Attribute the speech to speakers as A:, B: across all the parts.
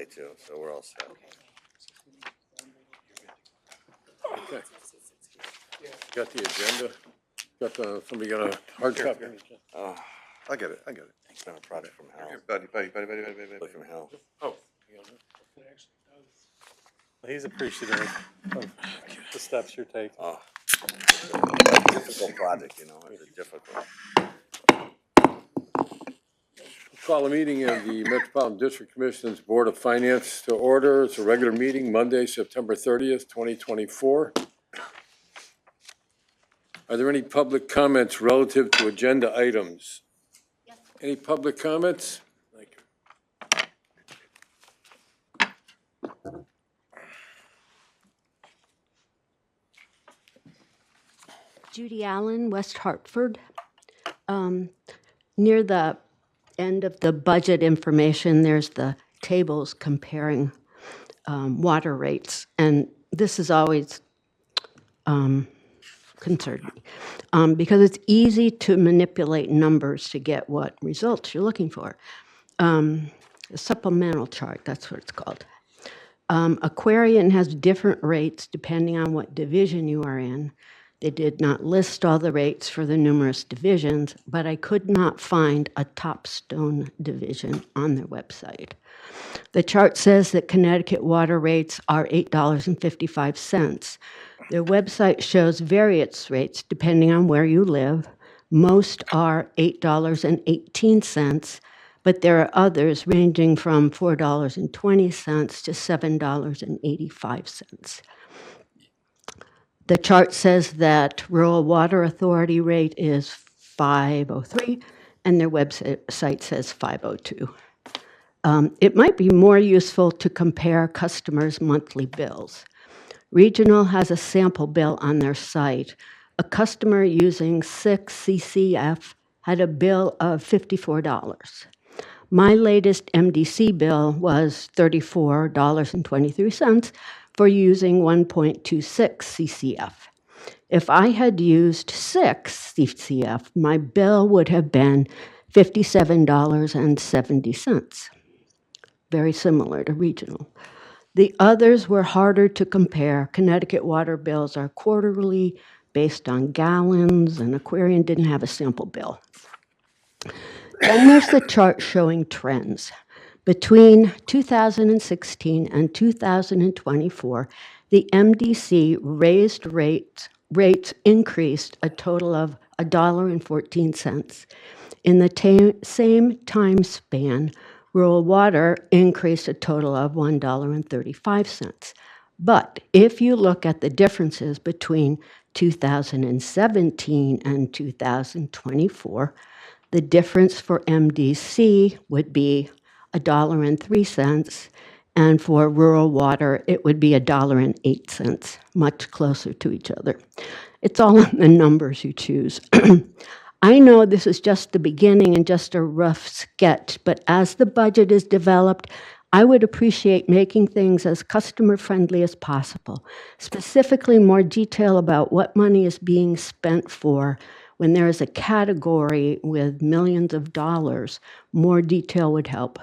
A: today too, so we're all set.
B: Okay. Got the agenda? Somebody got a hard copy?
A: Oh,
C: I get it.
A: it's been a project from hell.
C: Buddy.
A: Look from hell.
B: Oh.
D: He's appreciative of the steps you're taking.
A: Oh, difficult project, you know, it's a difficult.
B: Call a meeting of the Metropolitan District Commission's Board of Finance to order. It's a regular meeting, Monday, September 30th, 2024. Are there any public comments relative to agenda items?
E: Yes.
B: Any public comments? Thank you.
E: Judy Allen, West Hartford. Near the end of the budget information, there's the tables comparing water rates, and this is always concerned me because it's easy to manipulate numbers to get what results you're looking for. A supplemental chart, that's what it's called. Aquarian has different rates depending on what division you are in. They did not list all the rates for the numerous divisions, but I could not find a Topstone division on their website. The chart says that Connecticut water rates are $8.55. Their website shows various rates depending on where you live. Most are $8.18, but there are others ranging from $4.20 to $7.85. The chart says that Rural Water Authority rate is 503, and their website says 502. It might be more useful to compare customers' monthly bills. Regional has a sample bill on their site. A customer using 6 CCF had a bill of $54. My latest MDC bill was $34.23 for using 1.26 CCF. If I had used 6 CCF, my bill would have been $57.70. Very similar to regional. The others were harder to compare. Connecticut water bills are quarterly based on gallons, and Aquarian didn't have a sample bill. Then there's the chart showing trends. Between 2016 and 2024, the MDC raised rates increased a total of $1.14. In the same time span, rural water increased a total of $1.35. But if you look at the differences between 2017 and 2024, the difference for MDC would be $1.03, and for rural water, it would be $1.08, much closer to each other. It's all in the numbers you choose. I know this is just the beginning and just a rough sketch, but as the budget is developed, I would appreciate making things as customer-friendly as possible, specifically more detail about what money is being spent for. When there is a category with millions of dollars, more detail would help.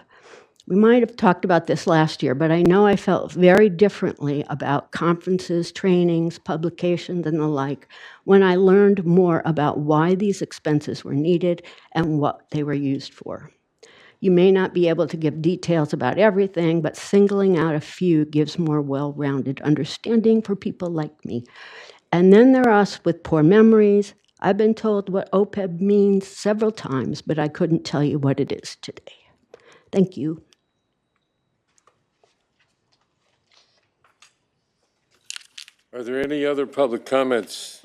E: We might have talked about this last year, but I know I felt very differently about conferences, trainings, publications, and the like when I learned more about why these expenses were needed and what they were used for. You may not be able to give details about everything, but singling out a few gives more well-rounded understanding for people like me. And then there are us with poor memories. I've been told what OPEB means several times, but I couldn't tell you what it is today. Thank you.
B: Are there any other public comments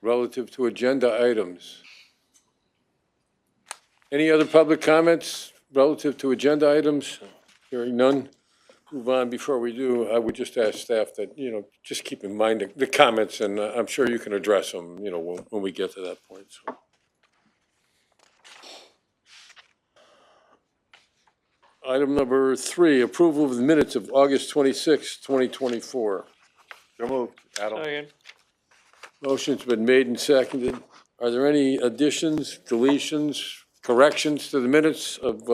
B: relative to agenda items? Any other public comments relative to agenda items? Hearing none, move on. Before we do, I would just ask staff that, just keep in mind the comments, and I'm sure you can address them, when we get to that point. So. Item number 3, approval of the minutes of August 26, 2024.
C: So moved. Adam.
D: Second.
B: Motion's been made and seconded. Are there any additions, deletions, corrections to the minutes of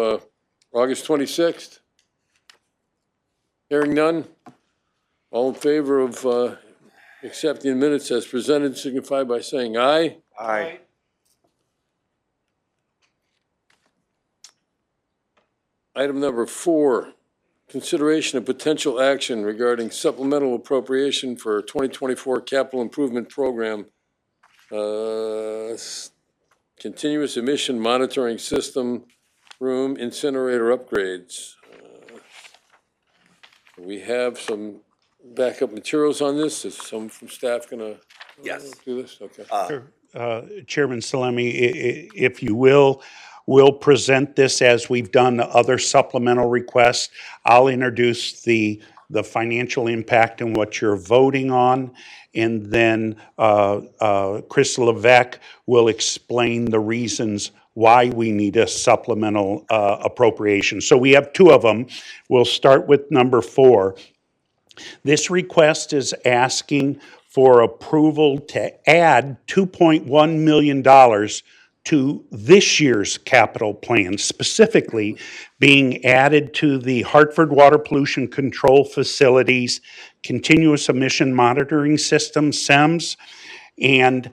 B: August 26th? Hearing none. All in favor of accepting the minutes as presented signify by saying aye.
C: Aye.
B: Item number 4, consideration of potential action regarding supplemental appropriation for 2024 capital improvement program, continuous emission monitoring system, room incinerator upgrades. We have some backup materials on this. Is someone from staff going to
A: Yes.
B: do this? Okay.
F: Chairman Salemi, if you will, we'll present this as we've done other supplemental requests. I'll introduce the financial impact and what you're voting on, and then Chris Levesque will explain the reasons why we need a supplemental appropriation. So we have 2 of them. We'll start with number 4. This request is asking for approval to add $2.1 million to this year's capital plan, specifically being added to the Hartford Water Pollution Control Facilities Continuous Emission Monitoring System, SEMS, and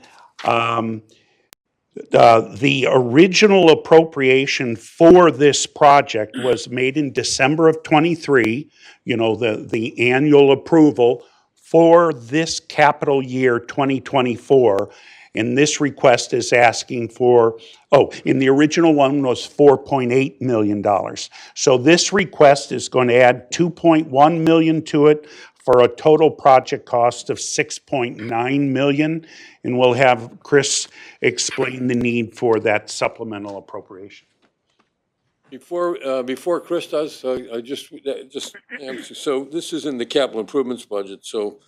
F: the original appropriation for this project was made in December of '23, the annual approval for this capital year 2024. And this request is asking for, in the original one was $4.8 million. So this request is going to add $2.1 million to it for a total project cost of $6.9 million. And we'll have Chris explain the need for that supplemental appropriation.
B: Before Chris does, I just so this is in the capital improvements budget. So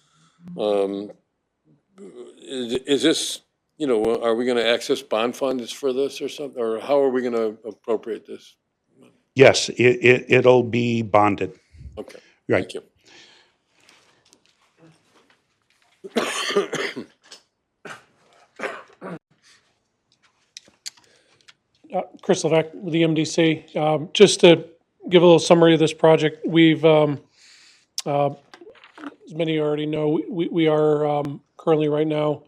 B: is this, are we going to access bond funds for this or something, or how are we going to appropriate this?
F: Yes, it'll be bonded.
B: Okay,
F: Right.
B: thank you.
D: Chris Levesque with the MDC. Just to give a little summary of this project, we've, as many already know, we are currently right now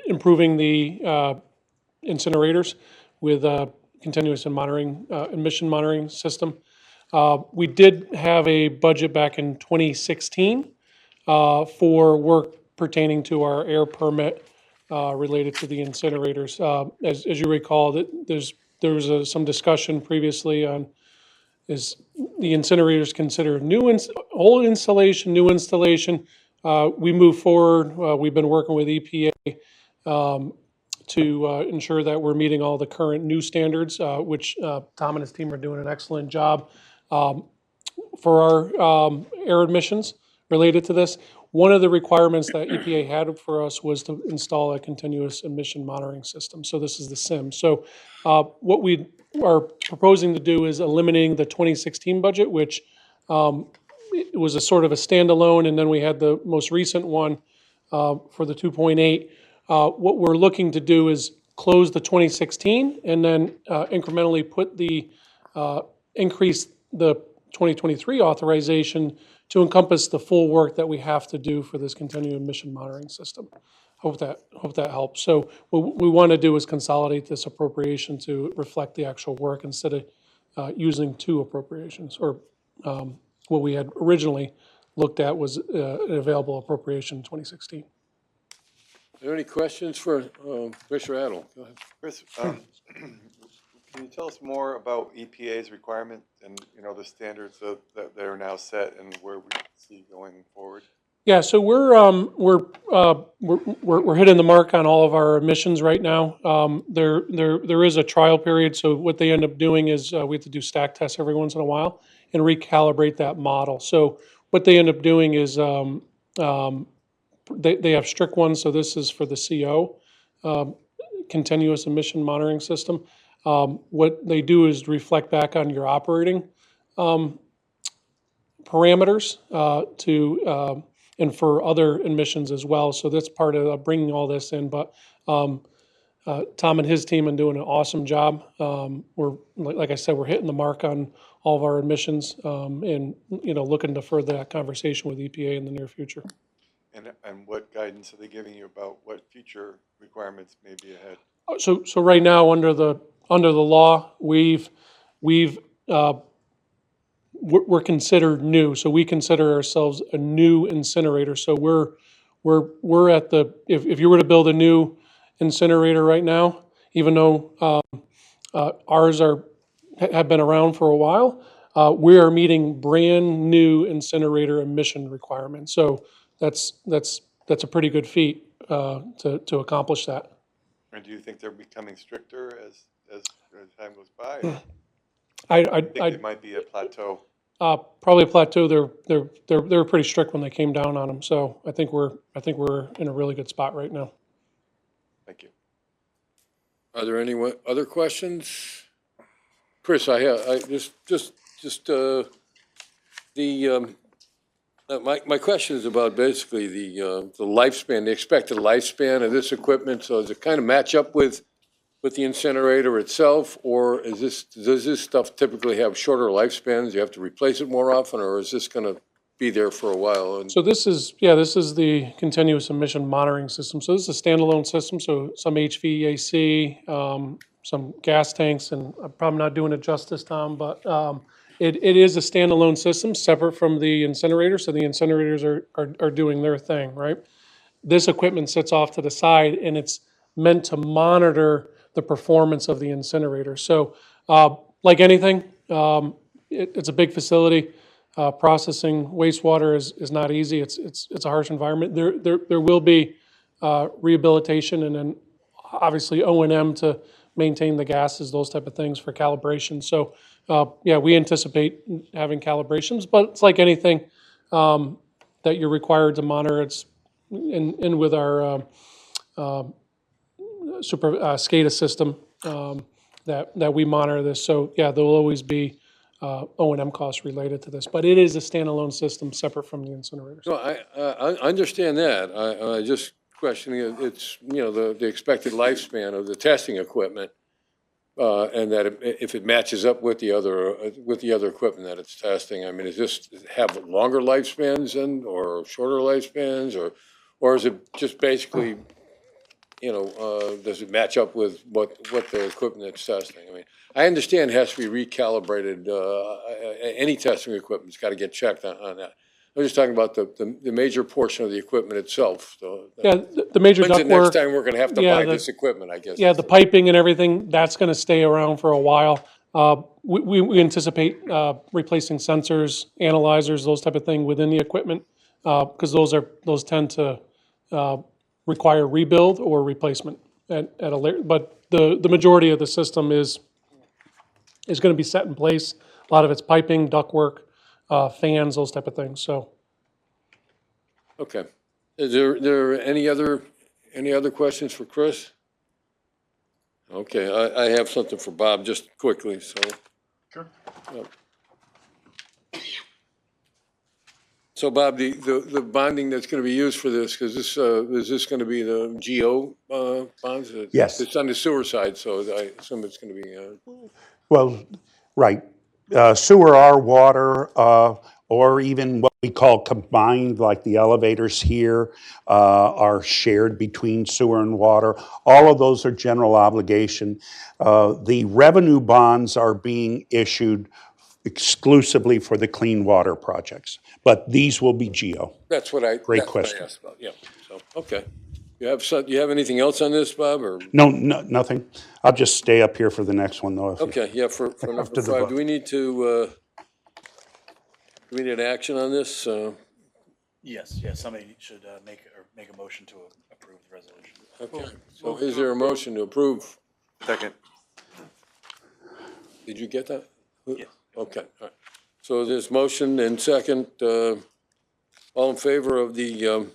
D: improving the incinerators with a continuous emission monitoring system. We did have a budget back in 2016 for work pertaining to our air permit related to the incinerators. As you recall, there was some discussion previously on, is the incinerators considered old installation, new installation? We move forward. We've been working with EPA to ensure that we're meeting all the current new standards, which Tom and his team are doing an excellent job. For our air emissions related to this, one of the requirements that EPA had for us was to install a continuous emission monitoring system. So this is the SIM. So what we are proposing to do is eliminating the 2016 budget, which it was a sort of a standalone, and then we had the most recent one for the 2.8. What we're looking to do is close the 2016 and then incrementally put the increase the 2023 authorization to encompass the full work that we have to do for this continuous emission monitoring system. Hope that helps. So what we want to do is consolidate this appropriation to reflect the actual work instead of using 2 appropriations, or what we had originally looked at was an available appropriation in 2016.
B: Are there any questions for Commissioner Adel? Go ahead.
C: Chris, can you tell us more about EPA's requirement and, the standards that they're now set and where we see going forward?
D: Yeah, so we're hitting the mark on all of our emissions right now. There is a trial period, so what they end up doing is we have to do stack tests every once in a while and recalibrate that model. So what they end up doing is they have strict ones. So this is for the CO, continuous emission monitoring system. What they do is reflect back on your operating parameters and for other emissions as well. So that's part of bringing all this in. But Tom and his team are doing an awesome job. We're, like I said, we're hitting the mark on all of our admissions, and, looking to further that conversation with EPA in the near future.
C: And what guidance are they giving you about what future requirements may be ahead?
D: So right now, under the law, we're considered new, so we consider ourselves a new incinerator. So we're at the, if you were to build a new incinerator right now, even though ours have been around for a while, we are meeting brand new incinerator emission requirements. So that's a pretty good feat to accomplish that.
C: And do you think they're becoming stricter as time goes by? Or
D: I
C: think it might be a plateau?
D: Probably a plateau. They were pretty strict when they came down on them. So I think we're in a really good spot right now.
C: Thank you.
B: Are there any other questions? Chris, my question is about basically the lifespan, the expected lifespan of this equipment. So does it kind of match up with the incinerator itself, or does this stuff typically have shorter lifespans? You have to replace it more often, or is this going to be there for a while? And
D: So this is the continuous emission monitoring system. So this is a standalone system. So some HVAC, some gas tanks, and I'm probably not doing it justice, Tom, but it is a standalone system separate from the incinerator. So the incinerators are doing their thing, right? This equipment sits off to the side, and it's meant to monitor the performance of the incinerator. So like anything, it's a big facility. Processing wastewater is not easy. It's a harsh environment. There will be rehabilitation, and then obviously O&M to maintain the gases, those type of things for calibration. So yeah, we anticipate having calibrations, but it's like anything that you're required to monitor. It's in with our SCADA system that we monitor this. So yeah, there will always be O&M costs related to this, but it is a standalone system separate from the incinerators.
B: no, I understand that. I just questioning it's, the expected lifespan of the testing equipment, and that if it matches up with the other equipment that it's testing. I mean, does this have longer lifespans or shorter lifespans, or is it just basically, does it match up with what the equipment that's testing? I mean, I understand it has to be recalibrated. Any testing equipment's got to get checked on that. I'm just talking about the major portion of the equipment itself. So
D: Yeah, the major
B: when's the
D: ductwork.
B: next time we're going to have to
D: Yeah,
B: buy
D: the-
B: this equipment, I guess?
D: Yeah, the piping and everything, that's going to stay around for a while. We anticipate replacing sensors, analyzers, those type of thing within the equipment, because those tend to require rebuild or replacement at a later. But the majority of the system is going to be set in place. A lot of it's piping, ductwork, fans, those type of things. So
B: Okay. Is there any other questions for Chris? Okay, I have something for Bob, just quickly, so.
C: Sure.
B: So Bob, the bonding that's going to be used for this, because is this going to be the GO bonds?
F: Yes.
B: It's on the sewer side, so I assume it's going to be,
F: Well, right. Sewer or water, or even what we call combined, like the elevators here, are shared between sewer and water. All of those are general obligation. The revenue bonds are being issued exclusively for the clean water projects, but these will be GO.
B: that's what I
F: question.
B: asked about, yeah. So, okay. You have anything else on this, Bob, or?
F: No, nothing. I'll just stay up here for the next one, though.
B: Okay, yeah, for number
F: After the
B: 5,
F: vote.
B: do we need action on this?
G: Yes, somebody should make a motion to approve the resolution.
B: Okay, so is there a motion to approve?
C: Second.
B: Did you get that?
G: Yes.
B: Okay, all right. So there's motion and second, all in favor of the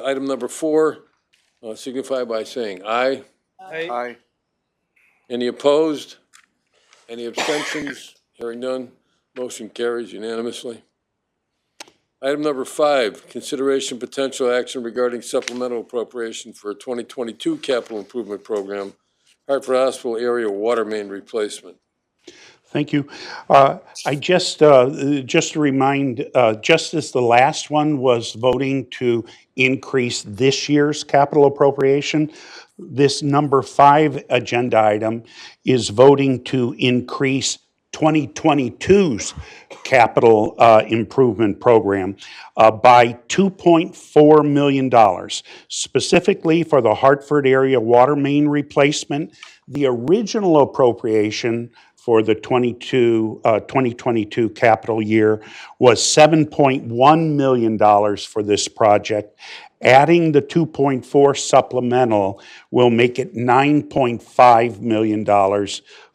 B: item number 4, signify by saying aye.
C: Aye.
B: Any opposed? Any abstentions? Hearing none, motion carries unanimously. Item number 5, consideration potential action regarding supplemental appropriation for a 2022 capital improvement program, Hartford Hospital area water main replacement.
F: Thank you. I just to remind, just as the last one was voting to increase this year's capital appropriation, this number 5 agenda item is voting to increase 2022's capital improvement program by $2.4 million, specifically for the Hartford area water main replacement. The original appropriation for the 2022 capital year was $7.1 million for this project. Adding the 2.4 supplemental will make it $9.5 million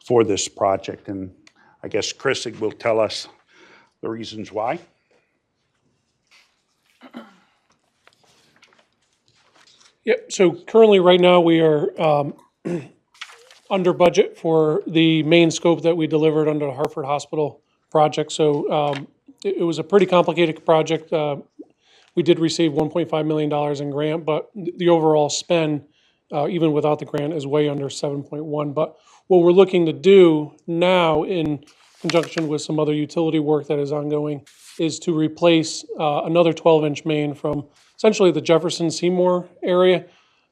F: for this project. And I guess Chris will tell us the reasons why.
D: Yep, so currently, right now, we are under budget for the main scope that we delivered under the Hartford Hospital project. So it was a pretty complicated project. We did receive $1.5 million in grant, but the overall spend, even without the grant, is way under 7.1. But what we're looking to do now, in conjunction with some other utility work that is ongoing, is to replace another 12-inch main from essentially the Jefferson Seymour area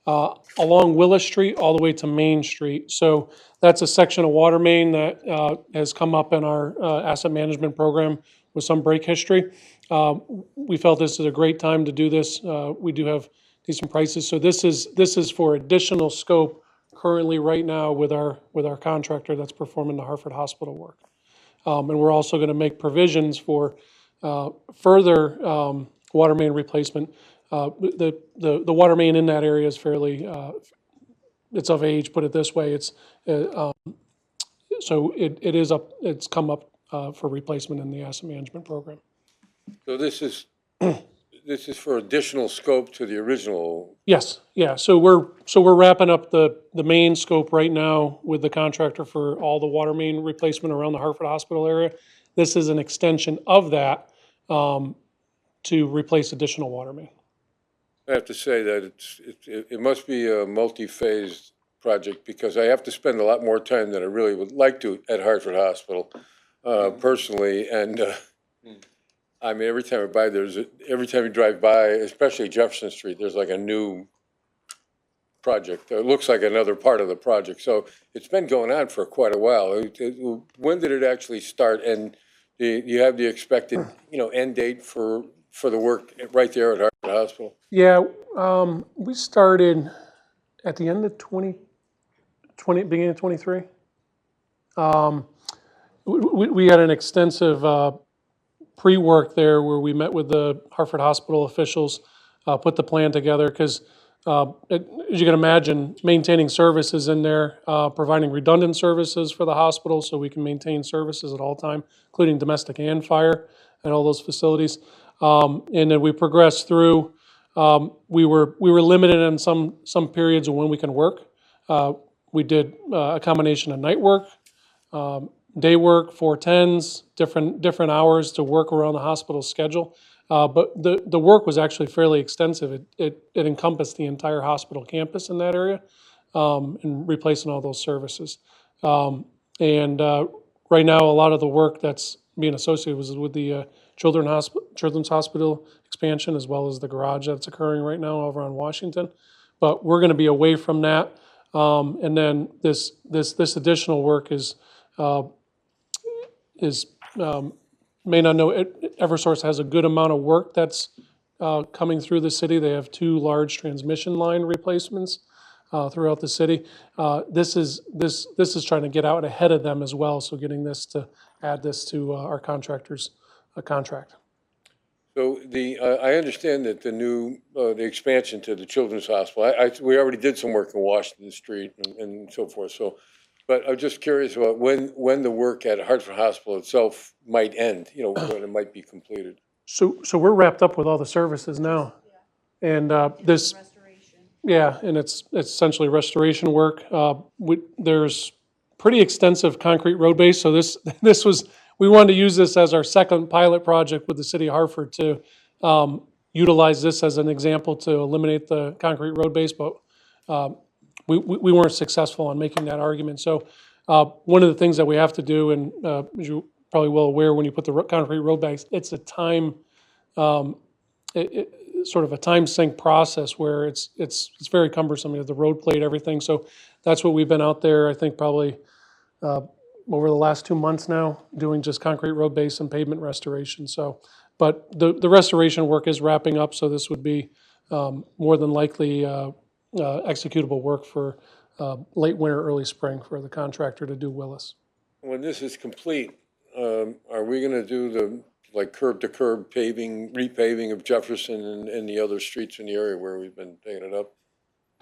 D: along Willis Street all the way to Main Street. So that's a section of water main that has come up in our asset management program with some break history. We felt this is a great time to do this. We do have decent prices. So this is for additional scope currently right now with our contractor that's performing the Hartford Hospital work. And we're also going to make provisions for further water main replacement. The water main in that area is fairly, it's of age, put it this way. It's so it's come up for replacement in the asset management program.
B: So this is for additional scope to the original.
D: Yes, yeah. So we're wrapping up the main scope right now with the contractor for all the water main replacement around the Hartford Hospital area. This is an extension of that to replace additional water main.
B: I have to say that it must be a multi-phased project because I have to spend a lot more time than I really would like to at Hartford Hospital personally. And I mean, every time you drive by, especially Jefferson Street, there's like a new project. It looks like another part of the project. So it's been going on for quite a while. When did it actually start? And do you have the expected, end date for the work right there at Hartford Hospital?
D: Yeah, we started at the end of 2020, beginning of 23. We had an extensive pre-work there where we met with the Hartford Hospital officials, put the plan together because, as you can imagine, maintaining services in there, providing redundant services for the hospital so we can maintain services at all time, including domestic and fire at all those facilities. And then we progressed through. We were limited in some periods of when we can work. We did a combination of night work, day work, 410s, different hours to work around the hospital's schedule. But the work was actually fairly extensive. It encompassed the entire hospital campus in that area, and replacing all those services. And right now, a lot of the work that's being associated was with the Children's Hospital expansion, as well as the garage that's occurring right now over on Washington. But we're going to be away from that. And then this additional work is may not know, Eversource has a good amount of work that's coming through the city. They have 2 large transmission line replacements throughout the city. This is trying to get out ahead of them as well. So getting this to add this to our contractor's contract.
B: So I understand that the expansion to the Children's Hospital, we already did some work in Washington Street and so forth. So, but I'm just curious about when the work at Hartford Hospital itself might end, when it might be completed.
D: So we're wrapped up with all the services now. And this, yeah, and it's essentially restoration work. There's pretty extensive concrete road base. So we wanted to use this as our second pilot project with the city of Hartford to utilize this as an example to eliminate the concrete road base, but we weren't successful in making that argument. So one of the things that we have to do, and as you're probably well aware, when you put the concrete road base, it's a time, sort of a time sink process where it's very cumbersome. You have the road plate, everything. So that's what we've been out there, I think probably over the last 2 months now, doing just concrete road base and pavement restoration. So, but the restoration work is wrapping up, so this would be more than likely executable work for late winter, early spring for the contractor to do Willis.
B: When this is complete, are we gonna do the, like, curb-to-curb paving, repaving of Jefferson and the other streets in the area where we've been taking it up?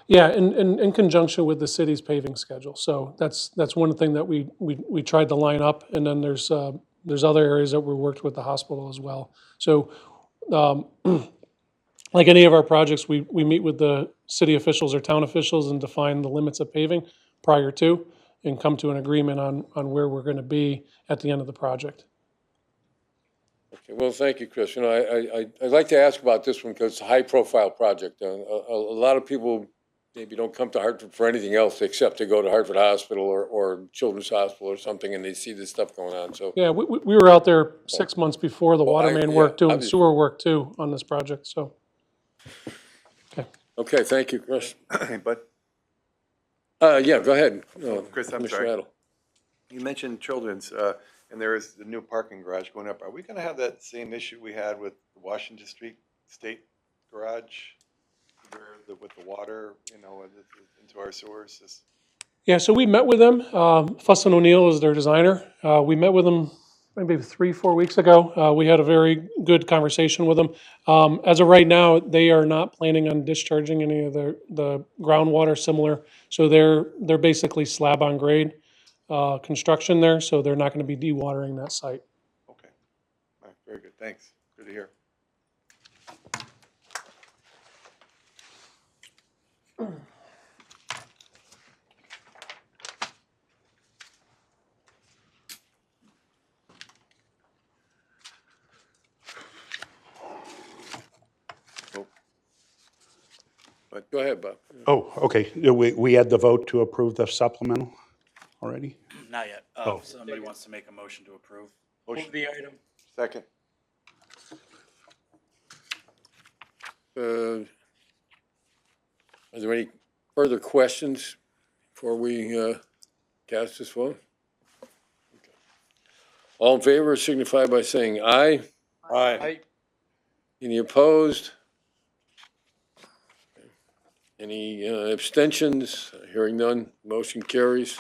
D: Yeah, in conjunction with the city's paving schedule. So that's one thing that we tried to line up, and then there's other areas that we worked with the hospital as well. So like any of our projects, we meet with the city officials or town officials and define the limits of paving prior to, and come to an agreement on where we're gonna be at the end of the project.
B: Okay, well, thank you, Chris. You know, I'd like to ask about this one because it's a high-profile project. A lot of people maybe don't come to Hartford for anything else except to go to Hartford Hospital or Children's Hospital or something, and they see this stuff going on, so.
D: Yeah, we were out there 6 months before the water main work,
B: yeah,
D: doing
B: obviously.
D: sewer work too on this project, so.
B: Okay, thank you, Chris.
C: Hey, Bud,
B: Yeah, go ahead.
C: Chris, I'm
B: Mr.
C: sorry.
B: Rattle.
C: you mentioned children's, and there is the new parking garage going up. Are we gonna have that same issue we had with the Washington Street State Garage? With the water, you know, into our sewers?
D: Yeah, so we met with them. Fussin O'Neill is their designer. We met with them maybe 3-4 weeks ago. We had a very good conversation with them. As of right now, they are not planning on discharging any of the groundwater similar. So they're basically slab on grade construction there. So they're not going to be dewatering that site.
C: Okay. All right, very good, thanks. Good to hear.
B: But go ahead, Bob.
F: Oh, okay. We had the vote to approve the supplemental already?
G: Not yet.
F: Oh.
G: Somebody wants to make a motion to approve.
C: Motion.
G: the item.
C: Second.
B: Are there any further questions before we cast this vote? Okay. All in favor signify by saying aye.
C: Aye.
B: Any opposed? Any abstentions? Hearing none, motion carries.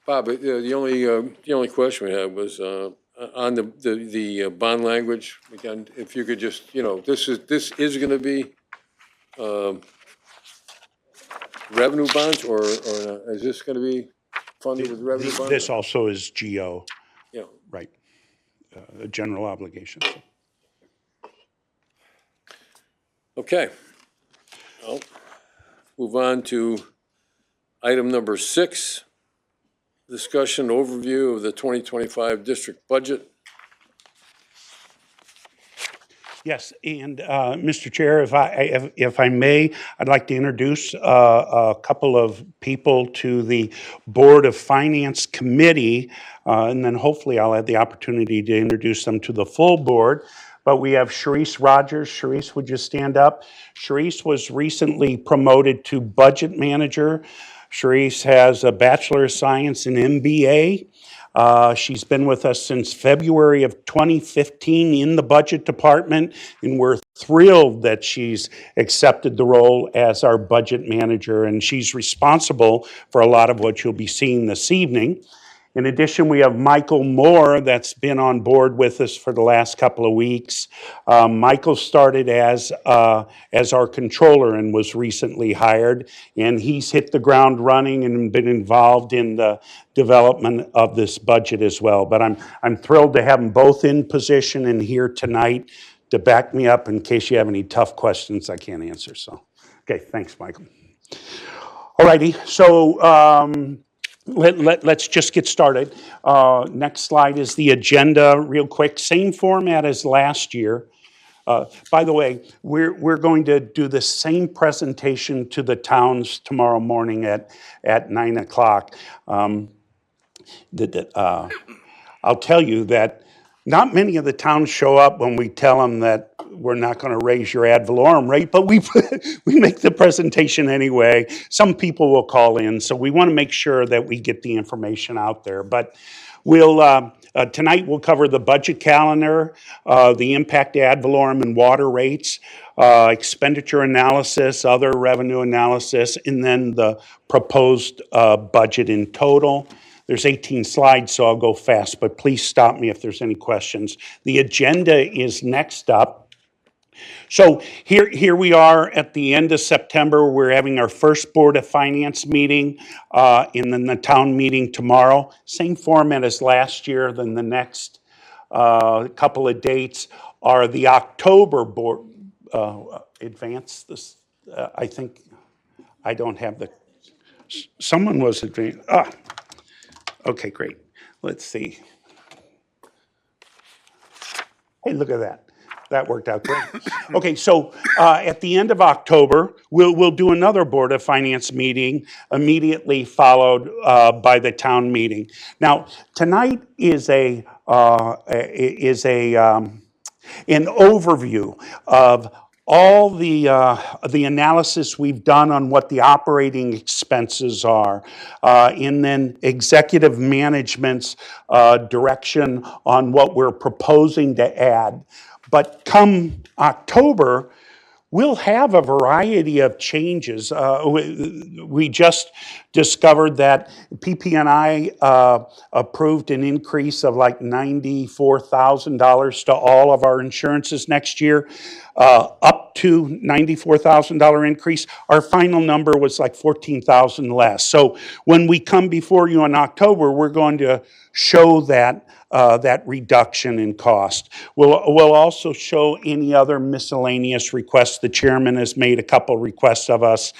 B: Bob, the only question we had was on the bond language. Again, if you could just, you know, this is going to be revenue bonds, or is this going to be funded with revenue bonds?
F: This also is GO,
B: Yeah.
F: right, general obligations.
B: Okay. Well, move on to item number 6, discussion overview of the 2025 district budget.
F: Yes, and Mr. Chair, if I may, I'd like to introduce a couple of people to the Board of Finance Committee, and then hopefully I'll have the opportunity to introduce them to the full board. But we have Sharice Rogers. Sharice, would you stand up? Sharice was recently promoted to Budget Manager. Sharice has a Bachelor of Science and MBA. She's been with us since February of 2015 in the Budget Department, and we're thrilled that she's accepted the role as our Budget Manager, and she's responsible for a lot of what you'll be seeing this evening. In addition, we have Michael Moore that's been on board with us for the last couple of weeks. Michael started as our controller and was recently hired, and he's hit the ground running and been involved in the development of this budget as well. But I'm thrilled to have them both in position and here tonight to back me up in case you have any tough questions I can't answer. So, okay, thanks, Michael. All righty, so let's just get started. Next slide is the agenda, real quick. Same format as last year. By the way, we're going to do the same presentation to the towns tomorrow morning at 9 o'clock. I'll tell you that not many of the towns show up when we tell them that we're not going to raise your ad valorem rate, but we make the presentation anyway. Some people will call in, so we want to make sure that we get the information out there. But tonight we'll cover the budget calendar, the impact ad valorem and water rates, expenditure analysis, other revenue analysis, and then the proposed budget in total. There's 18 slides, so I'll go fast, but please stop me if there's any questions. The agenda is next up. So here we are at the end of September. We're having our first Board of Finance meeting, and then the town meeting tomorrow. Same format as last year. Then the next couple of dates are the October board. Advance this. I think I don't have the. Someone was advanced. Okay, great. Let's see. Hey, look at that. That worked out great. Okay, so at the end of October, we'll do another Board of Finance meeting immediately followed by the town meeting. Now, tonight is an overview of all the analysis we've done on what the operating expenses are, and then executive management's direction on what we're proposing to add. But come October, we'll have a variety of changes. We just discovered that PP&I approved an increase of like $94,000 to all of our insurances next year, up to $94,000 increase. Our final number was like $14,000 less. So when we come before you in October, we're going to show that reduction in cost. We'll also show any other miscellaneous requests. The chairman has made a couple requests of us.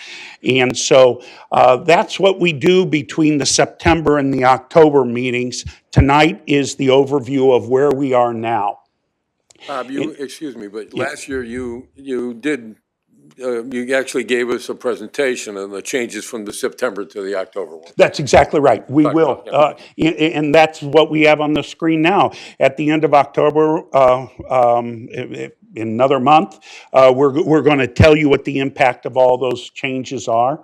F: And so that's what we do between the September and the October meetings. Tonight is the overview of where we are now.
B: Bob, excuse me, but last year you actually gave us a presentation on the changes from the September to the October one.
F: That's exactly right. We will. And that's what we have on the screen now. At the end of October, in another month, we're going to tell you what the impact of all those changes are.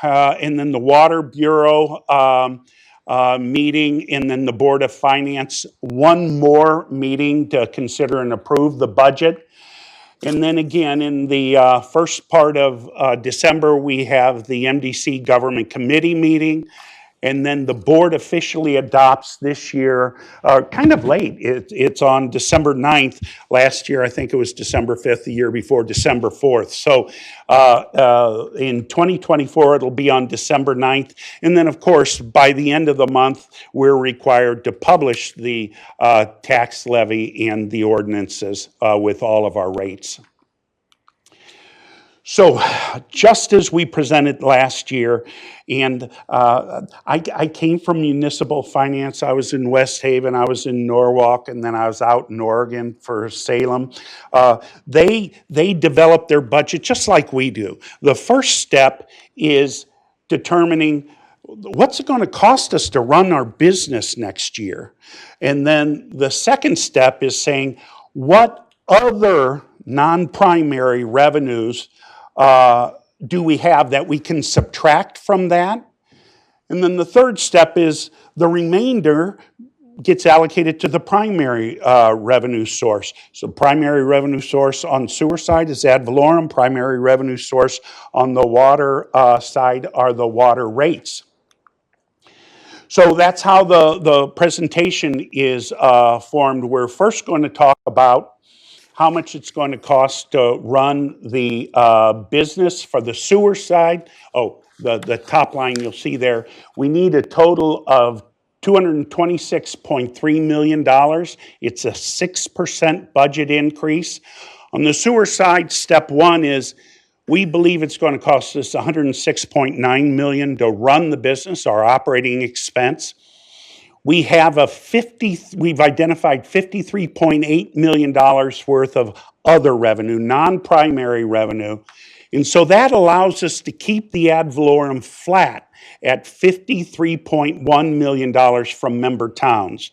F: And then the Water Bureau meeting, and then the Board of Finance, one more meeting to consider and approve the budget. And then again, in the first part of December, we have the MDC Government Committee meeting. And then the board officially adopts this year, kind of late. It's on December 9th. Last year, I think it was December 5th, the year before, December 4th. So in 2024, it'll be on December 9th. And then, of course, by the end of the month, we're required to publish the tax levy and the ordinances with all of our rates. So just as we presented last year, and I came from municipal finance. I was in West Haven, I was in Norwalk, and then I was out in Oregon for Salem. They develop their budget just like we do. The first step is determining what's it going to cost us to run our business next year. And then the second step is saying, what other non-primary revenues do we have that we can subtract from that? And then the third step is the remainder gets allocated to the primary revenue source. So primary revenue source on sewer side is ad valorem. Primary revenue source on the water side are the water rates. So that's how the presentation is formed. We're first going to talk about how much it's going to cost to run the business for the sewer side. Oh, the top line you'll see there. We need a total of $226.3 million. It's a 6% budget increase. On the sewer side, step one is We believe it's going to cost us $106.9 million to run the business, our operating expense. We have we've identified $53.8 million worth of other revenue, non-primary revenue. And so that allows us to keep the ad valorem flat at $53.1 million from member towns.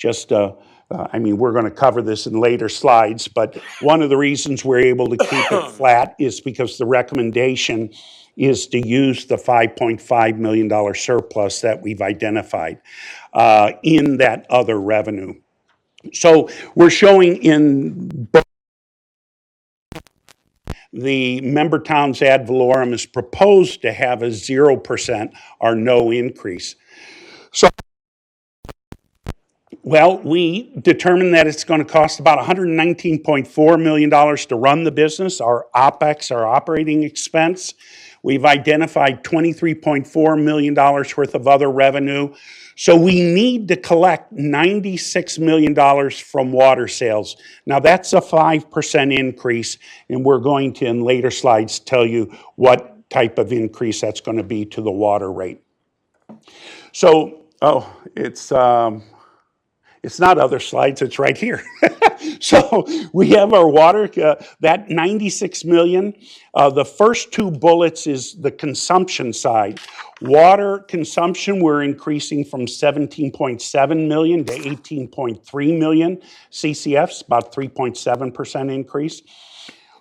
F: We're going to cover this in later slides, but one of the reasons we're able to keep it flat is because the recommendation is to use the $5.5 million surplus that we've identified in that other revenue. So we're showing in the member towns ad valorem is proposed to have a 0% or no increase. So, well, we determined that it's going to cost about $119.4 million to run the business, our OPEX, our operating expense. We've identified $23.4 million worth of other revenue. So we need to collect $96 million from water sales. Now that's a 5% increase, and we're going to, in later slides, tell you what type of increase that's going to be to the water rate. So, it's not other slides, it's right here. So we have our water, that $96 million. The first two bullets is the consumption side. Water consumption, we're increasing from 17.7 million to 18.3 million CCFs, about 3.7% increase.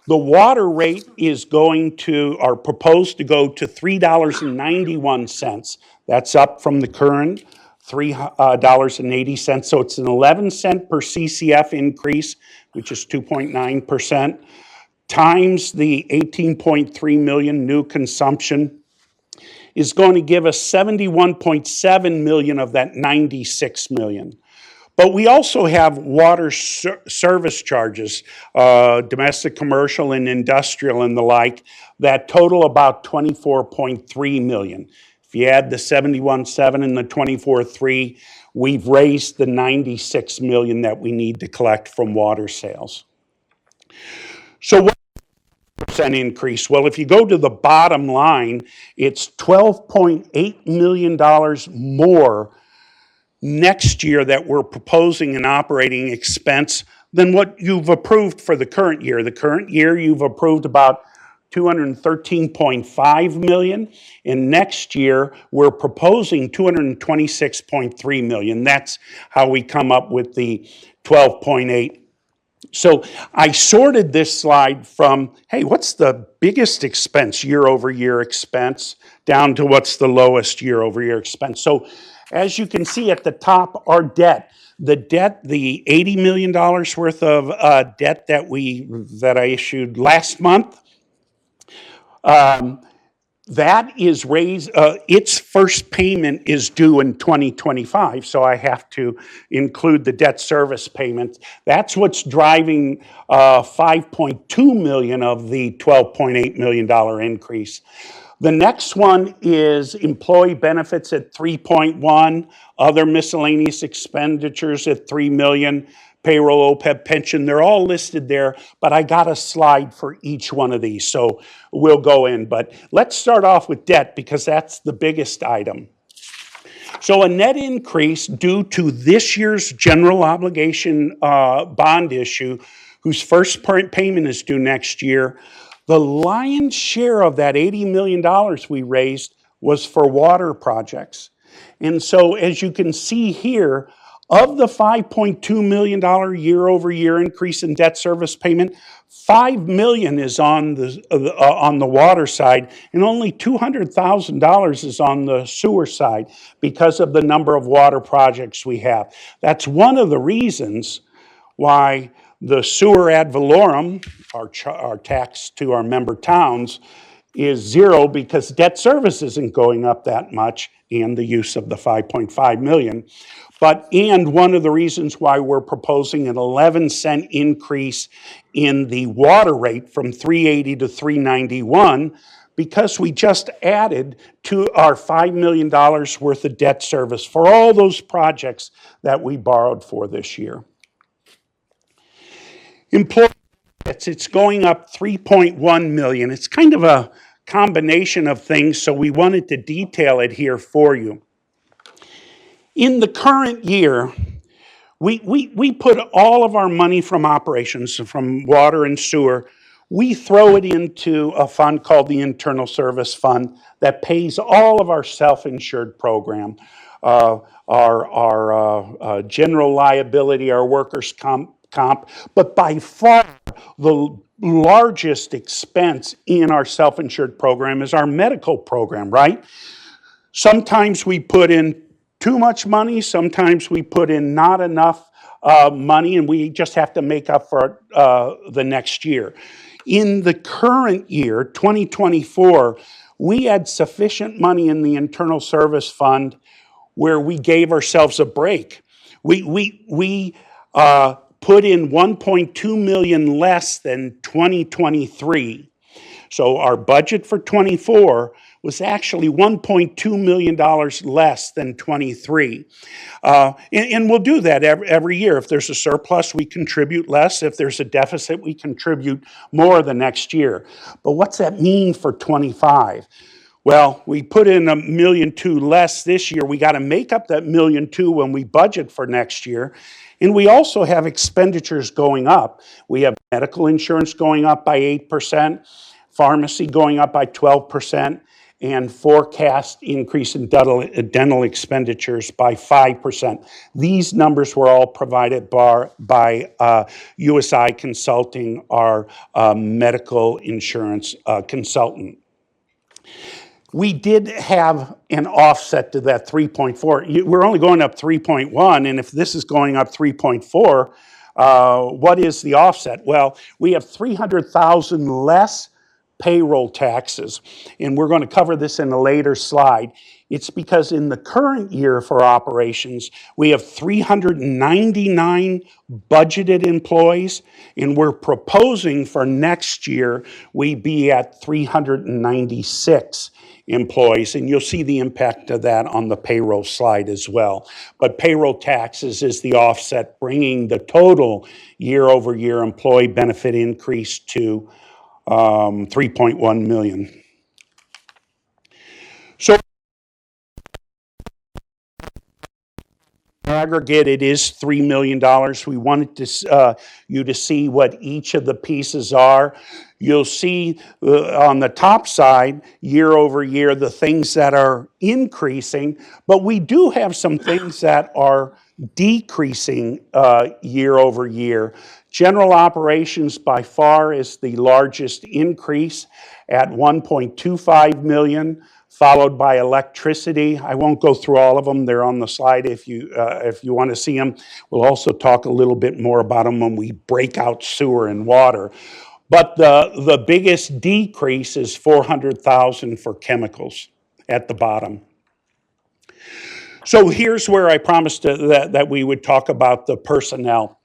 F: The water rate is proposed to go to $3.91. That's up from the current $3.80. So it's an 11 cent per CCF increase, which is 2.9%, times the 18.3 million new consumption is going to give us 71.7 million of that 96 million. But we also have water service charges, domestic, commercial, and industrial and the like, that total about 24.3 million. If you add the 71.7 and the 24.3, we've raised the 96 million that we need to collect from water sales. So what percent increase? Well, if you go to the bottom line, it's $12.8 million more next year that we're proposing in operating expense than what you've approved for the current year. The current year, you've approved about $213.5 million, and next year we're proposing $226.3 million. That's how we come up with the 12.8. So I sorted this slide from, hey, what's the biggest expense, year-over-year expense, down to what's the lowest year-over-year expense. So as you can see at the top, our debt, the $80 million worth of debt that I issued last month, that is raised, its first payment is due in 2025, so I have to include the debt service payment. That's what's driving $5.2 million of the $12.8 million increase. The next one is employee benefits at 3.1, other miscellaneous expenditures at 3 million, payroll, OPEB, pension, they're all listed there, but I got a slide for each one of these, so we'll go in. But let's start off with debt because that's the biggest item. So a net increase due to this year's general obligation bond issue, whose first payment is due next year. The lion's share of that $80 million we raised was for water projects. And so as you can see here, of the $5.2 million year-over-year increase in debt service payment, $5 million is on the water side, and only $200,000 is on the sewer side because of the number of water projects we have. That's one of the reasons why the sewer ad valorem, our tax to our member towns, is zero because debt service isn't going up that much and the use of the 5.5 million. And one of the reasons why we're proposing an 11 cent increase in the water rate from 380 to 391, because we just added to our $5 million worth of debt service for all those projects that we borrowed for this year. Employee It's going up 3.1 million. It's kind of a combination of things, so we wanted to detail it here for you. In the current year, we put all of our money from operations, from water and sewer, we throw it into a fund called the Internal Service Fund that pays all of our self-insured program, our general liability, our workers' comp, but by far the largest expense in our self-insured program is our medical program, right? Sometimes we put in too much money, sometimes we put in not enough money, and we just have to make up for it the next year. In the current year, 2024, we had sufficient money in the Internal Service Fund where we gave ourselves a break. We put in 1.2 million less than 2023. So our budget for 24 was actually $1.2 million less than 23. And we'll do that every year. If there's a surplus, we contribute less. If there's a deficit, we contribute more the next year. But what's that mean for 25? Well, we put in $1.2 million less this year. We got to make up that $1.2 million when we budget for next year. And we also have expenditures going up. We have medical insurance going up by 8%, pharmacy going up by 12%, and forecast increase in dental expenditures by 5%. These numbers were all provided by USI Consulting, our medical insurance consultant. We did have an offset to that 3.4. We're only going up 3.1, and if this is going up 3.4, what is the offset? Well, we have 300,000 less payroll taxes, and we're going to cover this in a later slide. It's because in the current year for operations, we have 399 budgeted employees, and we're proposing for next year we be at 396 employees, and you'll see the impact of that on the payroll slide as well. But payroll taxes is the offset, bringing the total year-over-year employee benefit increase to 3.1 million. So aggregate, it is $3 million. We wanted to, you to see what each of the pieces are. You'll see on the top side, year over year, the things that are increasing, but we do have some things that are decreasing year over year. General operations by far is the largest increase at 1.25 million, followed by electricity. I won't go through all of them. They're on the slide if you want to see them. We'll also talk a little bit more about them when we break out sewer and water. But the biggest decrease is 400,000 for chemicals at the bottom. So here's where I promised that we would talk about the personnel.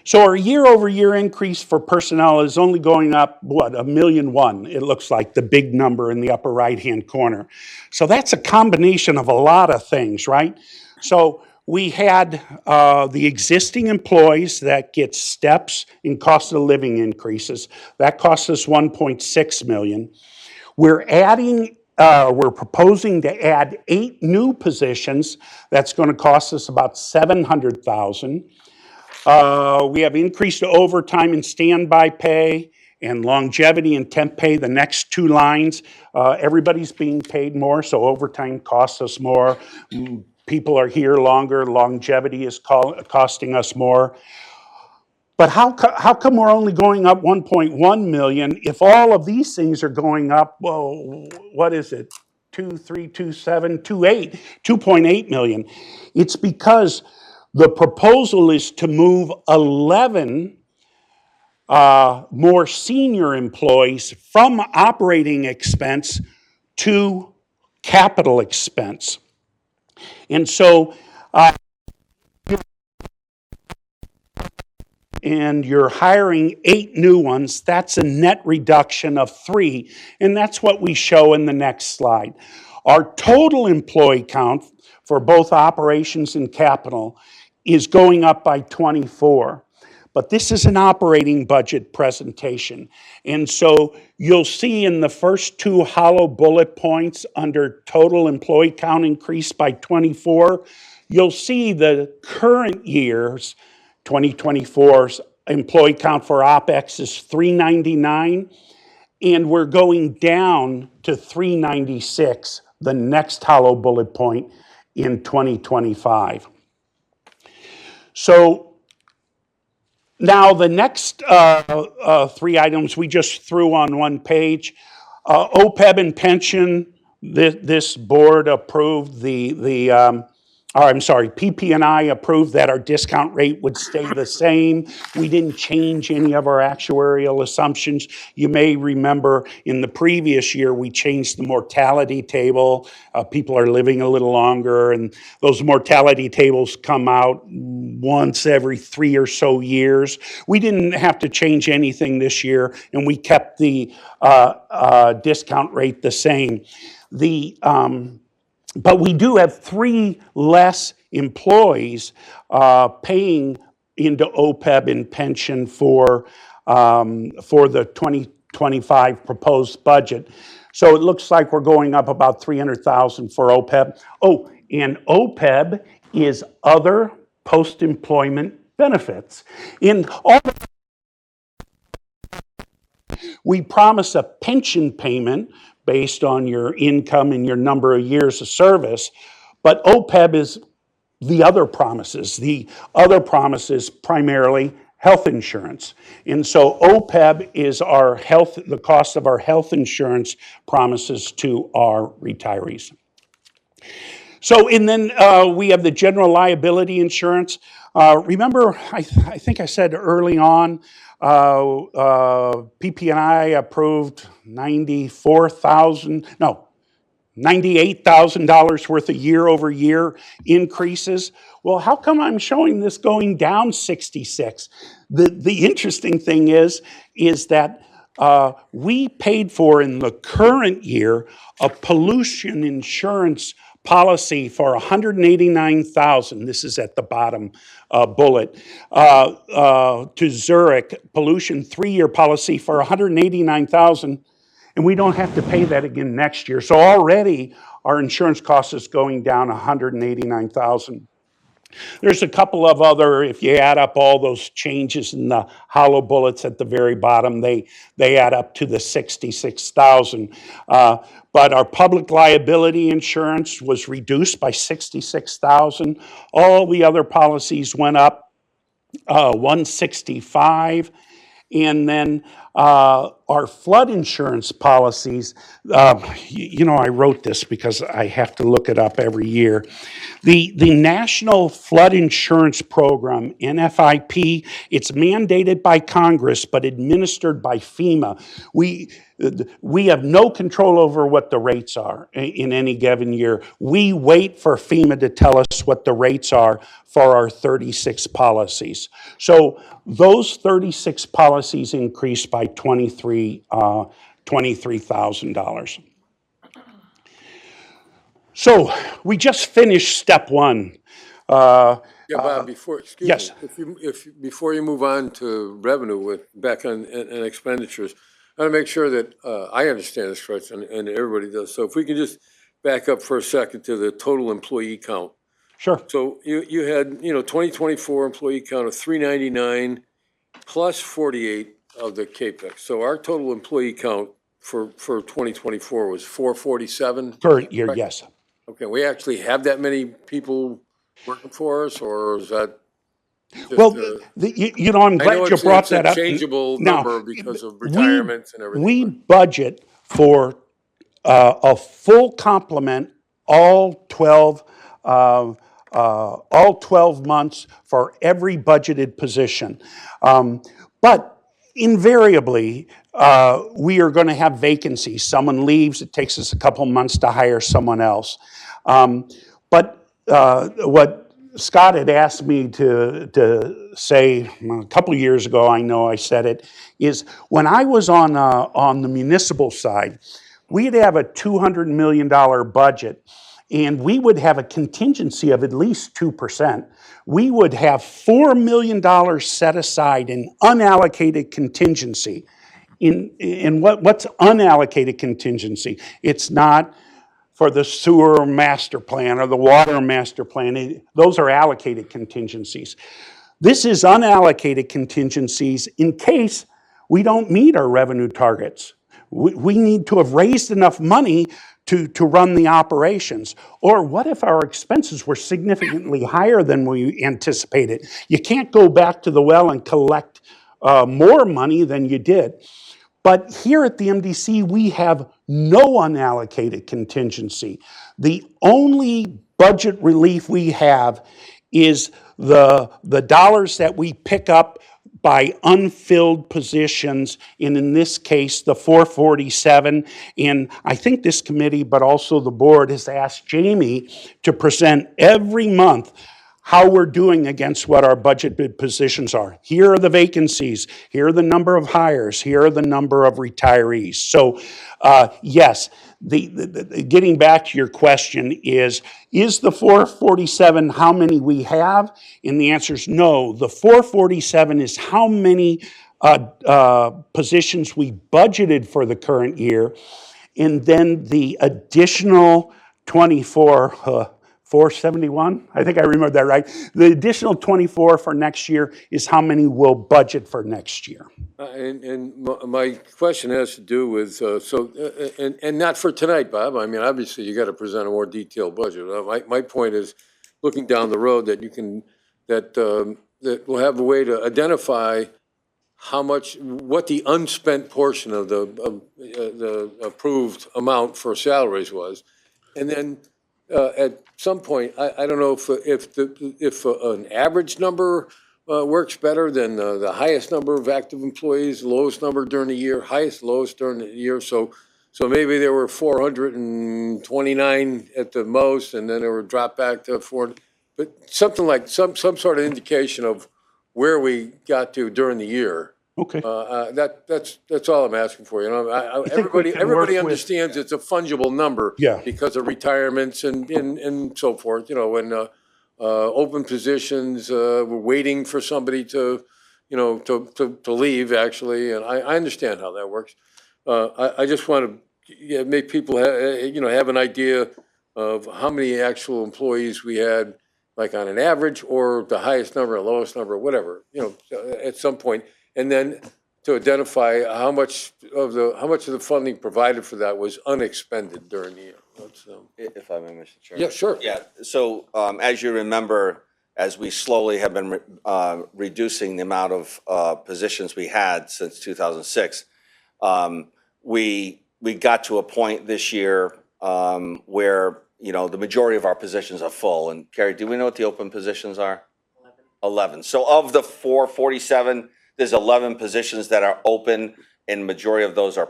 F: So our year-over-year increase for personnel is only going up, what, $1.1 million, it looks like, the big number in the upper right-hand corner. So that's a combination of a lot of things, right? So we had the existing employees that get steps in cost of living increases. That costs us $1.6 million. We're proposing to add 8 new positions. That's going to cost us about $700,000. We have increased overtime and standby pay and longevity and temp pay, the next 2 lines. Everybody's being paid more, so overtime costs us more. People are here longer, longevity is costing us more. But how come we're only going up 1.1 million if all of these things are going up, well, what is it? 2.8 million. It's because the proposal is to move 11 more senior employees from operating expense to capital expense. And so, and you're hiring 8 new ones, that's a net reduction of 3, and that's what we show in the next slide. Our total employee count for both operations and capital is going up by 24. but this is an operating budget presentation. And so you'll see in the first two hollow bullet points under total employee count increased by 24, you'll see the current year's 2024's employee count for OpEx is 399, and we're going down to 396, the next hollow bullet point, in 2025. So now the next three items we just threw on one page. OPEB and pension, this board approved PP&I approved that our discount rate would stay the same. We didn't change any of our actuarial assumptions. You may remember in the previous year, we changed the mortality table. People are living a little longer, and those mortality tables come out once every 3 or so years. We didn't have to change anything this year, and we kept the discount rate the same. But we do have 3 less employees paying into OPEB and pension for the 2025 proposed budget. So it looks like we're going up about $300,000 for OPEB. Oh, and OPEB is other post-employment benefits. We promise a pension payment based on your income and your number of years of service, but OPEB is the other promises. The other promises primarily health insurance. And so OPEB is the cost of our health insurance promises to our retirees. So, and then we have the general liability insurance. Remember, I think I said early on, PP&I approved $98,000 worth of year-over-year increases. Well, how come I'm showing this going down 66? The interesting thing is that we paid for in the current year a pollution insurance policy for $189,000. This is at the bottom bullet to Zurich, pollution 3-year policy for $189,000, and we don't have to pay that again next year. So already our insurance cost is going down $189,000. There's a couple of other, if you add up all those changes in the hollow bullets at the very bottom, they add up to the $66,000. But our public liability insurance was reduced by $66,000. All the other policies went up $165,000. And then our flood insurance policies, I wrote this because I have to look it up every year. The National Flood Insurance Program, NFIP, it's mandated by Congress but administered by FEMA. We have no control over what the rates are in any given year. We wait for FEMA to tell us what the rates are for our 36 policies. So those 36 policies increased by $23,000. So we just finished step 1.
B: Yeah, Bob, before you move on to revenue back on expenditures, I want to make sure that I understand this correct, and everybody does. So if we can just back up for a second to the total employee count.
F: Sure.
B: So you had 2024 employee count of 399 plus 48 of the CAPEX. So our total employee count for 2024 was 447?
F: Current year, yes.
B: Okay, we actually have that many people working for us, or is that?
F: Well, I'm glad you brought that up.
B: It's a changeable number because of retirements and everything.
F: We budget for a full complement all 12 months for every budgeted position. But invariably, we are going to have vacancies. Someone leaves, it takes us a couple months to hire someone else. But what Scott had asked me to say a couple of years ago, I know I said it, is when I was on the municipal side, we'd have a $200 million budget, and we would have a contingency of at least 2%, we would have $4 million set aside in unallocated contingency. What's unallocated contingency? It's not for the sewer master plan or the water master plan. Those are allocated contingencies. This is unallocated contingencies in case we don't meet our revenue targets. We need to have raised enough money to run the operations. Or what if our expenses were significantly higher than we anticipated? You can't go back to the well and collect more money than you did. But here at the MDC, we have no unallocated contingency. The only budget relief we have is the dollars that we pick up by unfilled positions, and in this case, the 447. And I think this committee, but also the board, has asked Jamie to present every month how we're doing against what our budgeted positions are. Here are the vacancies. Here are the number of hires. Here are the number of retirees. So, yes, getting back to your question is the 447 how many we have? And the answer is no. The 447 is how many positions we budgeted for the current year, and then the additional 24, 471, I think I remember that right. The additional 24 for next year is how many we'll budget for next year.
B: My question has to do with, and not for tonight, Bob. I mean, obviously, you got to present a more detailed budget. My point is, looking down the road, that we'll have a way to identify what the unspent portion of the approved amount for salaries was, and then at some point, I don't know if an average number works better than the highest number of active employees, lowest number during the year, highest, lowest during the year. So maybe there were 429 at the most, and then it would drop back to 400. But something like some sort of indication of where we got to during the year.
F: Okay.
B: That's all I'm asking for. You know, everybody understands it's a fungible number.
F: Yeah.
B: Because of retirements and so forth. You know, when open positions, we're waiting for somebody to leave actually, and I understand how that works. I just want to make people have an idea of how many actual employees we had, like on an average, or the highest number, or lowest number, whatever. You know, at some point. And then to identify how much of the funding provided for that was unexpended during the year.
A: If I may, Mr. Chairman.
B: Yeah, sure.
A: Yeah, so as you remember, as we slowly have been reducing the amount of positions we had since 2006, we got to a point this year where, the majority of our positions are full. And Carrie, do we know what the open positions are? 11. So of the 447, there's 11 positions that are open, and majority of those are,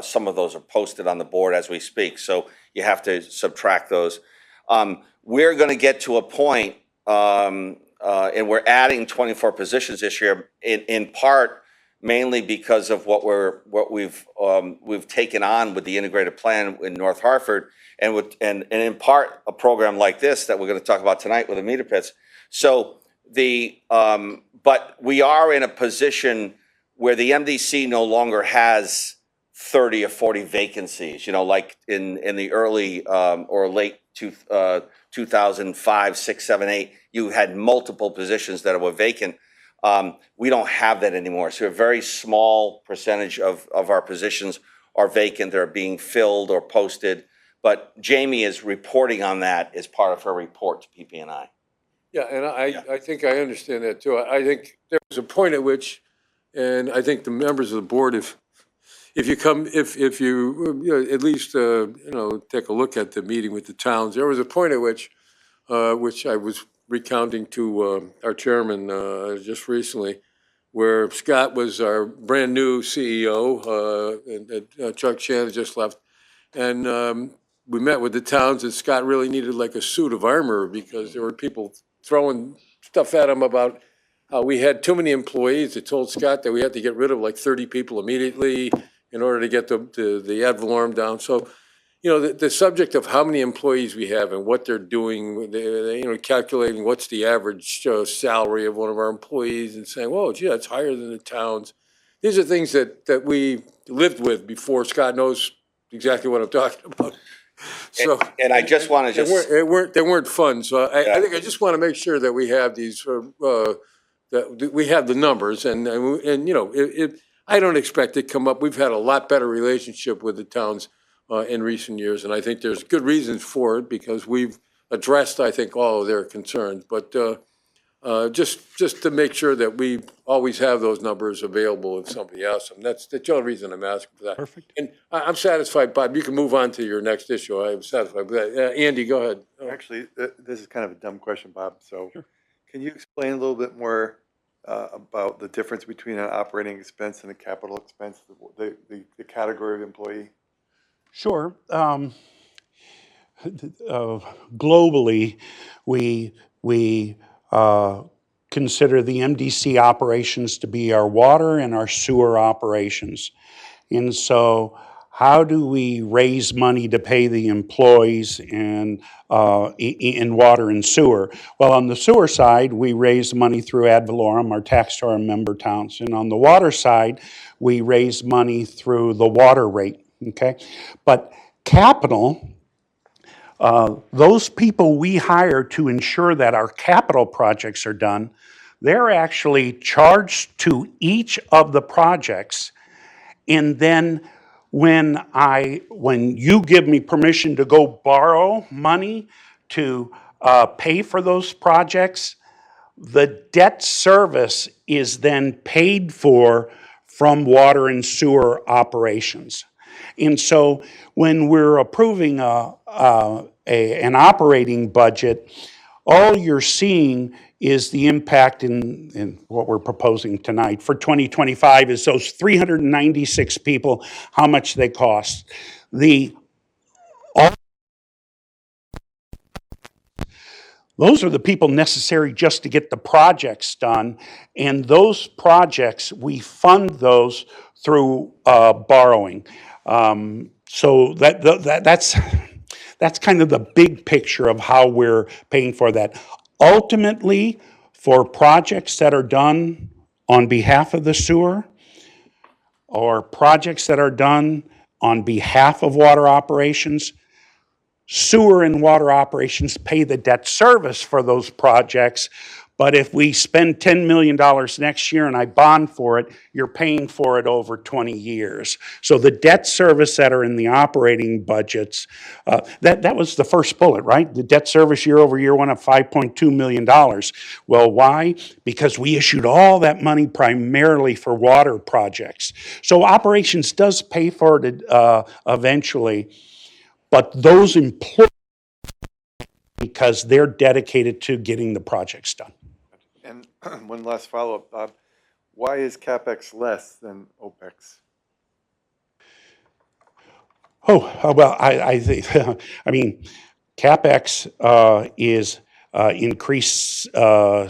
A: some of those are posted on the board as we speak. So you have to subtract those. We're going to get to a point, and we're adding 24 positions this year, in part mainly because of what we've taken on with the integrated plan in North Hartford, and in part a program like this that we're going to talk about tonight with the meter pits. So but we are in a position where the MDC no longer has 30 or 40 vacancies, like in the early or late 2005, 6, 7, 8, you had multiple positions that were vacant. We don't have that anymore. So a very small percentage of our positions are vacant. They're being filled or posted. But Jamie is reporting on that as part of her report to PP&I.
B: Yeah, and I think I understand that too. I think there was a point at which, and I think the members of the board, if you at least take a look at the meeting with the towns, there was a point at which I was recounting to our chairman just recently, where Scott was our brand new CEO, and Chuck Shannon just left, and we met with the towns, and Scott really needed like a suit of armor because there were people throwing stuff at him about how we had too many employees. They told Scott that we had to get rid of like 30 people immediately in order to get the ad valorem down. So, you know, the subject of how many employees we have and what they're doing, you know, calculating what's the average salary of one of our employees and saying, whoa, gee, that's higher than the town's. These are things that we lived with before. Scott knows exactly what I'm talking about. So.
A: And I just want to just.
B: They weren't fun, so I
A: Yeah.
B: think I just want to make sure that we have these, that we have the numbers, and you know, I don't expect it to come up. We've had a lot better relationship with the towns in recent years, and I think there's good reasons for it, because we've addressed, I think, all of their concerns, but just to make sure that we always have those numbers available if somebody asks them. That's the only reason I'm asking for that.
F: Perfect.
B: And I'm satisfied, Bob. You can move on to your next issue. I'm satisfied with that. Andy, go ahead.
C: Actually, this is kind of a dumb question, Bob, so can you explain a little bit more about the difference between an operating expense and a capital expense, the category of employee?
F: Sure. Globally, we consider the MDC operations to be our water and our sewer operations. And so how do we raise money to pay the employees in water and sewer? Well, on the sewer side, we raise money through ad valorem, our tax to our member towns. And on the water side, we raise money through the water rate, okay? But capital, those people we hire to ensure that our capital projects are done, they're actually charged to each of the projects. And then when you give me permission to go borrow money to pay for those projects, the debt service is then paid for from water and sewer operations. And so when we're approving an operating budget, all you're seeing is the impact in what we're proposing tonight for 2025 is those 396 people, how much they cost. Those are the people necessary just to get the projects done, and those projects, we fund those through borrowing. So that's kind of the big picture of how we're paying for that. Ultimately, for projects that are done on behalf of the sewer, or projects that are done on behalf of water operations, sewer and water operations pay the debt service for those projects. But if we spend $10 million next year and I bond for it, you're paying for it over 20 years. So the debt service that are in the operating budgets, that was the first bullet, right? The debt service year over year went up $5.2 million. Well, why? Because we issued all that money primarily for water projects. So operations does pay for it eventually, but those employees, because they're dedicated to getting the projects done.
C: And one last follow-up, Bob. Why is CapEx less than OpEx?
F: Well, I think, I mean, CapEx is increased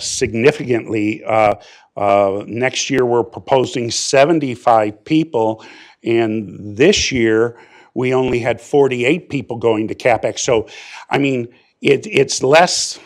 F: significantly. Next year, we're proposing 75 people, and this year, we only had 48 people going to CapEx. So, I mean, it's less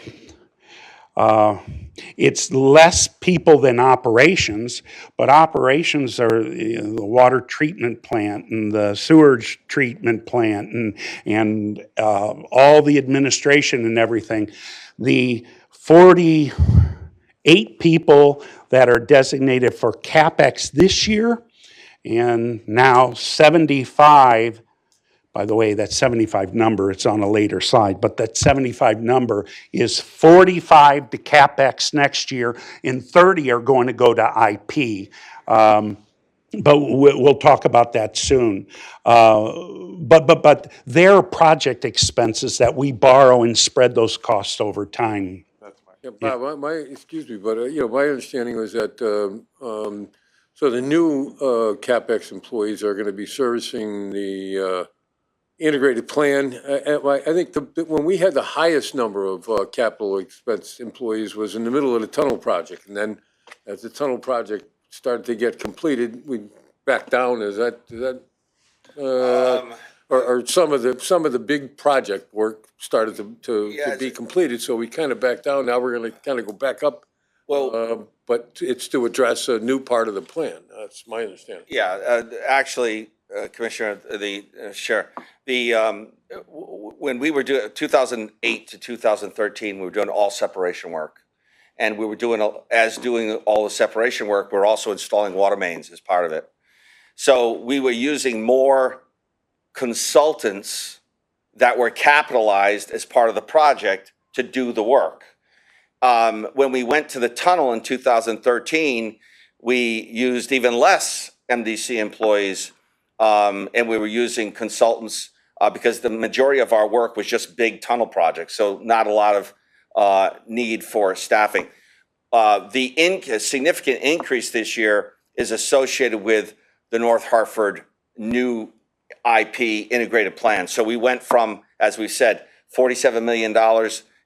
F: people than operations, but operations are the water treatment plant and the sewage treatment plant and all the administration and everything. The 48 people that are designated for CapEx this year, and now 75. By the way, that 75 number, it's on a later slide, but that 75 number is 45 to CapEx next year, and 30 are going to go to IP. But we'll talk about that soon. But they're project expenses that we borrow and spread those costs over time.
C: That's my.
B: Yeah, Bob, excuse me, but, you know, my understanding was that, so the new CapEx employees are going to be servicing the integrated plan. I think when we had the highest number of capital expense employees was in the middle of the tunnel project. And then as the tunnel project started to get completed, we backed down. or some of the big project work started to
A: Yeah,
B: be completed, so we kind of backed down. Now we're going to kind of go back up.
A: Well,
B: But it's to address a new part of the plan. That's my understanding.
A: yeah, actually, Commissioner, Chair, when we were doing 2008 to 2013, we were doing all separation work. And we were doing all the separation work, we're also installing water mains as part of it. So we were using more consultants that were capitalized as part of the project to do the work. When we went to the tunnel in 2013, we used even less MDC employees, and we were using consultants because the majority of our work was just big tunnel projects, so not a lot of need for staffing. The significant increase this year is associated with the North Hartford new IP integrated plan. So we went from, as we said, $47 million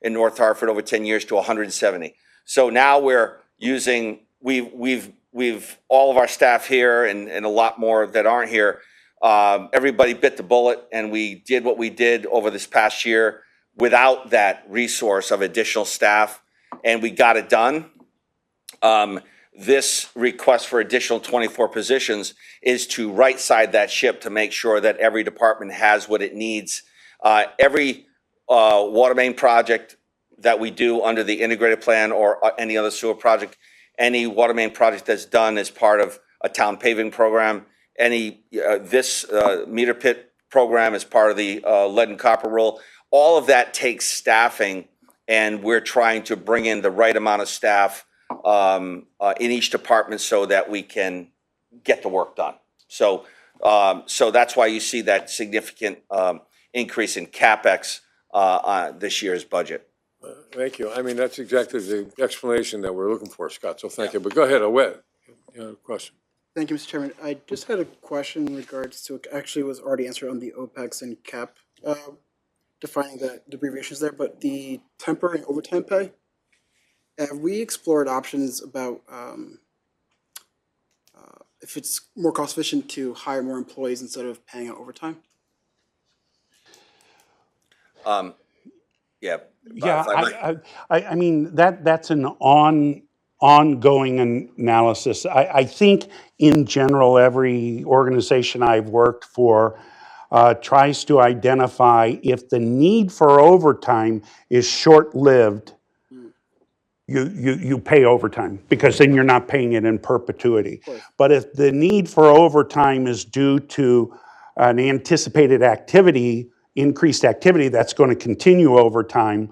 A: in North Hartford over 10 years to 170. So now we're using, we've all of our staff here and a lot more that aren't here. Everybody bit the bullet, and we did what we did over this past year without that resource of additional staff, and we got it done. This request for additional 24 positions is to right-side that ship to make sure that every department has what it needs. Every water main project that we do under the integrated plan or any other sewer project, any water main project that's done as part of a town paving program, this meter pit program is part of the lead and copper rule. All of that takes staffing, and we're trying to bring in the right amount of staff in each department so that we can get the work done. So that's why you see that significant increase in CapEx on this year's budget.
B: Thank you. I mean, that's exactly the explanation that we're looking for, Scott, so thank you. But go ahead, Owed. You have a question?
H: Thank you, Mr. Chairman. I just had a question in regards to, actually was already answered on the OPEX and CAP, defining the abbreviations there, but the temporary and overtime pay, have we explored options about if it's more cost efficient to hire more employees instead of paying out overtime?
A: Yeah.
F: Yeah, I mean, that's an ongoing analysis. I think in general, every organization I've worked for tries to identify if the need for overtime is short-lived, you pay overtime, because then you're not paying it in perpetuity. But if the need for overtime is due to an anticipated activity, increased activity that's going to continue over time,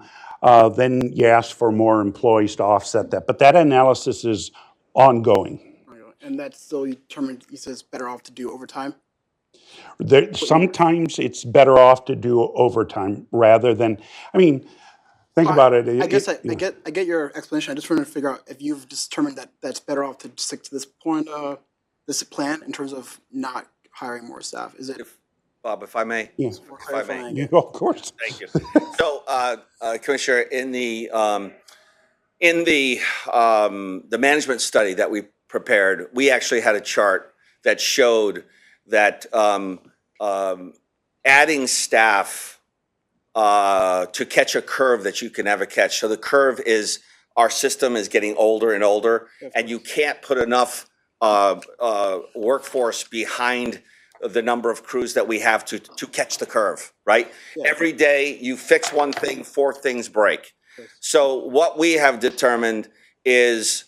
F: then you ask for more employees to offset that. But that analysis is ongoing.
H: And that's still determined, he says, better off to do overtime?
F: Sometimes it's better off to do overtime rather than, I mean, think about it.
H: I guess I get your explanation. I just wanted to figure out if you've determined that that's better off to stick to this point, this plan in terms of not hiring more staff. Is it?
A: Bob, if I may?
F: Yeah.
A: If I may.
F: Yeah, of course.
A: Thank you. So, Commissioner, in the management study that we prepared, we actually had a chart that showed that adding staff to catch a curve that you can never catch. So the curve is our system is getting older and older, and you can't put enough workforce behind the number of crews that we have to catch the curve, right? Yeah. Every day you fix one thing, 4 things break. Yes. So what we have determined is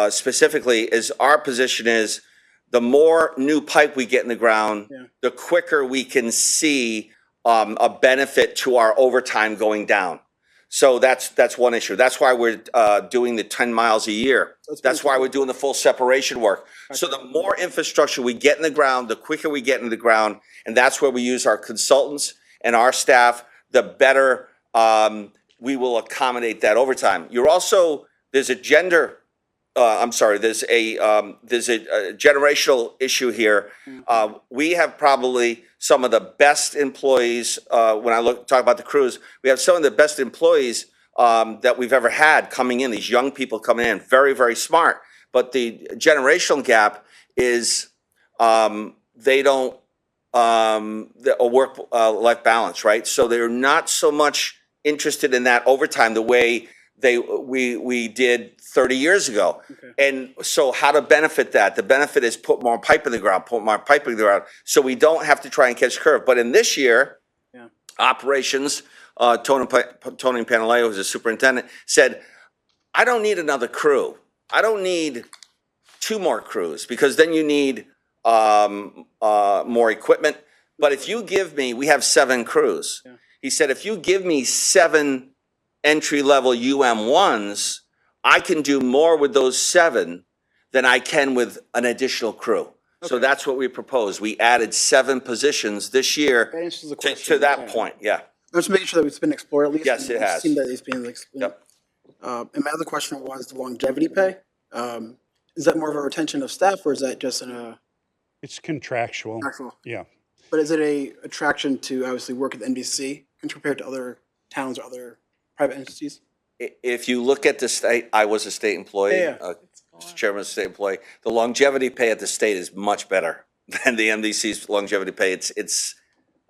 A: specifically is our position is the more new pipe we get in the ground, the quicker we can see a benefit to our overtime going down. So that's one issue. That's why we're doing the 10 miles a year. That's why we're doing the full separation work. So the more infrastructure we get in the ground, the quicker we get in the ground, and that's where we use our consultants and our staff, the better we will accommodate that overtime. There's a generational issue here. We have probably some of the best employees. When I talk about the crews, we have some of the best employees that we've ever had coming in. These young people coming in, very, very smart. But the generational gap is they don't a work life balance, right? So they're not so much interested in that overtime the way we did 30 years ago. And so how to benefit that? The benefit is put more pipe in the ground, so we don't have to try and catch curve. But in this year, operations, Tony Panaleo, who's the superintendent, said, I don't need another crew. I don't need 2 more crews, because then you need more equipment. But if you give me, we have 7 crews. He said, if you give me 7 entry-level UM1s, I can do more with those 7 than I can with an additional crew. So that's what we proposed. We added 7 positions this year
H: That answers the
A: to
H: question.
A: that point, yeah.
H: I'm just making sure that it's been explored at least.
A: Yes, it has.
H: Seen that it's been explored. And my other question was the longevity pay. Is that more of a retention of staff, or is that just an
F: It's contractual.
H: actual?
F: Yeah.
H: But is it a attraction to obviously work at the NBC compared to other towns or other private entities?
A: If you look at the state, I was a state employee, chairman of the state employee. The longevity pay at the state is much better than the MDC's longevity pay.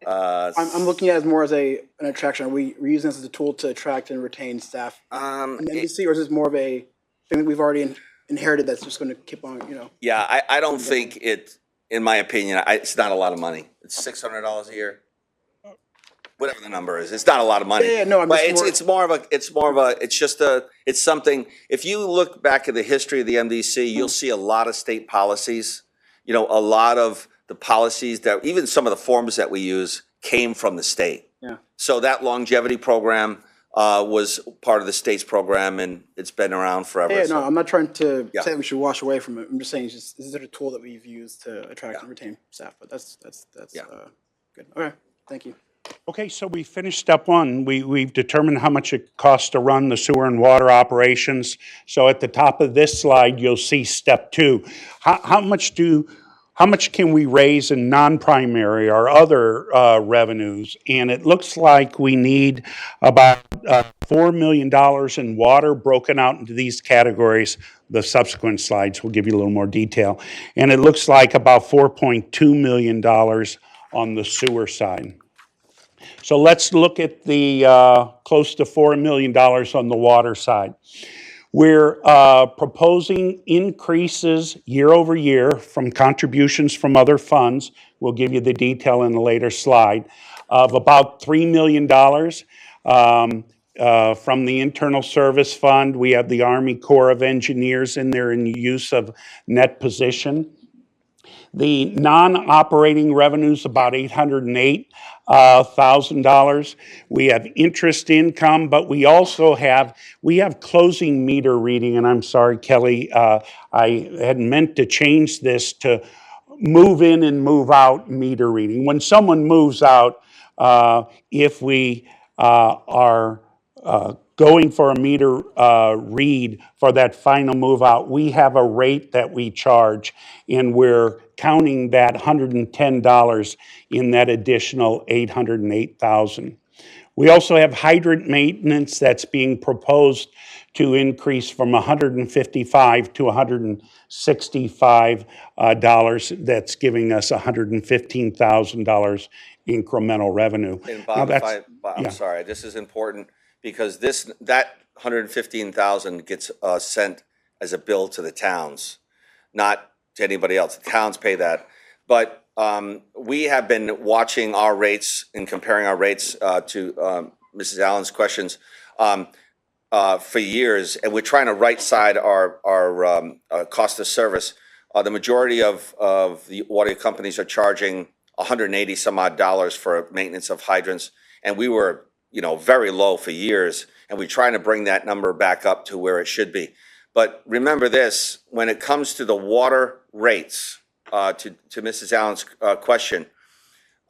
H: I'm looking at it more as an attraction. Are we using this as a tool to attract and retain staff in the NBC, or is this more of a thing that we've already inherited that's just going to keep on,
A: Yeah, I don't think it, in my opinion, it's not a lot of money. It's $600 a year. Whatever the number is, it's not a lot of money.
H: No, I'm
A: But
H: just
A: it's something, if you look back at the history of the MDC, you'll see a lot of state policies. A lot of the policies that, even some of the forms that we use came from the state.
H: Yeah.
A: So that longevity program was part of the state's program, and it's been around forever.
H: no,
A: So-
H: I'm not trying to say we should wash away from it. I'm just saying, is it a tool that we've used to attract and retain staff? But that's good. Okay, thank you.
F: Okay, so we finished step 1. We've determined how much it costs to run the sewer and water operations. So at the top of this slide, you'll see step 2. How much can we raise in non-primary or other revenues? And it looks like we need about $4 million in water broken out into these categories. The subsequent slides will give you a little more detail. And it looks like about $4.2 million on the sewer side. So let's look at the close to $4 million on the water side. We're proposing increases year over year from contributions from other funds. We'll give you the detail in a later slide, of about $3 million from the Internal Service Fund. We have the Army Corps of Engineers in there in use of net position. The non-operating revenues, about $808,000. We have interest income, but we also have closing meter reading, and I'm sorry, Kelly, I had meant to change this to move in and move out meter reading. When someone moves out, if we are going for a meter read for that final move out, we have a rate that we charge, and we're counting that $110 in that additional $808,000. We also have hydrant maintenance that's being proposed to increase from $155 to $165. That's giving us $115,000 incremental revenue.
A: And Bob, I'm sorry, this is important, because that $115,000 gets sent as a bill to the towns, not to anybody else. The towns pay that. But we have been watching our rates and comparing our rates to Mrs. Allen's questions for years, and we're trying to right side our cost of service. The majority of the water companies are charging $180 some odd for maintenance of hydrants, and we were very low for years, and we're trying to bring that number back up to where it should be. But remember this, when it comes to the water rates, to Mrs. Allen's question,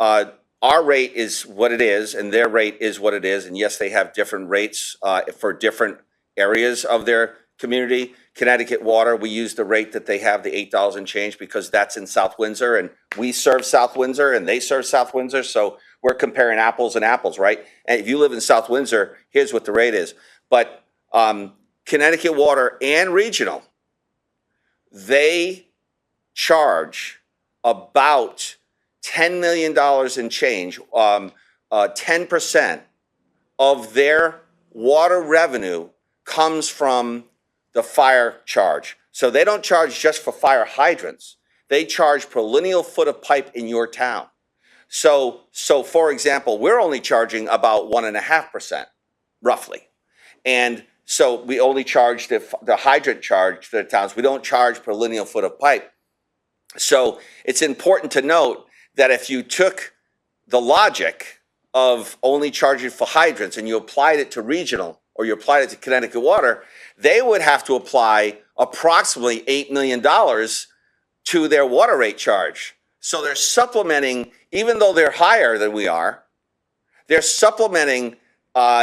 A: our rate is what it is, and their rate is what it is. And yes, they have different rates for different areas of their community. Connecticut Water, we use the rate that they have, the $8 and change, because that's in South Windsor, and we serve South Windsor, and they serve South Windsor. So we're comparing apples and apples, right? And if you live in South Windsor, here's what the rate is. But Connecticut Water and Regional, they charge about $10 million in change, 10% of their water revenue comes from the fire charge. So they don't charge just for fire hydrants. They charge per lineal foot of pipe in your town. So for example, we're only charging about 1.5%, roughly. And so we only charge the hydrant charge to the towns. We don't charge per lineal foot of pipe. So it's important to note that if you took the logic of only charging for hydrants and you applied it to regional, or you applied it to Connecticut Water, they would have to apply approximately $8 million to their water rate charge. So they're supplementing, even though they're higher than we are, they're supplementing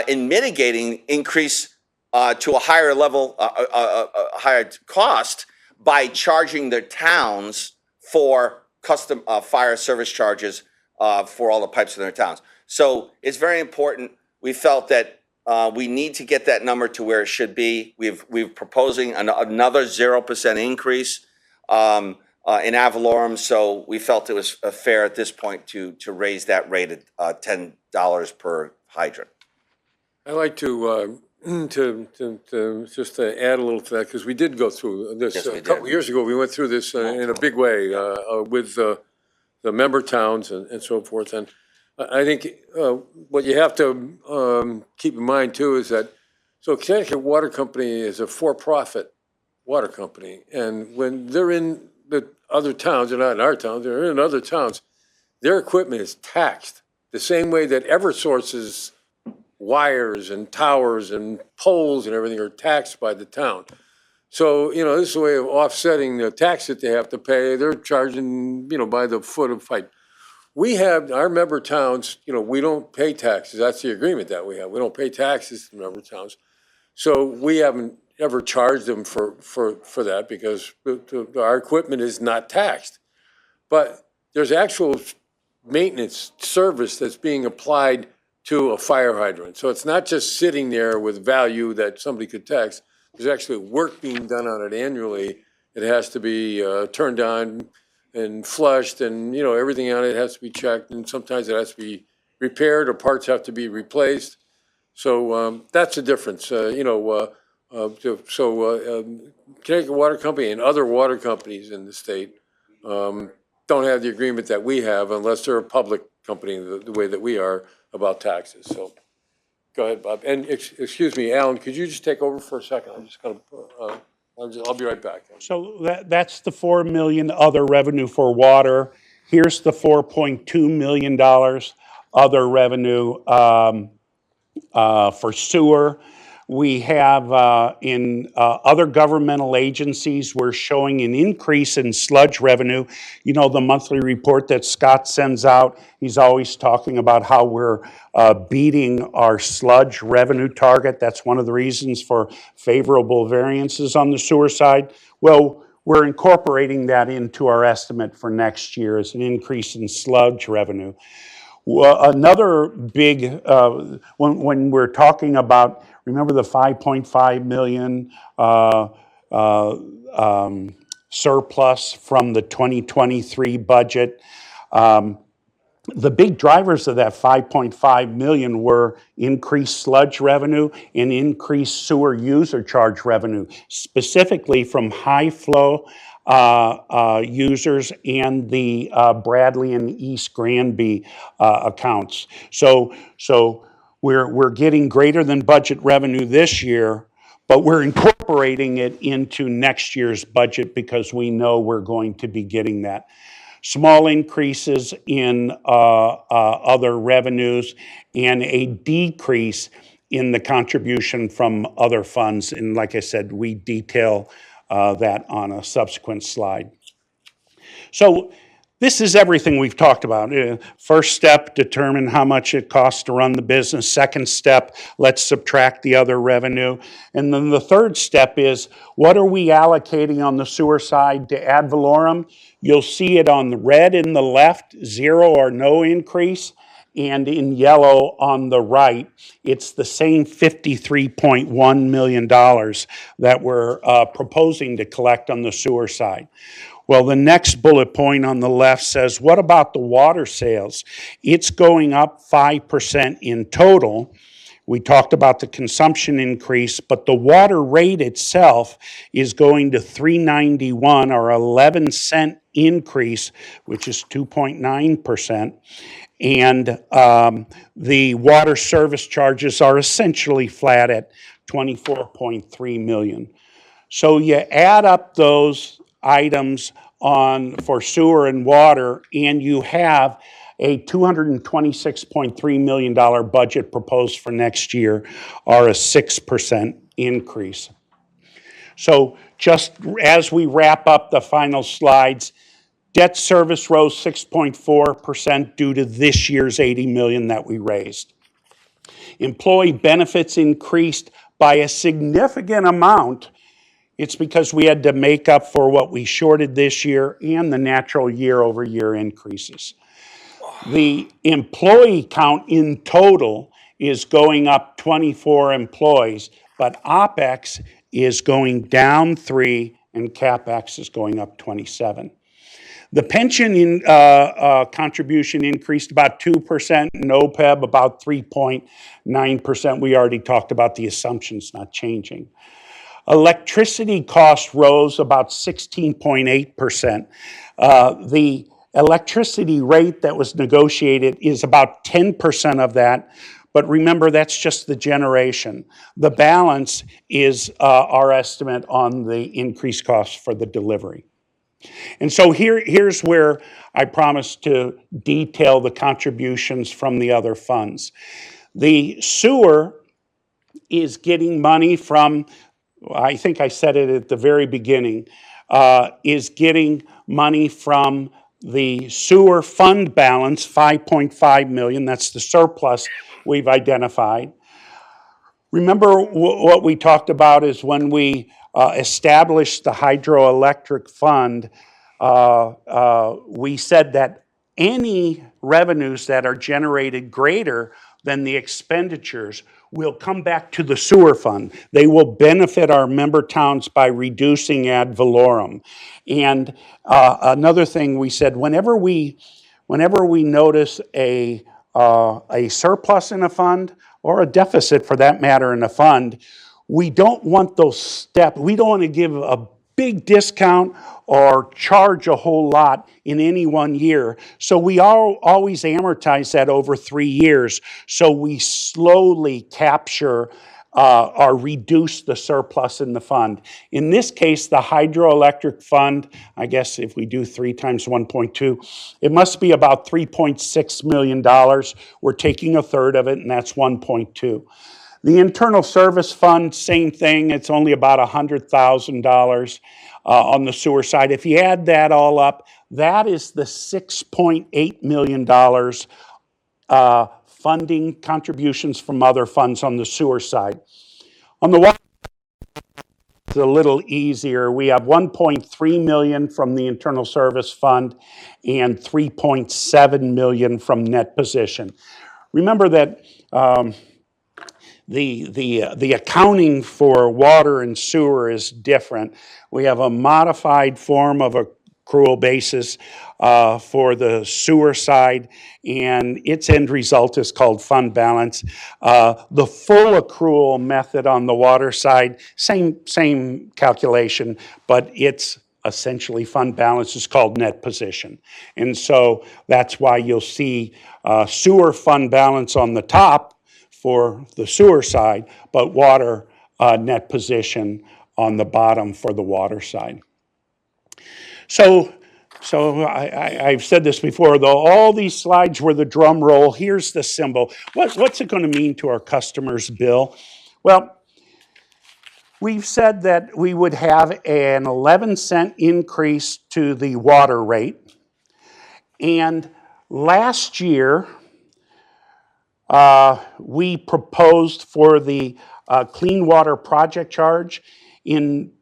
A: in mitigating increase to a higher level, a higher cost by charging their towns for custom fire service charges for all the pipes in their towns. So it's very important. We felt that we need to get that number to where it should be. We're proposing another 0% increase in Avalorum, so we felt it was fair at this point to raise that rate at $10 per hydrant.
B: I'd like to just to add a little to that, because we did go through this
A: Yes, we
B: a
A: did.
B: couple years ago. We went through this in a big way with the member towns and so forth. And I think what you have to keep in mind too is that, so Connecticut Water Company is a for-profit water company. And when they're in the other towns, they're not in our towns, they're in other towns, their equipment is taxed the same way that Eversource's wires and towers and poles and everything are taxed by the town. So, this is a way of offsetting the tax that they have to pay. They're charging, by the foot of pipe. We have, our member towns, we don't pay taxes. That's the agreement that we have. We don't pay taxes to member towns. So we haven't ever charged them for that because our equipment is not taxed. But there's actual maintenance service that's being applied to a fire hydrant. So it's not just sitting there with value that somebody could tax. There's actually work being done on it annually. It has to be turned on and flushed, and everything on it has to be checked, and sometimes it has to be repaired or parts have to be replaced. So that's the difference. Connecticut Water Company and other water companies in the state don't have the agreement that we have unless they're a public company the way that we are about taxes. So go ahead, Bob. And excuse me, Alan, could you just take over for a second? I'm just going to, I'll be right back.
F: So that's the $4 million other revenue for water. Here's the $4.2 million other revenue for sewer. We have in other governmental agencies, we're showing an increase in sludge revenue. The monthly report that Scott sends out, he's always talking about how we're beating our sludge revenue target. That's one of the reasons for favorable variances on the sewer side. Well, we're incorporating that into our estimate for next year as an increase in sludge revenue. Another big, when we're talking about, remember the 5.5 million surplus from the 2023 budget? The big drivers of that 5.5 million were increased sludge revenue and increased sewer user charge revenue, specifically from high flow users and the Bradley and East Granby accounts. So we're getting greater than budget revenue this year, but we're incorporating it into next year's budget because we know we're going to be getting that. Small increases in other revenues and a decrease in the contribution from other funds. And like I said, we detail that on a subsequent slide. So this is everything we've talked about. First step, determine how much it costs to run the business. Second step, let's subtract the other revenue. And then the third step is, what are we allocating on the sewer side to ad valorem? You'll see it on the red in the left, 0 or no increase. And in yellow on the right, it's the same $53.1 million that we're proposing to collect on the sewer side. Well, the next bullet point on the left says, what about the water sales? It's going up 5% in total. We talked about the consumption increase, but the water rate itself is going to $3.91 or 11-cent increase, which is 2.9%. And the water service charges are essentially flat at $24.3 million. So you add up those items for sewer and water, and you have a $226.3 million budget proposed for next year, or a 6% increase. So just as we wrap up the final slides, debt service rose 6.4% due to this year's $80 million that we raised. Employee benefits increased by a significant amount. It's because we had to make up for what we shorted this year and the natural year-over-year increases. The employee count in total is going up 24 employees, but OpEx is going down 3 and CapEx is going up 27. The pension contribution increased about 2%, and OPEB about 3.9%. We already talked about the assumptions not changing. Electricity costs rose about 16.8%. The electricity rate that was negotiated is about 10% of that, but remember, that's just the generation. The balance is our estimate on the increased costs for the delivery. And so here's where I promised to detail the contributions from the other funds. The sewer is getting money from, I think I said it at the very beginning, is getting money from the sewer fund balance, $5.5 million. That's the surplus we've identified. Remember what we talked about is when we established the hydroelectric fund, we said that any revenues that are generated greater than the expenditures will come back to the sewer fund. They will benefit our member towns by reducing ad valorem. And another thing we said, whenever we notice a surplus in a fund, or a deficit for that matter in a fund, we don't want those steps. We don't want to give a big discount or charge a whole lot in any one year. So we always amortize that over 3 years. So we slowly capture or reduce the surplus in the fund. In this case, the hydroelectric fund, I guess if we do 3 times 1.2, it must be about $3.6 million. We're taking a third of it, and that's 1.2. The internal service fund, same thing. It's only about $100,000 on the sewer side. If you add that all up, that is the $6.8 million funding contributions from other funds on the sewer side. On the water, it's a little easier. We have $1.3 million from the internal service fund and $3.7 million from net position. Remember that the accounting for water and sewer is different. We have a modified form of accrual basis for the sewer side, and its end result is called fund balance. The full accrual method on the water side, same calculation, but it's essentially fund balance is called net position. And so that's why you'll see sewer fund balance on the top for the sewer side, but water net position on the bottom for the water side. So I've said this before, though, all these slides were the drum roll. Here's the symbol. What's it going to mean to our customers' bill? Well, we've said that we would have an 11-cent increase to the water rate. And last year, we proposed for the Clean Water Project charge. In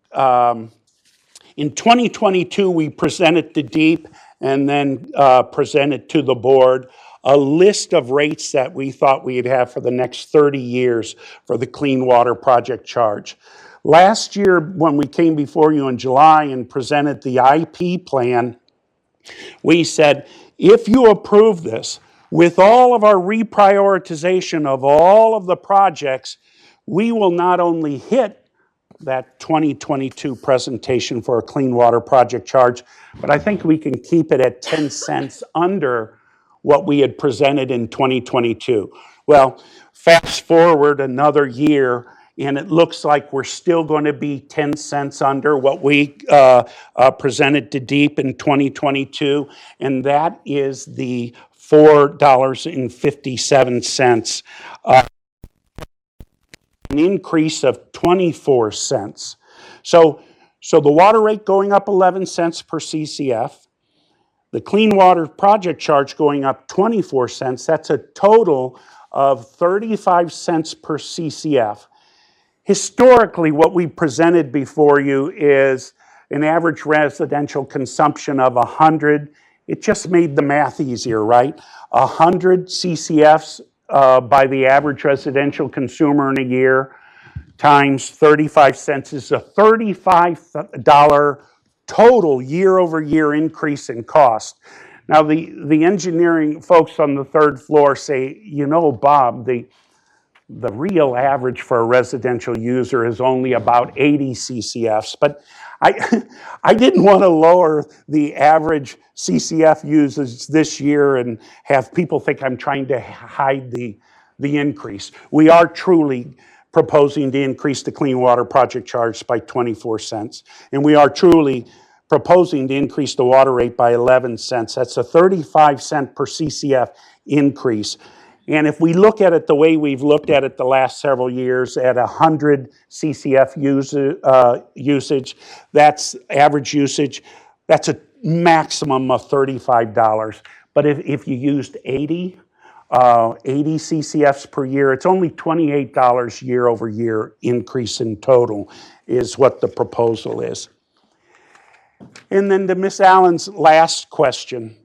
F: 2022, we presented to DEEP and then presented to the board a list of rates that we thought we'd have for the next 30 years for the Clean Water Project charge. Last year, when we came before you in July and presented the IP plan, we said, if you approve this, with all of our reprioritization of all of the projects, we will not only hit that 2022 presentation for a clean water project charge, but I think we can keep it at 10 cents under what we had presented in 2022. Well, fast forward another year, and it looks like we're still going to be 10 cents under what we presented to DEEP in 2022, and that is the $4.57, an increase of 24 cents. So the water rate going up 11 cents per CCF, the clean water project charge going up 24 cents, that's a total of 35 cents per CCF. Historically, what we presented before you is an average residential consumption of 100. It just made the math easier, right? 100 CCFs by the average residential consumer in a year times 35 cents is a $35 total year-over-year increase in cost. Now, the engineering folks on the third floor say, you know, Bob, the real average for a residential user is only about 80 CCFs, but I didn't want to lower the average CCF usage this year and have people think I'm trying to hide the increase. We are truly proposing to increase the clean water project charge by 24 cents, and we are truly proposing to increase the water rate by 11 cents. That's a 35 cent per CCF increase. And if we look at it the way we've looked at it the last several years at 100 CCF usage, that's average usage, that's a maximum of $35. But if you used 80 CCFs per year, it's only $28 year over year increase in total is what the proposal is. And then to Ms. Allen's last question,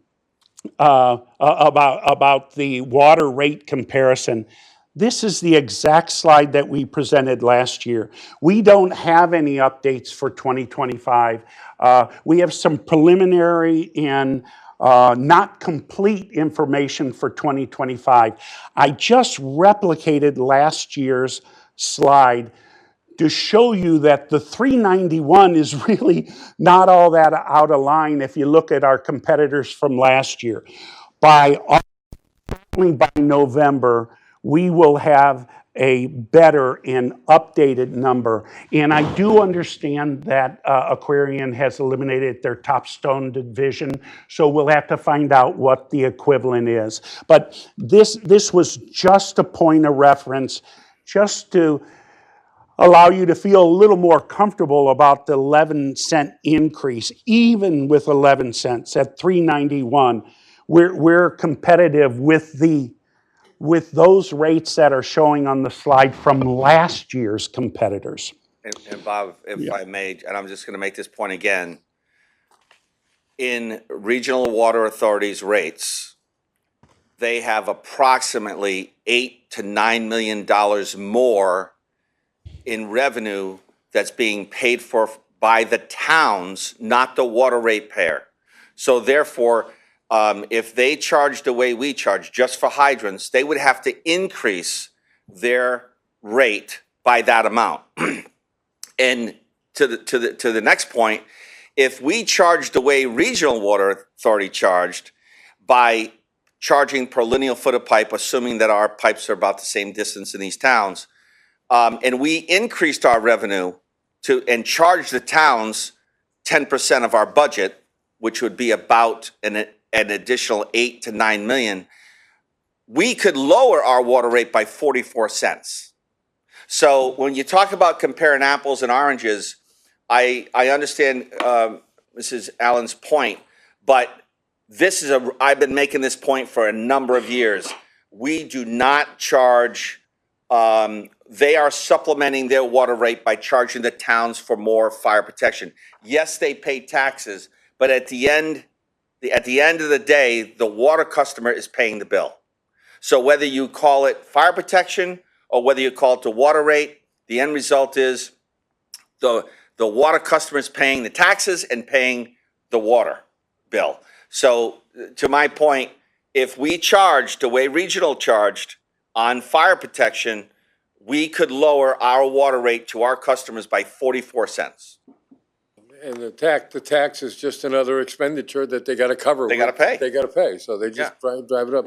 F: about the water rate comparison. This is the exact slide that we presented last year. We don't have any updates for 2025. We have some preliminary and not complete information for 2025. I just replicated last year's slide to show you that the 391 is really not all that out of line if you look at our competitors from last year. By November, we will have a better and updated number. And I do understand that Aquarian has eliminated their Topstone division, so we'll have to find out what the equivalent is. But this was just a point of reference, just to allow you to feel a little more comfortable about the 11-cent increase. Even with 11 cents at 391, we're competitive with those rates that are showing on the slide from last year's competitors.
A: And Bob, if I may, and I'm just going to make this point again, in regional water authorities' rates, they have approximately $8 to $9 million more in revenue that's being paid for by the towns, not the water rate payer. So therefore, if they charged the way we charge just for hydrants, they would have to increase their rate by that amount. And to the next point, if we charged the way regional water authority charged by charging per lineal foot of pipe, assuming that our pipes are about the same distance in these towns, and we increased our revenue and charged the towns 10% of our budget, which would be about an additional 8 to 9 million, we could lower our water rate by 44 cents. So when you talk about comparing apples and oranges, I understand Mrs. Allen's point, but I've been making this point for a number of years. We do not charge. They are supplementing their water rate by charging the towns for more fire protection. Yes, they pay taxes, but at the end of the day, the water customer is paying the bill. So whether you call it fire protection or whether you call it the water rate, the end result is the water customers paying the taxes and paying the water bill. So to my point, if we charged the way Regional charged on fire protection, we could lower our water rate to our customers by 44 cents.
B: And the tax is just another expenditure that they gotta cover.
A: They gotta pay.
B: They gotta pay, so they just drive it up.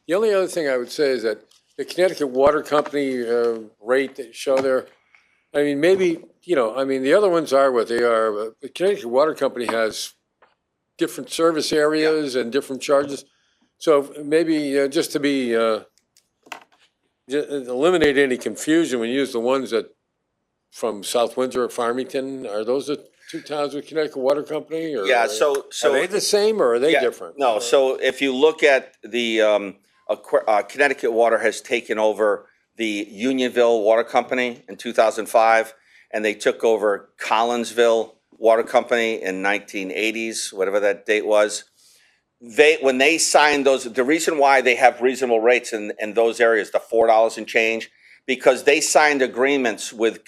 B: The only other thing I would say is that the Connecticut Water Company, rate that you show there, I mean, maybe, the other ones are what they are, but the Connecticut Water Company has different service areas and different charges. So maybe, just to be, eliminate any confusion, when you use the ones that, from South Windsor or Farmington, are those the two towns with Connecticut Water Company, or?
A: Yeah,
B: Are they the same, or are they
A: Yeah,
B: different?
A: No, so if you look at the, Connecticut Water has taken over the Unionville Water Company in 2005, and they took over Collinsville Water Company in 1980s, whatever that date was. When they signed those, the reason why they have reasonable rates in those areas, the $4 and change, because they signed agreements with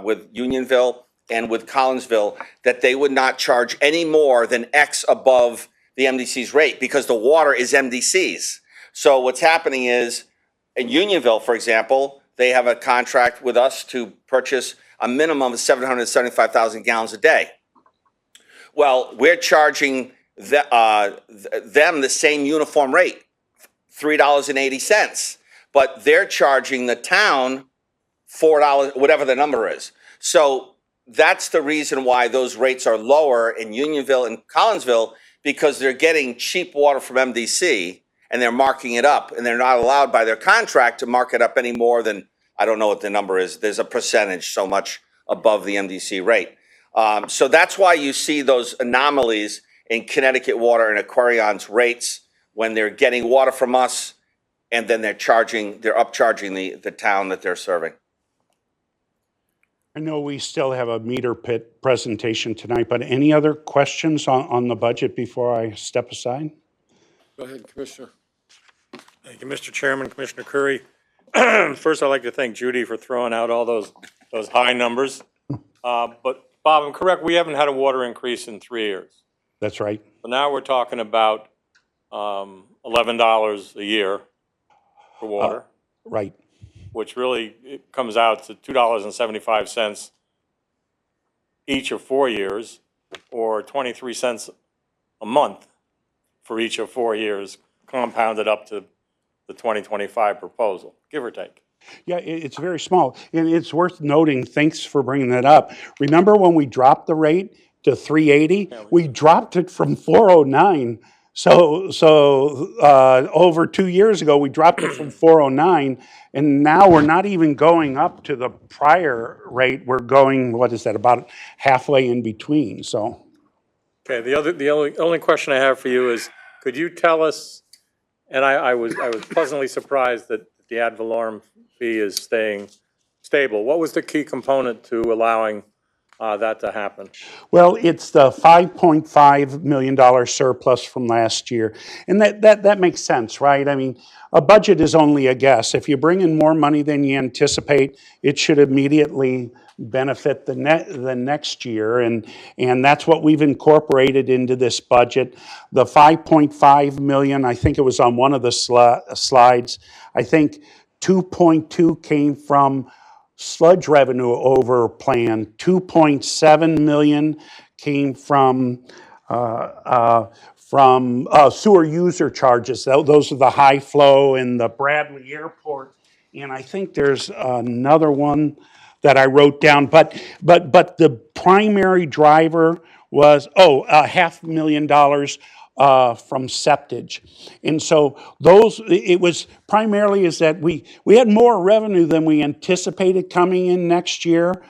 A: with Unionville and with Collinsville that they would not charge any more than X above the MDC's rate, because the water is MDC's. So what's happening is, in Unionville, for example, they have a contract with us to purchase a minimum of 775,000 gallons a day. Well, we're charging them the same uniform rate, $3.80, but they're charging the town $4, whatever the number is. So that's the reason why those rates are lower in Unionville and Collinsville, because they're getting cheap water from MDC and they're marking it up, and they're not allowed by their contract to mark it up any more than, I don't know what the number is. There's a percentage so much above the MDC rate. So that's why you see those anomalies in Connecticut Water and Aquarion's rates when they're getting water from us, and then they're upcharging the town that they're serving.
F: I know we still have a meter pit presentation tonight, but any other questions on the budget before I step aside?
B: Go ahead, Commissioner.
I: Thank you, Mr. Chairman, Commissioner Curry. First, I'd like to thank Judy for throwing out all those high numbers. But Bob, I'm correct, we haven't had a water increase in 3 years.
F: That's right.
I: So now we're talking about $11 a year for water,
F: Right.
I: which really it comes out to $2.75 each of 4 years, or 23 cents a month for each of 4 years, compounded up to the 2025 proposal, give or take.
F: Yeah, it's very small. And it's worth noting, thanks for bringing that up. Remember when we dropped the rate to 380? We dropped it from 409. So over 2 years ago, we dropped it from 409, and now we're not even going up to the prior rate. We're going, what is that, about halfway in between, so.
I: Okay, the only question I have for you is, could you tell us, and I was pleasantly surprised that the ad valorem fee is staying stable. What was the key component to allowing that to happen?
F: Well, it's the $5.5 million surplus from last year. And that makes sense, right? I mean, a budget is only a guess. If you bring in more money than you anticipate, it should immediately benefit the next year. And that's what we've incorporated into this budget. The $5.5 million, I think it was on one of the slides, I think 2.2 came from sludge revenue over plan. 2.7 million came from sewer user charges. Those are the high flow in the Bradley Airport. And I think there's another one that I wrote down. But the primary driver was, $500,000 from septage. And so it was primarily is that we had more revenue than we anticipated coming in next year.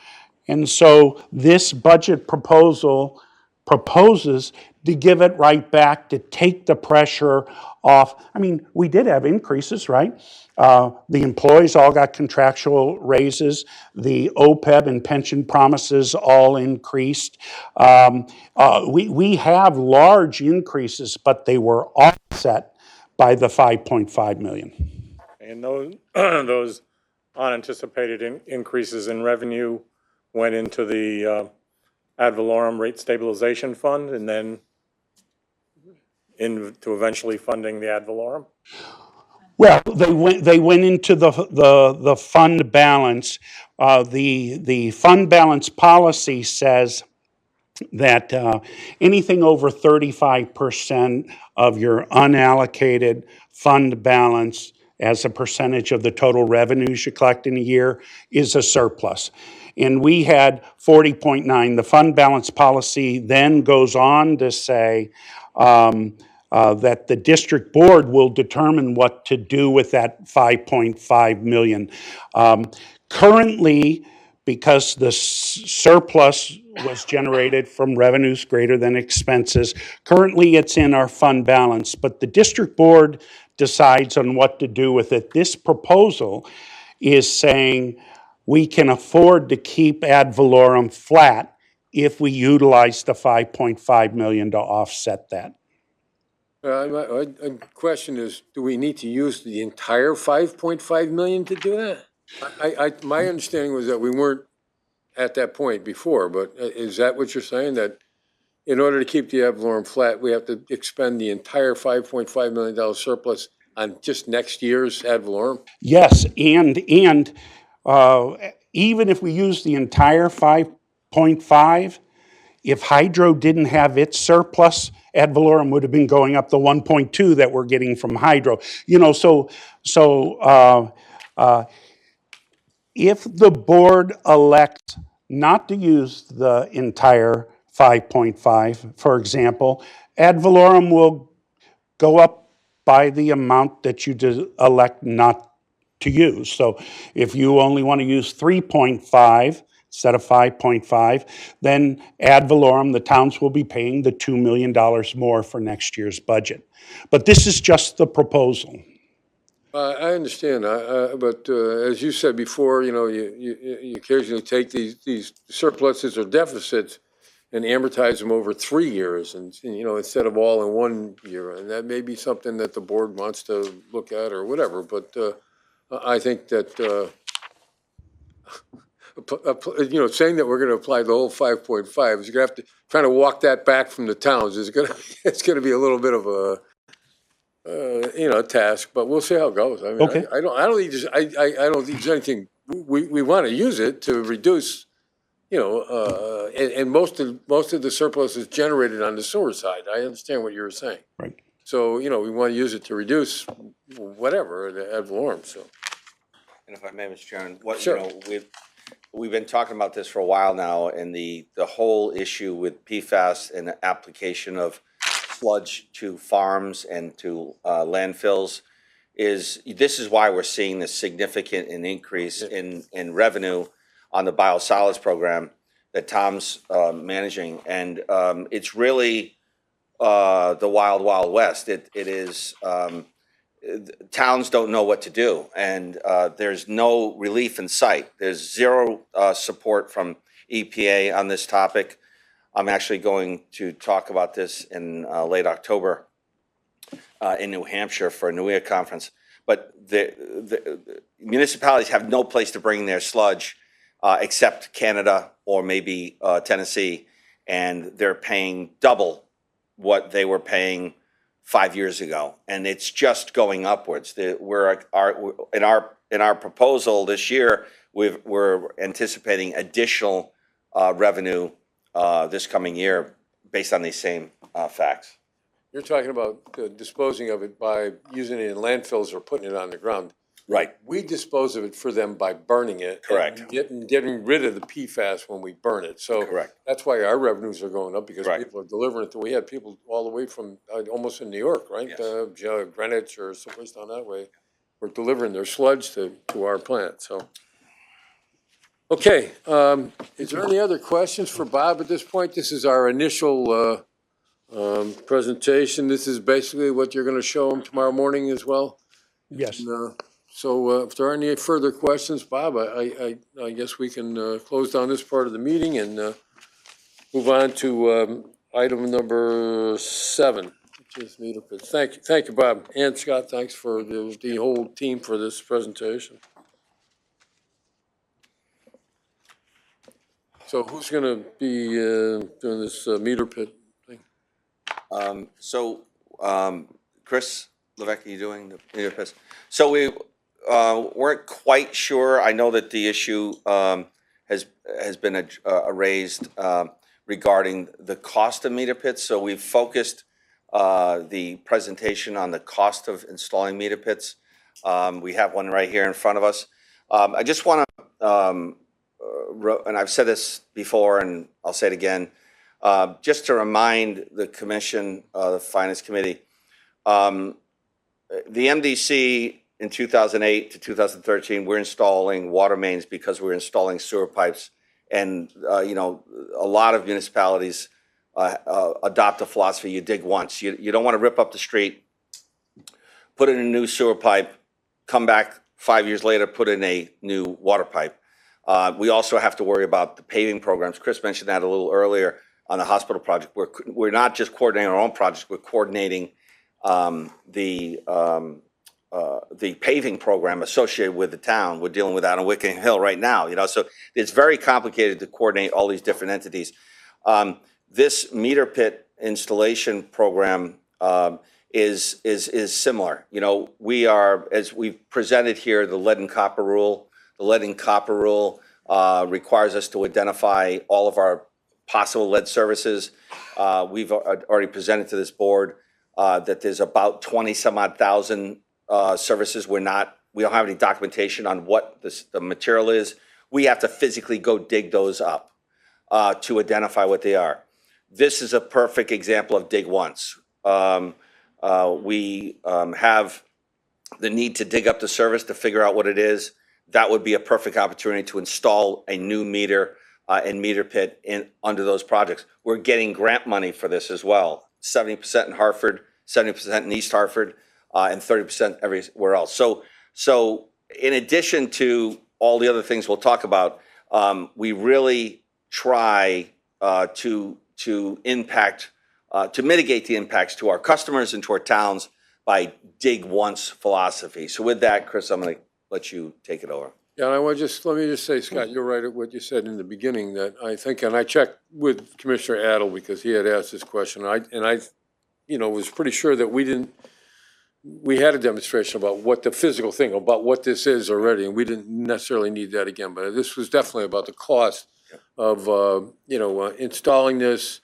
F: And so this budget proposal proposes to give it right back, to take the pressure off. I mean, we did have increases, right? The employees all got contractual raises. The OPEB and pension promises all increased. We have large increases, but they were offset by the $5.5 million.
I: And those unanticipated increases in revenue went into the ad valorem rate stabilization fund and then into eventually funding the ad valorem?
F: Well, they went into the fund balance. The fund balance policy says that anything over 35% of your unallocated fund balance as a percentage of the total revenues you collect in a year is a surplus. And we had 40.9. The fund balance policy then goes on to say that the district board will determine what to do with that 5.5 million. Currently, because the surplus was generated from revenues greater than expenses, currently it's in our fund balance, but the district board decides on what to do with it. This proposal is saying we can afford to keep ad valorem flat if we utilize the 5.5 million to offset that.
B: My question is, do we need to use the entire 5.5 million to do that? My understanding was that we weren't at that point before, but is that what you're saying? That in order to keep the ad valorem flat, we have to expend the entire $5.5 million surplus on just next year's ad valorem?
F: Yes, and even if we use the entire 5.5, if hydro didn't have its surplus, ad valorem would have been going up the 1.2 that we're getting from hydro. You know, if the board elects not to use the entire 5.5, for example, ad valorem will go up by the amount that you elect not to use. So if you only want to use 3.5 instead of 5.5, then ad valorem, the towns will be paying the $2 million more for next year's budget. But this is just the proposal.
B: I understand, but as you said before, you know, you occasionally take these surpluses or deficits and amortize them over 3 years, and you know, instead of all in 1 year, and that may be something that the board wants to look at or whatever. But I think that you know, saying that we're going to apply the whole 5.5 is you're going to have to try to walk that back from the towns. It's going to be a little bit of a you know, task, but we'll see how it goes. I mean,
F: Okay.
B: I don't think there's anything, we want to use it to reduce, you know, and most of the surplus is generated on the sewer side. I understand what you were saying.
F: Right.
B: So, you know, we want to use it to reduce whatever, the ad valorem, so.
A: And if I may, Mr. Chairman, what, you
B: Sure.
A: know, we've been talking about this for a while now, and the whole issue with PFAS and the application of sludge to farms and to landfills this is why we're seeing this significant increase in revenue on the biosolids program that Tom's managing. And it's really the wild, wild west. It is, towns don't know what to do, and there's no relief in sight. There's zero support from EPA on this topic. I'm actually going to talk about this in late October in New Hampshire for a NUIA conference. But the municipalities have no place to bring their sludge except Canada or maybe Tennessee, and they're paying double what they were paying 5 years ago, and it's just going upwards. In our proposal this year, we're anticipating additional revenue this coming year based on these same facts.
B: You're talking about disposing of it by using it in landfills or putting it on the ground.
A: Right.
B: We dispose of it for them by burning it.
A: Correct.
B: And getting rid of the PFAS when we burn it. So
A: Correct.
B: that's why our revenues are going up, because
A: Right.
B: people are delivering it. We had people all the way from almost in New York, right?
A: Yes.
B: Greenwich or someplace down that way. We're delivering their sludge to our plant, so. Okay, is there any other questions for Bob at this point? This is our initial presentation. This is basically what you're going to show him tomorrow morning as well?
F: Yes.
B: So if there are any further questions, Bob, I guess we can close down this part of the meeting and move on to item number 7, which is meter pits. Thank you, Bob. And Scott, thanks for the whole team for this presentation. So who's going to be doing this meter pit thing?
A: Chris Levesque, are you doing the meter pits? So we weren't quite sure. I know that the issue has been raised regarding the cost of meter pits. So we've focused the presentation on the cost of installing meter pits. We have one right here in front of us. I just want to, and I've said this before and I'll say it again, just to remind the commission, the finance committee, the MDC in 2008 to 2013, we're installing water mains because we're installing sewer pipes. And, a lot of municipalities adopt a philosophy, you dig once. You don't want to rip up the street, put in a new sewer pipe, come back 5 years later, put in a new water pipe. We also have to worry about the paving programs. Chris mentioned that a little earlier on the hospital project. We're not just coordinating our own projects, we're coordinating the paving program associated with the town. We're dealing with that on Wickham Hill right now, so it's very complicated to coordinate all these different entities. This meter pit installation program is similar. We are, as we've presented here, the lead and copper rule. The lead and copper rule requires us to identify all of our possible lead services. We've already presented to this board that there's about 20 some odd thousand services. We don't have any documentation on what the material is. We have to physically go dig those up to identify what they are. This is a perfect example of dig once. We have the need to dig up the service to figure out what it is. That would be a perfect opportunity to install a new meter and meter pit under those projects. We're getting grant money for this as well. 70% in Hartford, 70% in East Hartford, and 30% everywhere else. So in addition to all the other things we'll talk about, we really try to mitigate the impacts to our customers and to our towns by dig once philosophy. So with that, Chris, I'm going to let you take it over.
B: Yeah, and let me just say, Scott, you're right at what you said in the beginning, that I think, and I checked with Commissioner Adel because he had asked this question, and I was pretty sure that we had a demonstration about what the physical thing, about what this is already, and we didn't necessarily need that again, but this was definitely about the cost of, installing this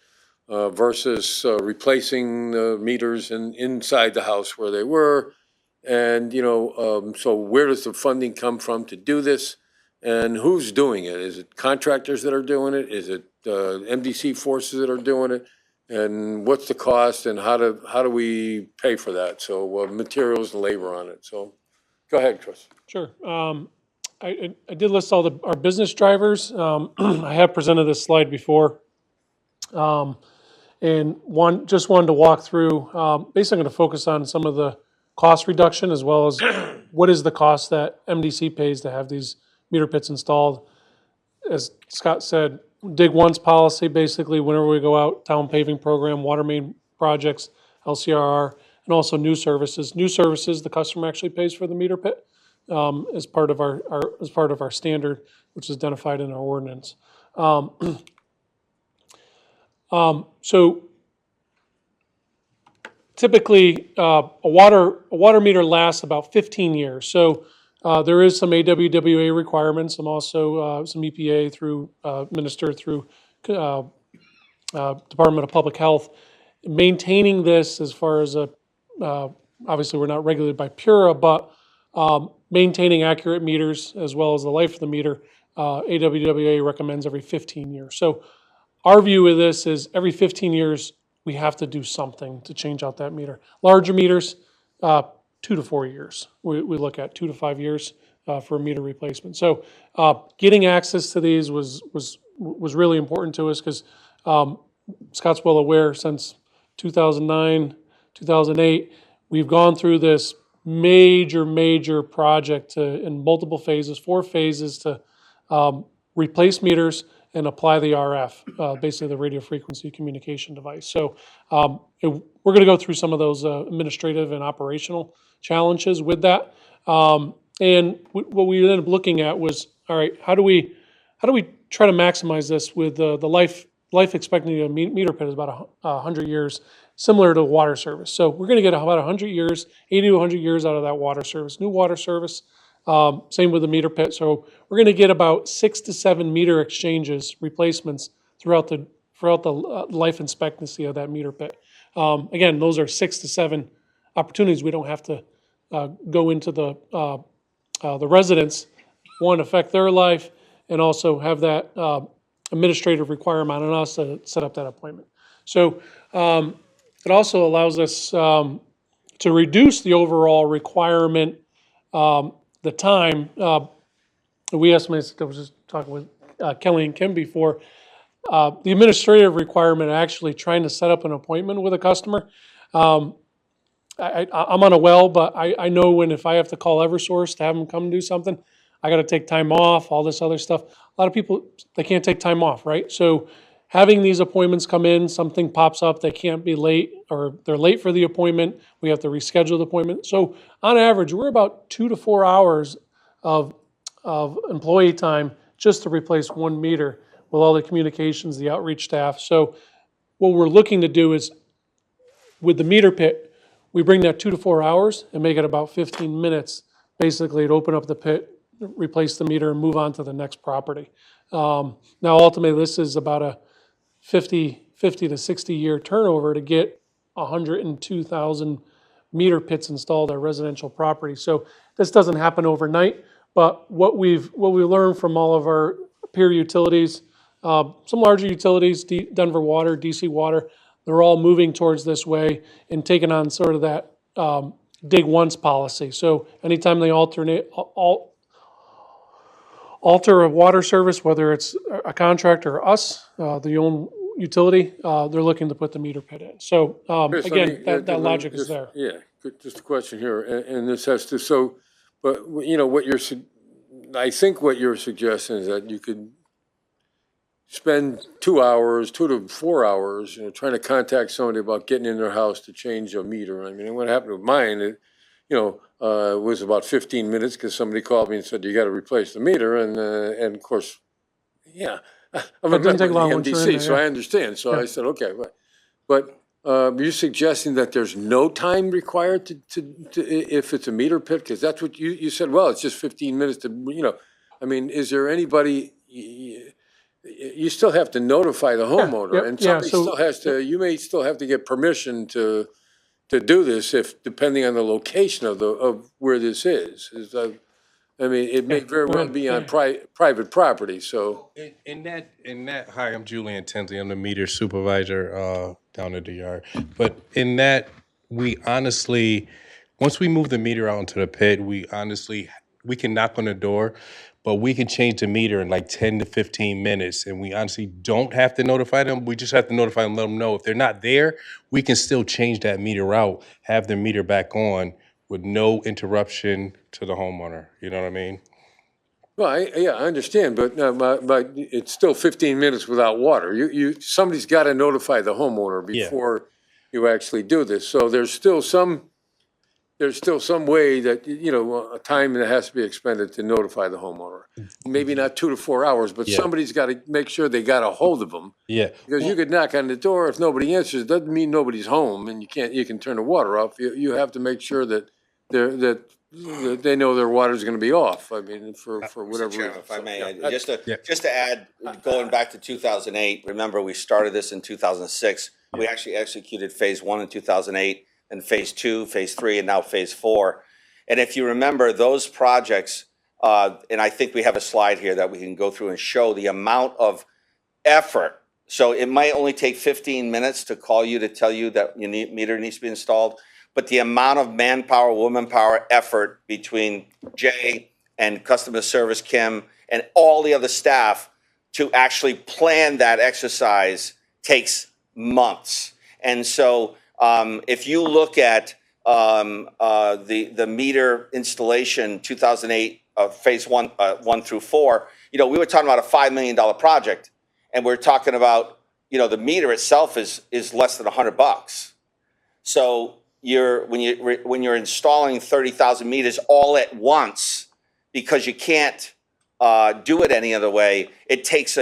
B: versus replacing the meters inside the house where they were. And, so where does the funding come from to do this? And who's doing it? Is it contractors that are doing it? Is it MDC forces that are doing it? And what's the cost and how do we pay for that? So materials and labor on it. So go ahead, Chris.
D: Sure. I did list all our business drivers. I have presented this slide before. And just wanted to walk through, basically I'm going to focus on some of the cost reduction as well as what is the cost that MDC pays to have these meter pits installed. As Scott said, dig once policy, basically whenever we go out, town paving program, water main projects, LCRR, and also new services. New services, the customer actually pays for the meter pit as part of our standard, which is identified in our ordinance. So typically, a water meter lasts about 15 years. So there is some AWWA requirements, some also some EPA administered through Department of Public Health. Maintaining this as far as obviously we're not regulated by PURA, but maintaining accurate meters as well as the life of the meter, AWWA recommends every 15 years. So our view of this is every 15 years, we have to do something to change out that meter. Larger meters, 2 to 4 years. We look at 2 to 5 years for a meter replacement. So getting access to these was really important to us because Scott's well aware since 2009, 2008, we've gone through this major project in multiple phases, 4 phases to replace meters and apply the RF, basically the radio frequency communication device. So we're going to go through some of those administrative and operational challenges with that. And what we ended up looking at was, all right, how do we how do we try to maximize this with the life expectancy of a meter pit is about 100 years, similar to water service. So we're going to get about 100 years, 80 to 100 years out of that water service. New water service, same with the meter pit. So we're going to get about 6 to 7 meter exchanges, replacements throughout the life expectancy of that meter pit. Again, those are 6 to 7 opportunities. We don't have to go into the residents, one, affect their life, and also have that administrative requirement on us to set up that appointment. So it also allows us to reduce the overall requirement, the time. We estimate, I was just talking with Kelly and Kim before, the administrative requirement of actually trying to set up an appointment with a customer. I'm on a well, but I know if I have to call Eversource to have them come do something, I got to take time off, all this other stuff. A lot of people, they can't take time off, right? So having these appointments come in, something pops up, they can't be late, or they're late for the appointment, we have to reschedule the appointment. So on average, we're about 2 to 4 hours of employee time just to replace one meter with all the communications, the outreach staff. So what we're looking to do is, with the meter pit, we bring that 2 to 4 hours and make it about 15 minutes, basically, to open up the pit, replace the meter, and move on to the next property. Now, ultimately, this is about a 50 to 60 year turnover to get 102,000 meter pits installed at residential property. So this doesn't happen overnight, but what we learned from all of our peer utilities, some larger utilities, Denver Water, DC Water, they're all moving towards this way and taking on sort of that dig once policy. So anytime they alter a water service, whether it's a contractor or us, the own utility, they're looking to put the meter pit in. So
B: Chris,
D: again,
B: let me-
D: that logic is there.
B: Yeah, just a question here, and this has to, but, I think what you're suggesting is that you could spend 2 hours, 2 to 4 hours, trying to contact somebody about getting in their house to change a meter. I mean, what happened with mine, it was about 15 minutes because somebody called me and said, you got to replace the meter. And of course, yeah, I'm a
D: It doesn't
B: member
D: take
B: of
D: long
B: the
D: once you're in
B: MDC,
D: there,
B: so I
D: yeah.
B: understand. So
D: Yeah.
B: I said, okay, but you're suggesting that there's no time required to if it's a meter pit? Because that's what you said, well, it's just 15 minutes to, I mean, is there anybody, you still have to notify the homeowner,
D: yep,
B: and
D: yeah,
B: somebody
D: so-
B: still has to, you may still have to get permission to do this depending on the location of where this is. I mean, it may very well be on private property, so.
J: In that, hi, I'm Julian Tinsley. I'm the meter supervisor down at the yard. But in that, we honestly, once we move the meter out into the pit, we can knock on the door, but we can change the meter in like 10 to 15 minutes. And we honestly don't have to notify them. We just have to notify them, let them know. If they're not there, we can still change that meter out, have the meter back on with no interruption to the homeowner. You know what I mean?
B: Well, I understand, but it's still 15 minutes without water. Somebody's got to notify the homeowner before you actually do this. So there's still some way that, a time that has to be expended to notify the homeowner. Maybe not 2 to 4 hours, but
J: Yeah.
B: somebody's got to make sure they got a hold of them.
J: Yeah.
B: Because you could knock on the door, if nobody answers, it doesn't mean nobody's home and you can turn the water off. You have to make sure that they know their water's gonna be off. I mean, for whatever reason.
A: Chairman, if I may,
B: Yeah.
A: just to add, going back to 2008, remember, we started this in 2006. We actually executed phase 1 in 2008, and phase 2, phase 3, and now phase 4. And if you remember those projects, and I think we have a slide here that we can go through and show the amount of effort. So it might only take 15 minutes to call you to tell you that your meter needs to be installed, but the amount of manpower, womanpower, effort between Jay and customer service, Kim, and all the other staff to actually plan that exercise takes months. And so if you look at the meter installation, 2008, phase 1 through 4, we were talking about a $5 million project, and we're talking about, the meter itself is less than $100. So when you're installing 30,000 meters all at once, because you can't do it any other way. It takes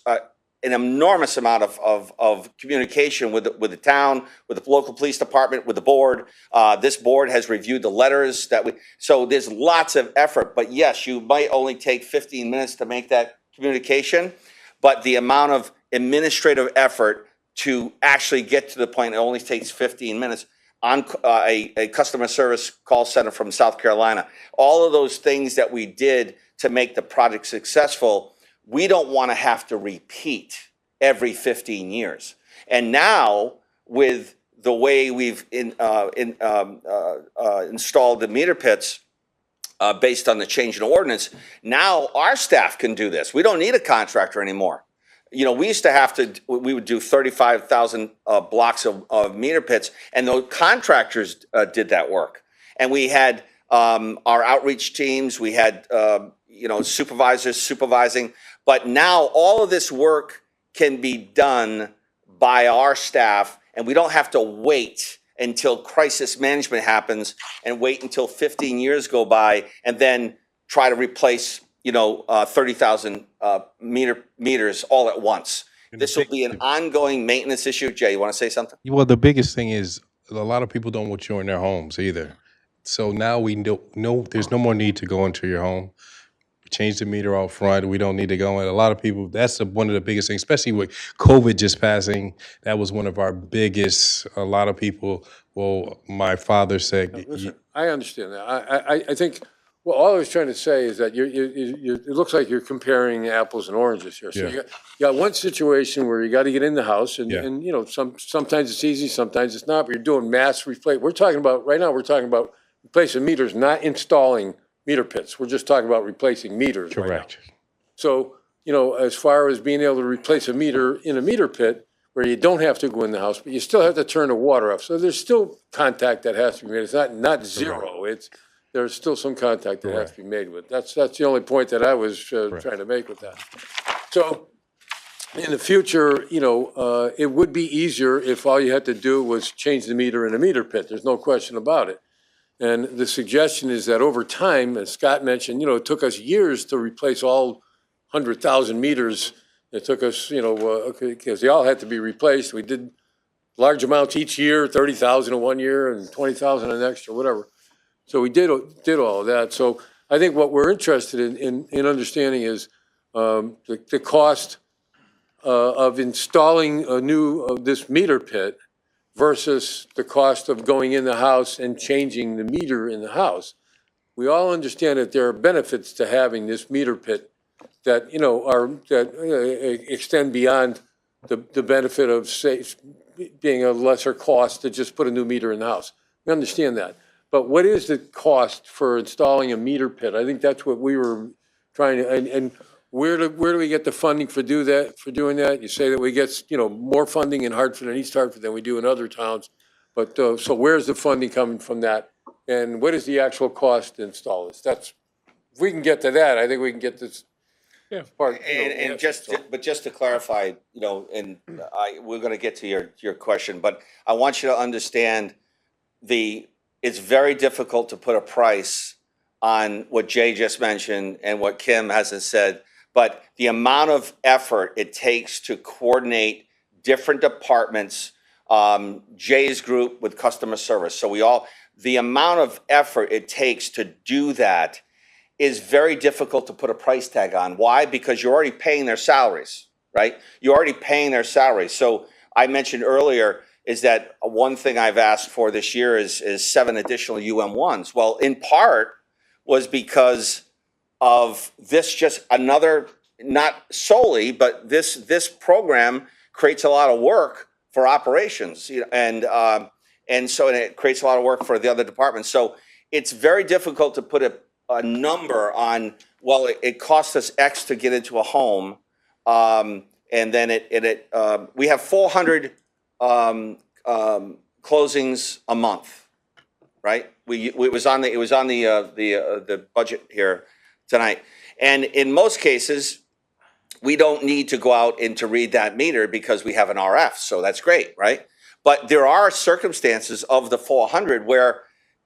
A: an enormous amount of communication with the town, with the local police department, with the board. This board has reviewed the letters so there's lots of effort. But yes, you might only take 15 minutes to make that communication, but the amount of administrative effort to actually get to the point, it only takes 15 minutes on a customer service call center from South Carolina. All of those things that we did to make the project successful, we don't want to have to repeat every 15 years. And now, with the way we've installed the meter pits based on the change in ordinance, now our staff can do this. We don't need a contractor anymore. You know, we used to we would do 35,000 blocks of meter pits, and those contractors did that work. And we had our outreach teams, we had, supervisors supervising, but now all of this work can be done by our staff, and we don't have to wait until crisis management happens and wait until 15 years go by and then try to replace 30,000 meters all at once. This will be an ongoing maintenance issue. Jay, you want to say something?
J: Well, the biggest thing is a lot of people don't want you in their homes either. So now we know there's no more need to go into your home. We change the meter out front. We don't need to go in. A lot of people, that's one of the biggest things, especially with COVID just passing. That was one of our biggest, a lot of people, well, my father said.
B: Listen, I understand that. I think, well, all I was trying to say is that it looks like you're comparing apples and oranges here. So
J: Yeah.
B: you got one situation where you got to get in the house, and,
J: Yeah.
B: and sometimes it's easy, sometimes it's not, but you're doing mass replace. We're talking about replacing meters, not installing meter pits. We're just talking about replacing meters right now.
J: Correct.
B: So, as far as being able to replace a meter in a meter pit where you don't have to go in the house, but you still have to turn the water off. So there's still contact that has to be made. It's not zero. There's still some contact that has to be made with. That's the only point that I was trying to make with that. So in the future, it would be easier if all you had to do was change the meter in a meter pit. There's no question about it. And the suggestion is that over time, as Scott mentioned, it took us years to replace all 100,000 meters. It took us, because they all had to be replaced. We did large amounts each year, 30,000 in one year and 20,000 the next or whatever. So we did all of that. So I think what we're interested in understanding is the cost of installing this meter pit versus the cost of going in the house and changing the meter in the house. We all understand that there are benefits to having this meter pit that extend beyond the benefit of being a lesser cost to just put a new meter in the house. We understand that. But what is the cost for installing a meter pit? I think that's what we were trying to, and where do we get the funding for doing that? You say that we get, more funding in Hartford and East Hartford than we do in other towns. But, so where's the funding coming from that? And what is the actual cost to install this? If we can get to that, I think we can get this part.
A: But just to clarify, we're going to get to your question, but I want you to understand it's very difficult to put a price on what Jay just mentioned and what Kim hasn't said, but the amount of effort it takes to coordinate different departments, Jay's group with customer service. So the amount of effort it takes to do that is very difficult to put a price tag on. Why? Because you're already paying their salaries, right? You're already paying their salaries. So I mentioned earlier is that one thing I've asked for this year is 7 additional UM1s. Well, in part was because of this, just another, not solely, but this program creates a lot of work for operations, and so it creates a lot of work for the other departments. So it's very difficult to put a number on, well, it costs us X to get into a home, and then we have 400 closings a month, right? It was on the budget here tonight, and in most cases, we don't need to go out and to read that meter because we have an RF, so that's great, right? But there are circumstances of the 400 where,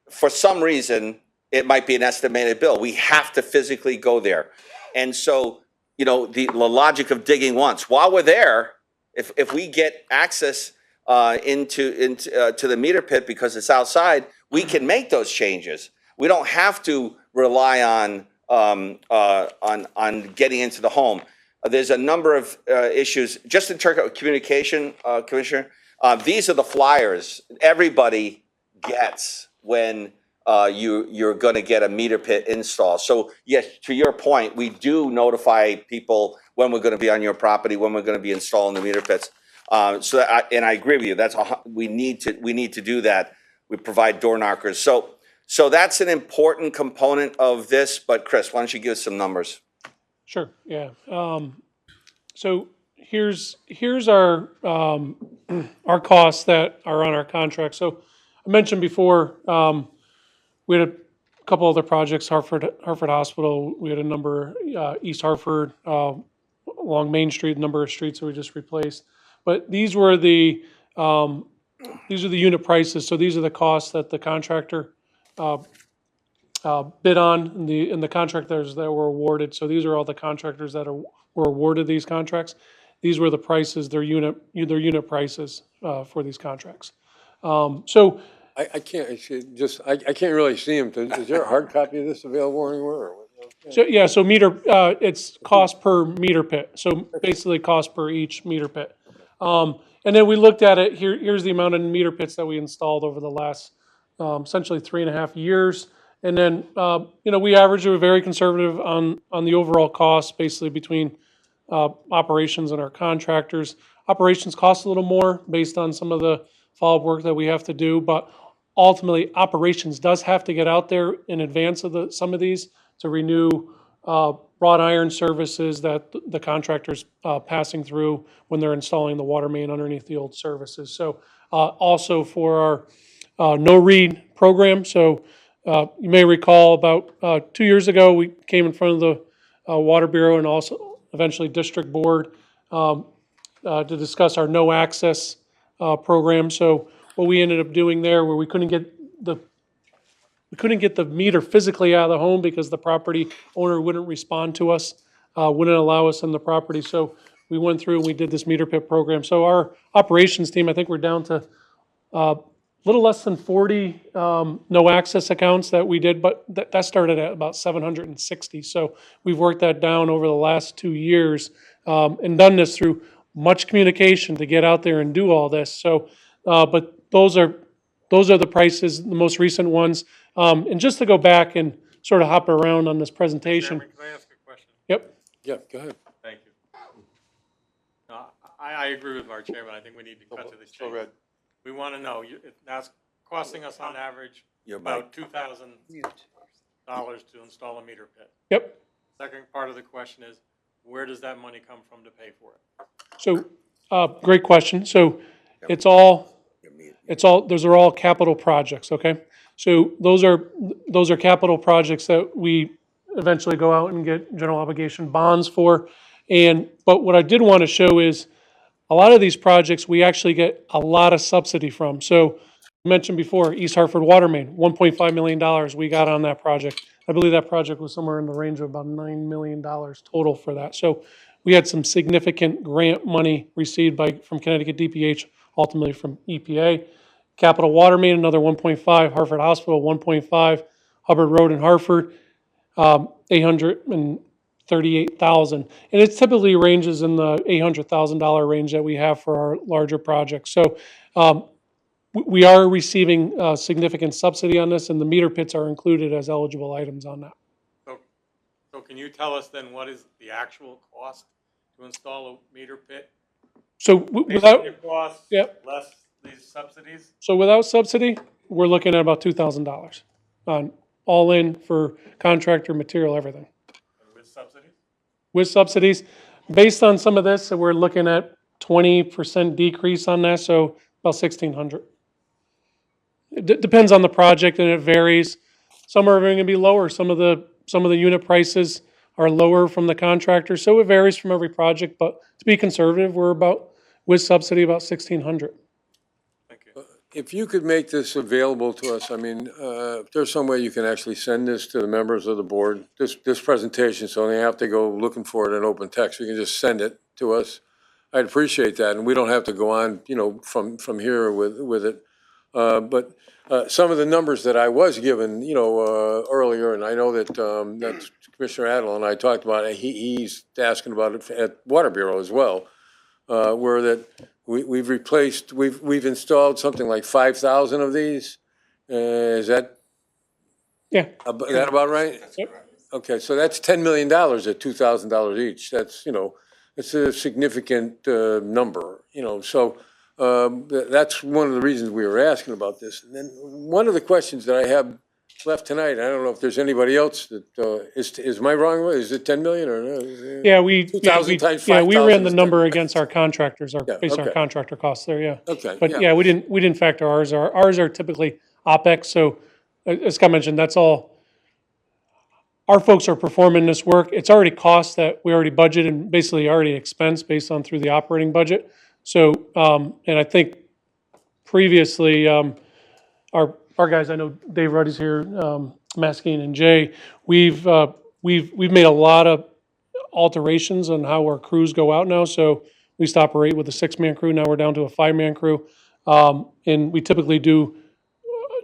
A: for some reason, it might be an estimated bill. We have to physically go there. And so, you know, the logic of digging once, while we're there, if we get access into to the meter pit because it's outside, we can make those changes. We don't have to rely on getting into the home. There's a number of issues, just in terms of communication, Commissioner. These are the flyers everybody gets when you're going to get a meter pit install. So yes, to your point, we do notify people when we're going to be on your property, when we're going to be installing the meter pits. So and I agree with you. We need to do that. We provide door knockers. So that's an important component of this. But Chris, why don't you give us some numbers?
D: Sure, yeah. So here's our our costs that are on our contract. So I mentioned before, we had a couple other projects, Hartford Hospital. We had a number, East Hartford, along Main Street, a number of streets that we just replaced. But these were the unit prices. So these are the costs that the contractor bid on, and the contractors that were awarded. So these are all the contractors that were awarded these contracts. These were the prices, their unit prices for these contracts. So
B: I can't, I can't really see them. Is there a hard copy of this available anywhere?
D: So, yeah, so meter, it's cost per meter pit. So basically cost per each meter pit. And then we looked at it, here's the amount of meter pits that we installed over the last, essentially 3.5 years. And then, we averaged a very conservative on the overall cost, basically between operations and our contractors. Operations cost a little more based on some of the follow-up work that we have to do, but ultimately, operations does have to get out there in advance of some of these to renew wrought iron services that the contractor's passing through when they're installing the water main underneath the old services. So also for our no-read program. So you may recall about 2 years ago, we came in front of the Water Bureau and also eventually District Board to discuss our no-access program. So what we ended up doing there, where we couldn't get the meter physically out of the home because the property owner wouldn't respond to us, wouldn't allow us in the property. So we went through and we did this meter pit program. So our operations team, I think we're down to a little less than 40 no access accounts that we did, but that started at about 760. So we've worked that down over the last 2 years and done this through much communication to get out there and do all this. So, but those are the prices, the most recent ones. And just to go back and sort of hop around on this presentation.
I: Chairman, can I ask a question?
D: Yep.
B: Yeah, go ahead.
I: Thank you. No, I agree with our chairman. I think we need to cut to this
C: So
I: chase.
C: Red,
I: We want to know, that's costing us on average about $2,000 to install a meter pit.
D: Yep.
I: Second part of the question is, where does that money come from to pay for it?
D: So, great question. So those are all capital projects, okay? So those are capital projects that we eventually go out and get general obligation bonds for. But what I did want to show is a lot of these projects, we actually get a lot of subsidy from. So I mentioned before, East Hartford Water Main, $1.5 million we got on that project. I believe that project was somewhere in the range of about $9 million total for that. So we had some significant grant money received from Connecticut DPH, ultimately from EPA. Capital Water Main, another 1.5, Hartford Hospital, 1.5, Hubbard Road in Hartford, 838,000. And it typically ranges in the $800,000 range that we have for our larger projects. So we are receiving significant subsidy on this, and the meter pits are included as eligible items on that.
I: So can you tell us then what is the actual cost to install a meter pit?
D: So without,
I: Your cost,
D: yep.
I: less these subsidies?
D: So without subsidy, we're looking at about $2,000 on all in for contractor, material, everything.
I: And with subsidies?
D: With subsidies, based on some of this, we're looking at 20% decrease on that, so about $1,600. It depends on the project and it varies. Some are going to be lower. Some of the unit prices are lower from the contractor, so it varies from every project. But to be conservative, we're about with subsidy about $1,600.
I: Thank you.
B: if you could make this available to us, I mean, if there's some way you can actually send this to the members of the board, this presentation, so they have to go looking for it in open text, you can just send it to us. I'd appreciate that, and we don't have to go on, from here with it. But some of the numbers that I was given, earlier, and I know that, that Commissioner Adel and I talked about it, he's asking about it at Water Bureau as well, where that we've installed something like 5,000 of these. Is that about right? Okay, so that's $10 million at $2,000 each. That's, it's a significant number, so that's one of the reasons we were asking about this. And then one of the questions that I have left tonight, I don't know if there's anybody else that, is my wrong? Is it 10 million or no?
D: Yeah, we
B: 2,000 times
D: we
B: 5,000
D: ran the
B: is
D: number
B: 10.
D: against our contractors, based on
B: okay.
D: our contractor costs there, yeah.
B: Okay,
D: But yeah, we didn't factor ours. Ours are typically OpEx, so as Scott mentioned, that's all. Our folks are performing this work. It's already costs that we already budgeted and basically already expensed based on through the operating budget. So, and I think previously, our guys, I know Dave Ruddy's here, Maskeen and Jay, we've made a lot of alterations on how our crews go out now. So we used to operate with a 6-man crew. Now we're down to a 5-man crew. And we typically do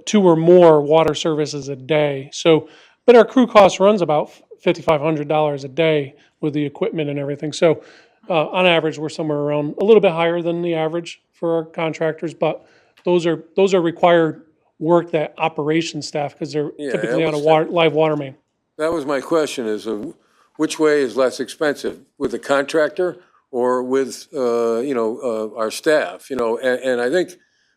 D: 2 or more water services a day. So, but our crew cost runs about $5,500 a day with the equipment and everything. So on average, we're somewhere around a little bit higher than the average for our contractors, but those are required work that operations staff, because they're typically on a live water main.
B: That was my question, is which way is less expensive, with the contractor or with, our staff, and I think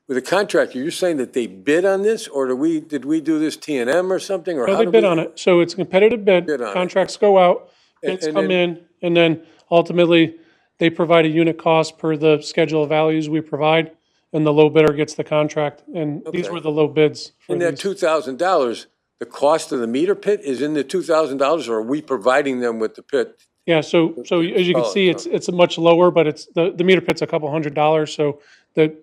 B: with a contractor, you're saying that they bid on this, or did we do this T&M or something, or
D: No,
B: how
D: they
B: did
D: bid
B: we?
D: on it. So it's a competitive bid.
B: Bid on it.
D: Contracts go out, bids
B: and
D: come
B: then-
D: in, and then ultimately they provide a unit cost per the schedule of values we provide, and the low bidder gets the contract. And these
B: Okay.
D: were the low bids for
B: And that
D: these.
B: $2,000, the cost of the meter pit is in the $2,000, or are we providing them with the pit?
D: Yeah, so as you can see, it's a much lower, but it's, the meter pit's a couple $100. So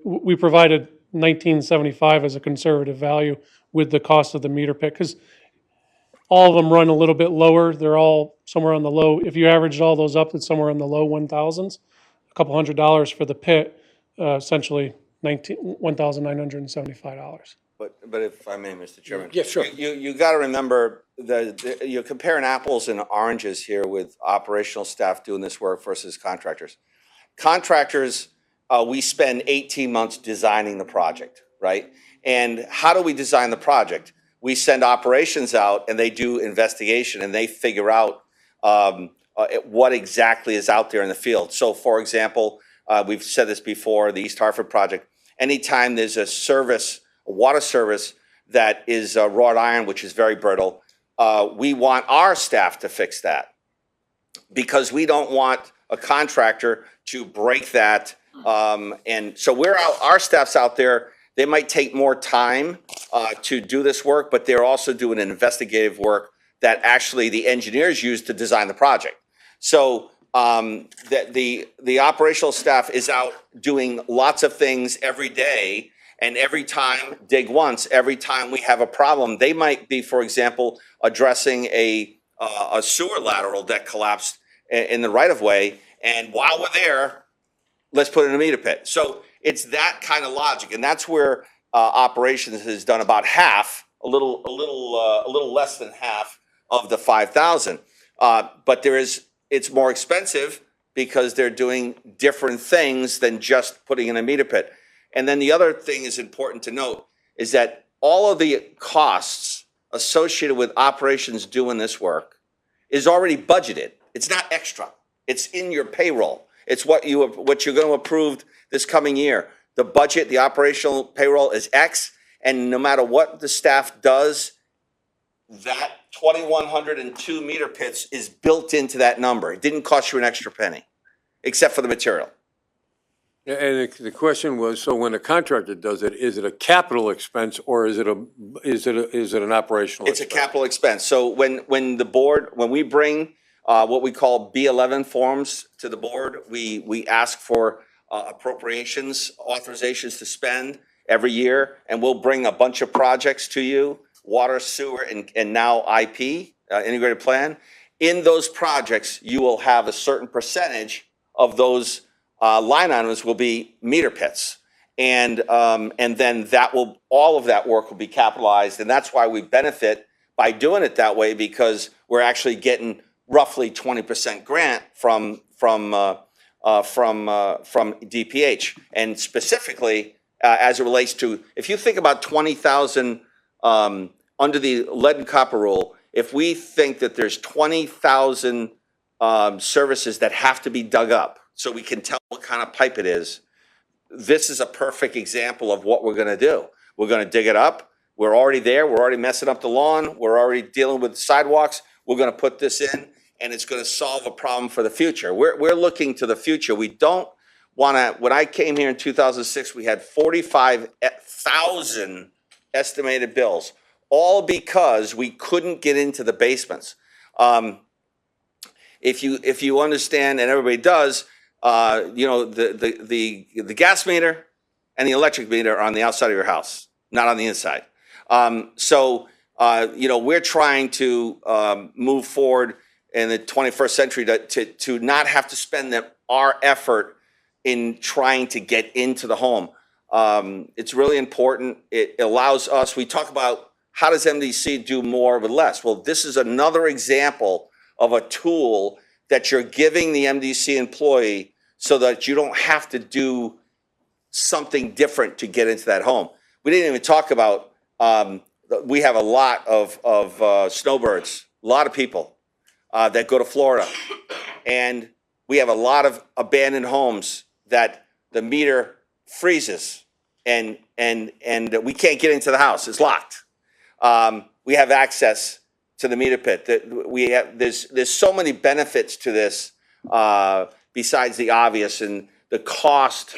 D: we provided $1,975 as a conservative value with the cost of the meter pit, because all of them run a little bit lower. They're all somewhere on the low. If you averaged all those up, it's somewhere in the low 1,000s. A couple $100 for the pit, essentially $1,975.
A: But if I may, Mr. Chairman.
B: Yeah, sure.
A: You got to remember, you're comparing apples and oranges here with operational staff doing this work versus contractors. Contractors, we spend 18 months designing the project, right? And how do we design the project? We send operations out and they do investigation and they figure out what exactly is out there in the field. So for example, we've said this before, the East Hartford project, anytime there's a water service that is wrought iron, which is very brittle, we want our staff to fix that, because we don't want a contractor to break that. And so our staff's out there. They might take more time to do this work, but they're also doing investigative work that actually the engineers use to design the project. So the operational staff is out doing lots of things every day, and every time, dig once, every time we have a problem, they might be, for example, addressing a sewer lateral that collapsed in the right-of-way, and while we're there, let's put in a meter pit. So it's that kind of logic, and that's where operations has done about half, a little less than half of the 5,000. But it's more expensive because they're doing different things than just putting in a meter pit. And then the other thing is important to note is that all of the costs associated with operations doing this work is already budgeted. It's not extra. It's in your payroll. It's what you're going to approve this coming year. The budget, the operational payroll is X, and no matter what the staff does, that 2,102 meter pits is built into that number. It didn't cost you an extra penny, except for the material.
B: And the question was, so when a contractor does it, is it a capital expense, or is it an operational
A: It's a
B: expense?
A: capital expense. So when we bring what we call B11 forms to the board, we ask for appropriations, authorizations to spend, every year, and we'll bring a bunch of projects to you, water, sewer, and now IP, integrated plan. In those projects, you will have a certain percentage of those line items will be meter pits. And then all of that work will be capitalized, and that's why we benefit by doing it that way, because we're actually getting roughly 20% grant from DPH. And specifically, as it relates to, if you think about 20,000 under the lead and copper rule, if we think that there's 20,000 services that have to be dug up, so we can tell what kind of pipe it is, this is a perfect example of what we're going to do. We're going to dig it up. We're already there. We're already messing up the lawn. We're already dealing with sidewalks. We're going to put this in, and it's going to solve a problem for the future. We're looking to the future. We don't want to. When I came here in 2006, we had 45,000 estimated bills, all because we couldn't get into the basements. If you understand, and everybody does, the gas meter and the electric meter are on the outside of your house, not on the inside. We're trying to move forward in the 21st century to not have to spend our effort in trying to get into the home. It's really important. It allows us, we talk about how does MDC do more with less? Well, this is another example of a tool that you're giving the MDC employee so that you don't have to do something different to get into that home. We didn't even talk about, we have a lot of snowbirds, a lot of people that go to Florida. And we have a lot of abandoned homes that the meter freezes and we can't get into the house. It's locked. We have access to the meter pit. There's so many benefits to this besides the obvious, and the cost.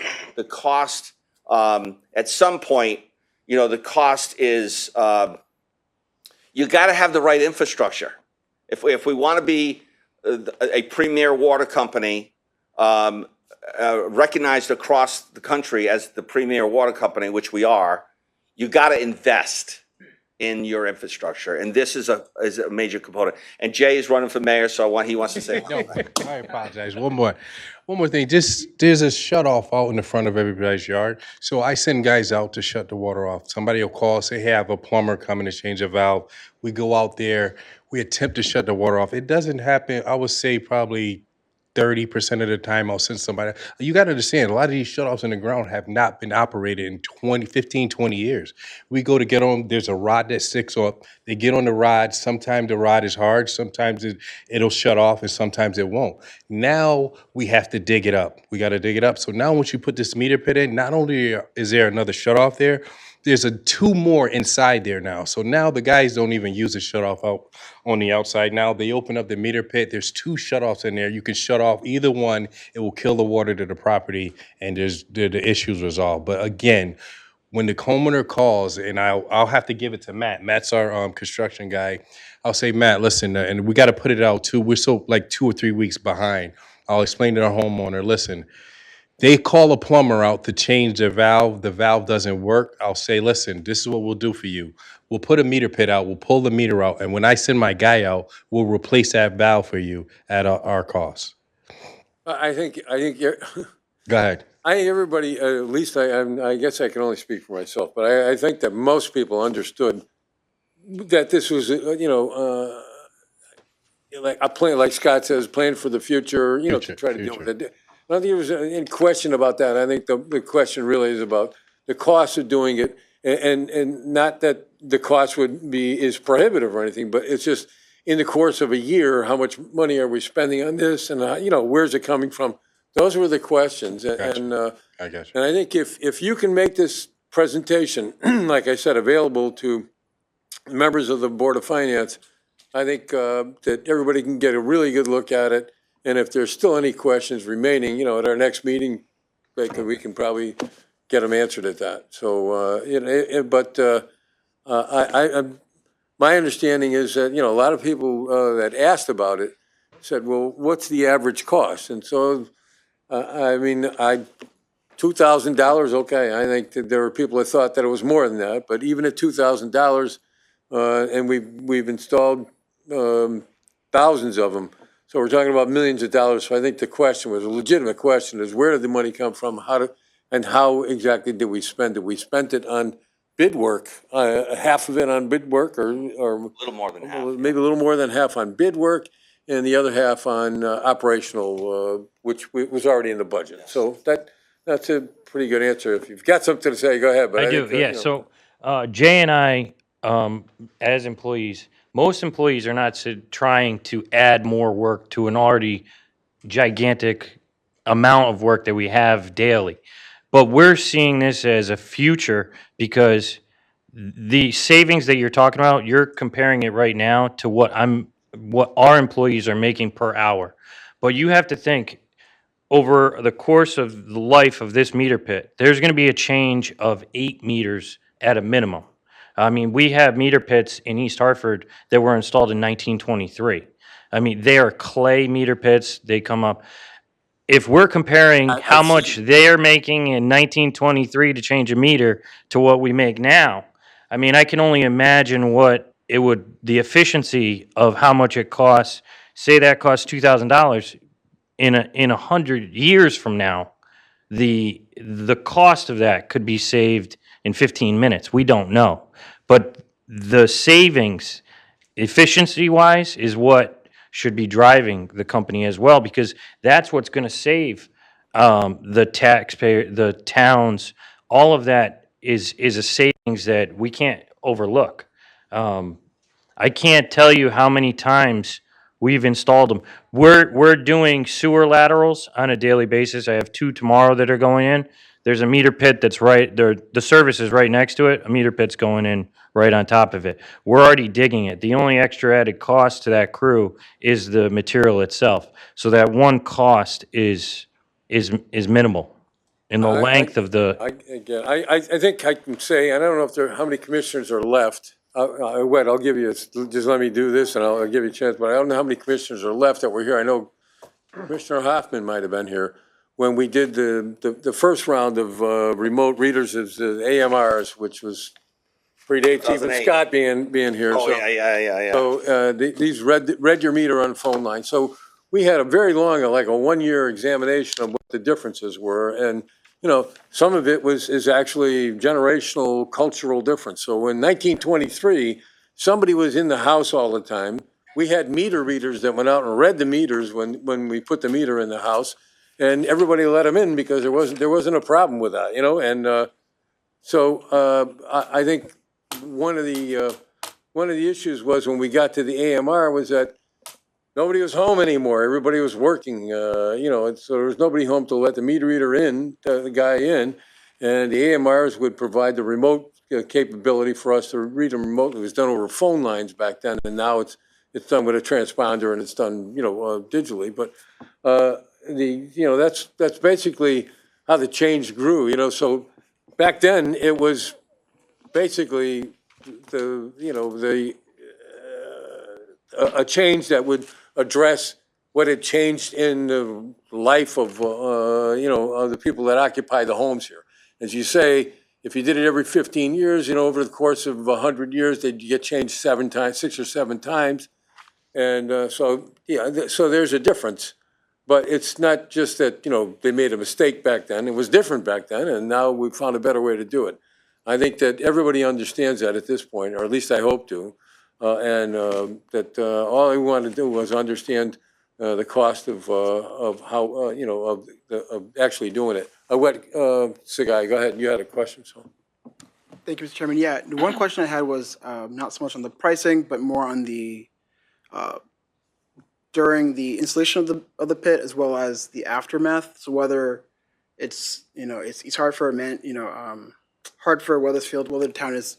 A: At some point, the cost is you got to have the right infrastructure. If we want to be a premier water company, recognized across the country as the premier water company, which we are, you got to invest in your infrastructure, and this is a major component. And Jay is running for mayor, so he wants to say.
J: No, I apologize. One more thing. Just there's a shut off out in the front of everybody's yard. So I send guys out to shut the water off. Somebody will call, say, hey, I have a plumber coming to change a valve. We go out there, we attempt to shut the water off. It doesn't happen, I would say probably 30% of the time I'll send somebody. You got to understand, a lot of these shutoffs in the ground have not been operated in 15, 20 years. We go to get on, there's a rod that sticks up. They get on the rod. Sometimes the rod is hard. Sometimes it'll shut off, and sometimes it won't. Now we have to dig it up. We got to dig it up. So now once you put this meter pit in, not only is there another shutoff there, there's two more inside there now. So now the guys don't even use the shutoff out on the outside. Now they open up the meter pit. There's two shutoffs in there. You can shut off either one. It will kill the water to the property, and the issue's resolved. But again, when the homeowner calls, and I'll have to give it to Matt. Matt's our construction guy. I'll say, Matt, listen, and we got to put it out too. We're so like 2 or 3 weeks behind. I'll explain to the homeowner, listen, they call a plumber out to change the valve doesn't work. I'll say, listen, this is what we'll do for you. We'll put a meter pit out, we'll pull the meter out, and when I send my guy out, we'll replace that valve for you at our cost.
B: I think
J: Go ahead.
B: I think everybody, at least I guess I can only speak for myself, but I think that most people understood that this was, like a plan, like Scott says, plan for the future, to try to deal with it. I don't think there was any question about that. I think the question really is about the cost of doing it, and not that the cost is prohibitive or anything, but it's just in the course of a year, how much money are we spending on this, and where's it coming from? Those were the questions,
J: Gotcha. I got you.
B: and I think if you can make this presentation, like I said, available to members of the Board of Finance, I think that everybody can get a really good look at it. And if there's still any questions remaining, at our next meeting, we can probably get them answered at that. So, my understanding is that, a lot of people that asked about it said, well, what's the average cost? And so, I $2,000, okay, I think that there were people that thought that it was more than that, but even at $2,000, and we've installed thousands of them, so we're talking about millions of dollars. So I think the question was, a legitimate question is, where did the money come from? How exactly did we spend it? We spent it on bid work, half of it on bid work, or
A: A little more than half.
B: maybe a little more than half on bid work, and the other half on operational, which was already in the budget. So that's a pretty good answer. If you've got something to say, go ahead. But
K: I do,
B: think that,
K: yeah.
B: you know,
K: So Jay and I, as employees, most employees are not trying to add more work to an already gigantic amount of work that we have daily. But we're seeing this as a future because the savings that you're talking about, you're comparing it right now to what our employees are making per hour. But you have to think, over the course of the life of this meter pit, there's going to be a change of 8 meters at a minimum. I mean, we have meter pits in East Hartford that were installed in 1923. I mean, they are clay meter pits. They come up. If we're comparing how much they're making in 1923 to change a meter to what we make now, I mean, I can only imagine what it would, the efficiency of how much it costs. Say that costs $2,000 in 100 years from now, the cost of that could be saved in 15 minutes. We don't know, but the savings, efficiency wise, is what should be driving the company as well, because that's what's going to save the taxpayer, the towns. All of that is a savings that we can't overlook. I can't tell you how many times we've installed them. We're doing sewer laterals on a daily basis. I have 2 tomorrow that are going in. There's a meter pit that's right there. The service is right next to it. A meter pit's going in right on top of it. We're already digging it. The only extra added cost to that crew is the material itself. So that one cost is minimal in the length of the.
B: I think I can say, and I don't know how many commissioners are left. I'll give you, just let me do this and I'll give you a chance, but I don't know how many commissioners are left that were here. I know Commissioner Hoffman might have been here when we did the first round of remote readers of the AMRs, which was predates even
A: 2008.
B: Scott being here.
A: Oh,
B: So-
A: yeah.
B: So these read your meter on phone line. So we had a very long, like a 1-year examination of what the differences were. And, you know, some of it is actually generational, cultural difference. So in 1923, somebody was in the house all the time. We had meter readers that went out and read the meters when we put the meter in the house. And everybody let them in because there wasn't a problem with that, you know? And so I think one of the issues was when we got to the AMR was that nobody was home anymore. Everybody was working, you know, and so there was nobody home to let the meter reader in, the guy in. And the AMRs would provide the remote capability for us to read them remotely. It was done over phone lines back then, and now it's done with a transponder and it's done, you know, digitally. But that's basically how the change grew, you know. So back then it was basically a change that would address what had changed in the life of of the people that occupy the homes here. As you say, if you did it every 15 years, you know, over the course of 100 years, they'd get changed 6 or 7 times. And so there's a difference. But it's not just that, you know, they made a mistake back then. It was different back then, and now we've found a better way to do it. I think that everybody understands that at this point, or at least I hope to. That all I wanted to do was understand the cost of how, of actually doing it. Sigai, go ahead. You had a question, so.
H: Thank you, Mr. Chairman. Yeah, the one question I had was not so much on the pricing, but more on the during the installation of the pit as well as the aftermath. So whether it's Hartford, Hartford, Weathersfield, whether the town is,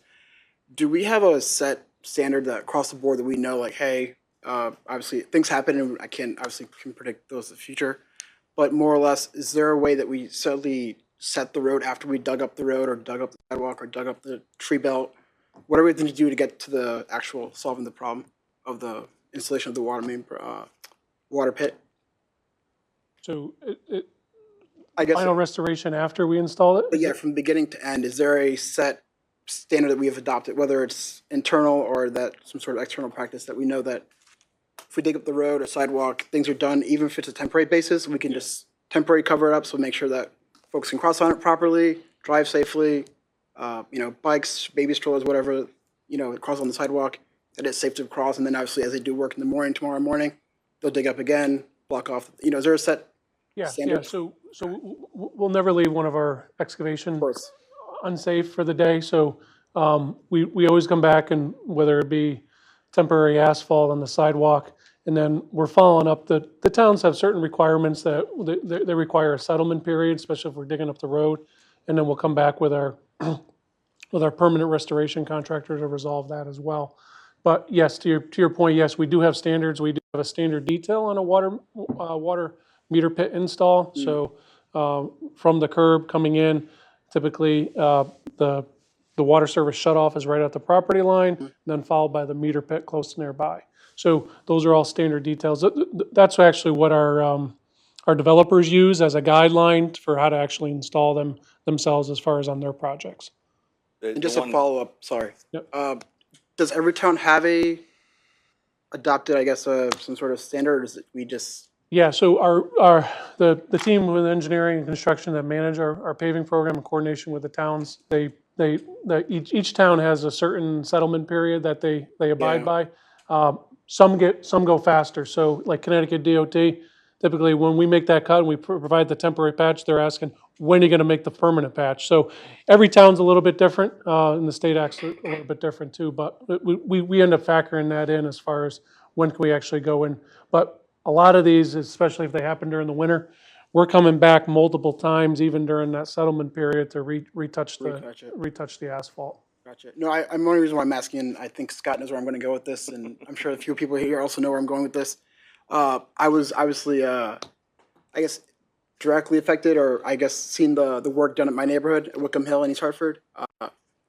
H: do we have a set standard that across the board that we know, like, hey, obviously things happen and I can't obviously can predict those in the future, but more or less, is there a way that we suddenly set the road after we dug up the road or dug up the sidewalk or dug up the tree belt? What are we going to do to get to the actual solving the problem of the installation of the water pit?
D: So
H: I guess,
D: final restoration after we install it?
H: but yeah, from beginning to end, is there a set standard that we have adopted, whether it's internal or that some sort of external practice that we know that if we dig up the road or sidewalk, things are done, even if it's a temporary basis, we can just temporary cover it up, so make sure that folks can cross on it properly, drive safely, bikes, baby strollers, whatever, cross on the sidewalk, that it's safe to cross, and then obviously as they do work in the morning, tomorrow morning, they'll dig up again, block off, is there a set
D: Yeah,
H: standard?
D: so we'll never leave one of our excavation
H: Of course.
D: unsafe for the day, so we always come back, and whether it be temporary asphalt on the sidewalk, and then we're following up, the towns have certain requirements that they require a settlement period, especially if we're digging up the road, and then we'll come back with our with our permanent restoration contractor to resolve that as well. But yes, to your point, yes, we do have standards. We do have a standard detail on a water meter pit install. So from the curb coming in, typically the water service shutoff is right at the property line, then followed by the meter pit close nearby. So those are all standard details. That's actually what our developers use as a guideline for how to actually install them themselves as far as on their projects.
H: And just a follow-up, sorry.
D: Yep.
H: Does every town have adopted, I guess, some sort of standard, or is it we just?
D: Yeah, so the team with engineering and construction that manage our paving program in coordination with the towns, each town has a certain settlement period that they abide by. Some go faster. So like Connecticut DOT, typically when we make that cut and we provide the temporary patch, they're asking, when are you going to make the permanent patch? So every town's a little bit different, and the state acts a little bit different too. But we end up factoring that in as far as when can we actually go in. But a lot of these, especially if they happen during the winter, we're coming back multiple times, even during that settlement period, to retouch the asphalt.
H: Gotcha. No, I'm the only reason why I'm asking, and I think Scott knows where I'm going to go with this, and I'm sure a few people here also know where I'm going with this. I was obviously, I guess, directly affected, or I guess seen the work done at my neighborhood at Wickham Hill in East Hartford.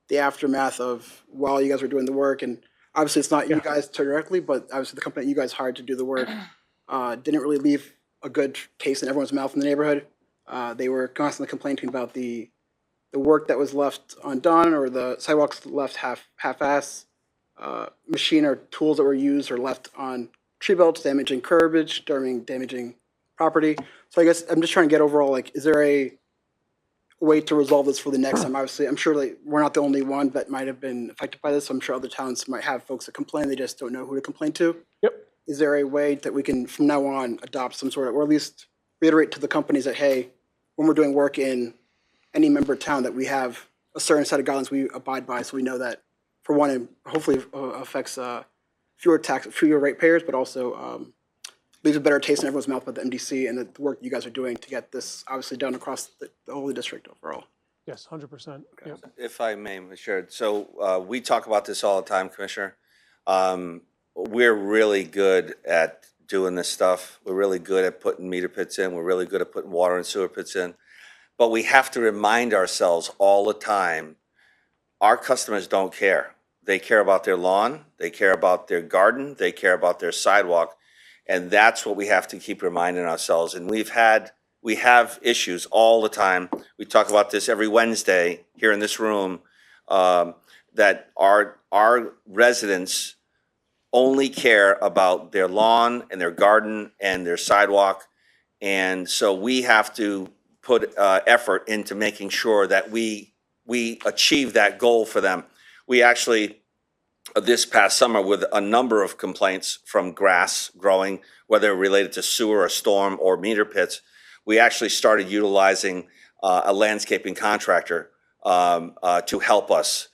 H: The aftermath of while you guys were doing the work, and obviously it's not you guys directly, but obviously the company that you guys hired to do the work didn't really leave a good taste in everyone's mouth in the neighborhood. They were constantly complaining about the work that was left undone, or the sidewalks left half-ass. Machine or tools that were used or left on tree belts, damaging curbage, damaging property. So I guess I'm just trying to get overall, like, is there a way to resolve this for the next time? Obviously, I'm sure we're not the only one that might have been affected by this. So I'm sure other towns might have folks that complain. They just don't know who to complain to.
D: Yep.
H: Is there a way that we can, from now on, adopt some sort of, or at least reiterate to the companies that, hey, when we're doing work in any member town, that we have a certain set of guidelines we abide by, so we know that, for one, it hopefully affects fewer ratepayers, but also leaves a better taste in everyone's mouth about the MDC and the work you guys are doing to get this obviously done across the whole district overall.
D: Yes, 100%. Yep.
A: If I may, Mr. Chair, so we talk about this all the time, Commissioner. We're really good at doing this stuff. We're really good at putting meter pits in. We're really good at putting water and sewer pits in. But we have to remind ourselves all the time, our customers don't care. They care about their lawn, they care about their garden, they care about their sidewalk, and that's what we have to keep reminding ourselves. And we have issues all the time. We talk about this every Wednesday here in this room, that our residents only care about their lawn and their garden and their sidewalk. And so we have to put effort into making sure that we achieve that goal for them. We actually, this past summer, with a number of complaints from grass growing, whether related to sewer or storm or meter pits, we actually started utilizing a landscaping contractor to help us.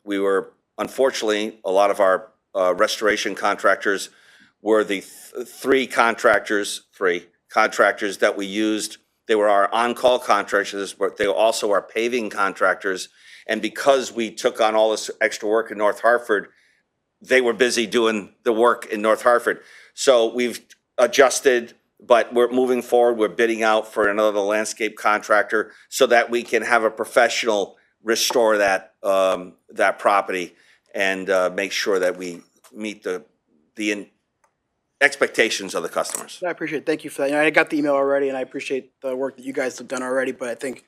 A: We were, unfortunately, a lot of our restoration contractors were the three contractors that we used. They were our on-call contractors, but they were also our paving contractors. And because we took on all this extra work in North Hartford, they were busy doing the work in North Hartford. So we've adjusted, but we're moving forward. We're bidding out for another landscape contractor so that we can have a professional restore that property and make sure that we meet the expectations of the customers.
H: I appreciate it. Thank you for that. You know, I got the email already, and I appreciate the work that you guys have done already. But I think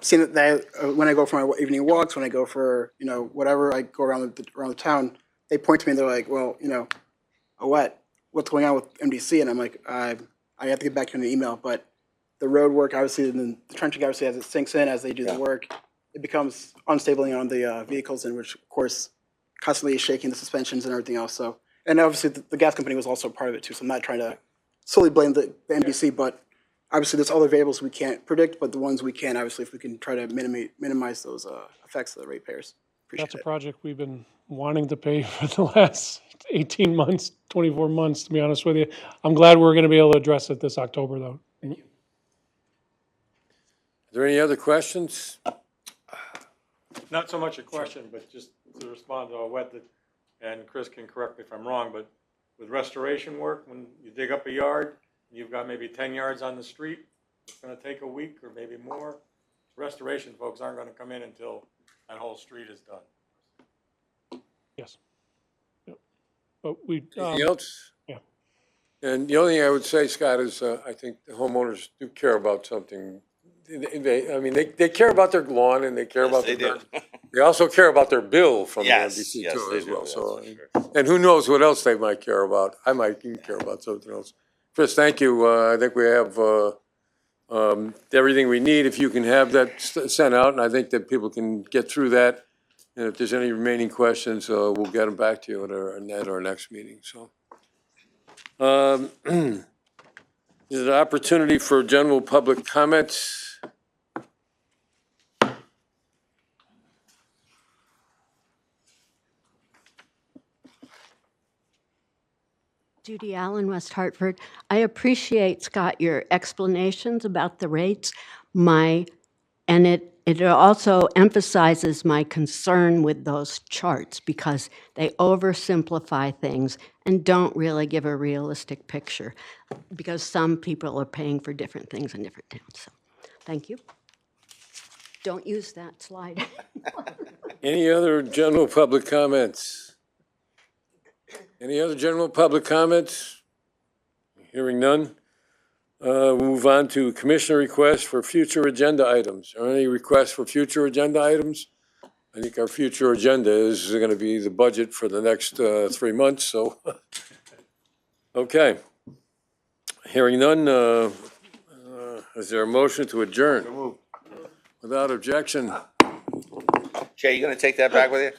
H: seeing that when I go for my evening walks, when I go for whatever, I go around the town, they point to me and they're like, "Well, what's going on with MDC?" And I'm like, I have to get back to you in the email. But the road work, obviously, and the trenching, obviously, as it sinks in, as they do the work, it becomes unstable on the vehicles, and which, of course, constantly is shaking the suspensions and everything else. So, and obviously, the gas company was also part of it too. So I'm not trying to solely blame the MDC, but obviously, there's other variables we can't predict, but the ones we can, obviously, if we can try to minimize those effects of the ratepayers. Appreciate
D: That's a
H: it.
D: project we've been wanting to pay for the last 18 months, 24 months, to be honest with you. I'm glad we're going to be able to address it this October, though.
B: Are there any other questions?
I: Not so much a question, but just to respond to Wet, and Chris can correct me if I'm wrong, but with restoration work, when you dig up a yard, you've got maybe 10 yards on the street, it's gonna take a week or maybe more. Restoration folks aren't gonna come in until that whole street is done.
D: Yes. Yep. But we,
B: Anything else?
D: yeah.
B: And the only thing I would say, Scott, is I think the homeowners do care about something. They care about their lawn and they care about
A: they
B: their,
A: do.
B: they also care about their bill from the
A: Yes,
B: NBC
A: yes,
B: too
A: they
B: as
A: do,
B: well.
A: that's
B: So,
A: for sure.
B: and who knows what else they might care about? I might even care about something else. Chris, thank you. I think we have everything we need. If you can have that sent out, and I think that people can get through that. And if there's any remaining questions, we'll get them back to you at our next meeting. So, there's an opportunity for general public comments.
E: Judy Allen, West Hartford. I appreciate, Scott, your explanations about the rates. And it also emphasizes my concern with those charts because they oversimplify things and don't really give a realistic picture because some people are paying for different things in different towns. So, thank you. Don't use that slide.
B: Any other general public comments? Any other general public comments? Hearing none. We'll move on to commissioner requests for future agenda items. Are there any requests for future agenda items? I think our future agenda is going to be the budget for the next 3 months, so. Okay. Hearing none, is there a motion to adjourn? Without objection.
A: Jay, you gonna take that back with you?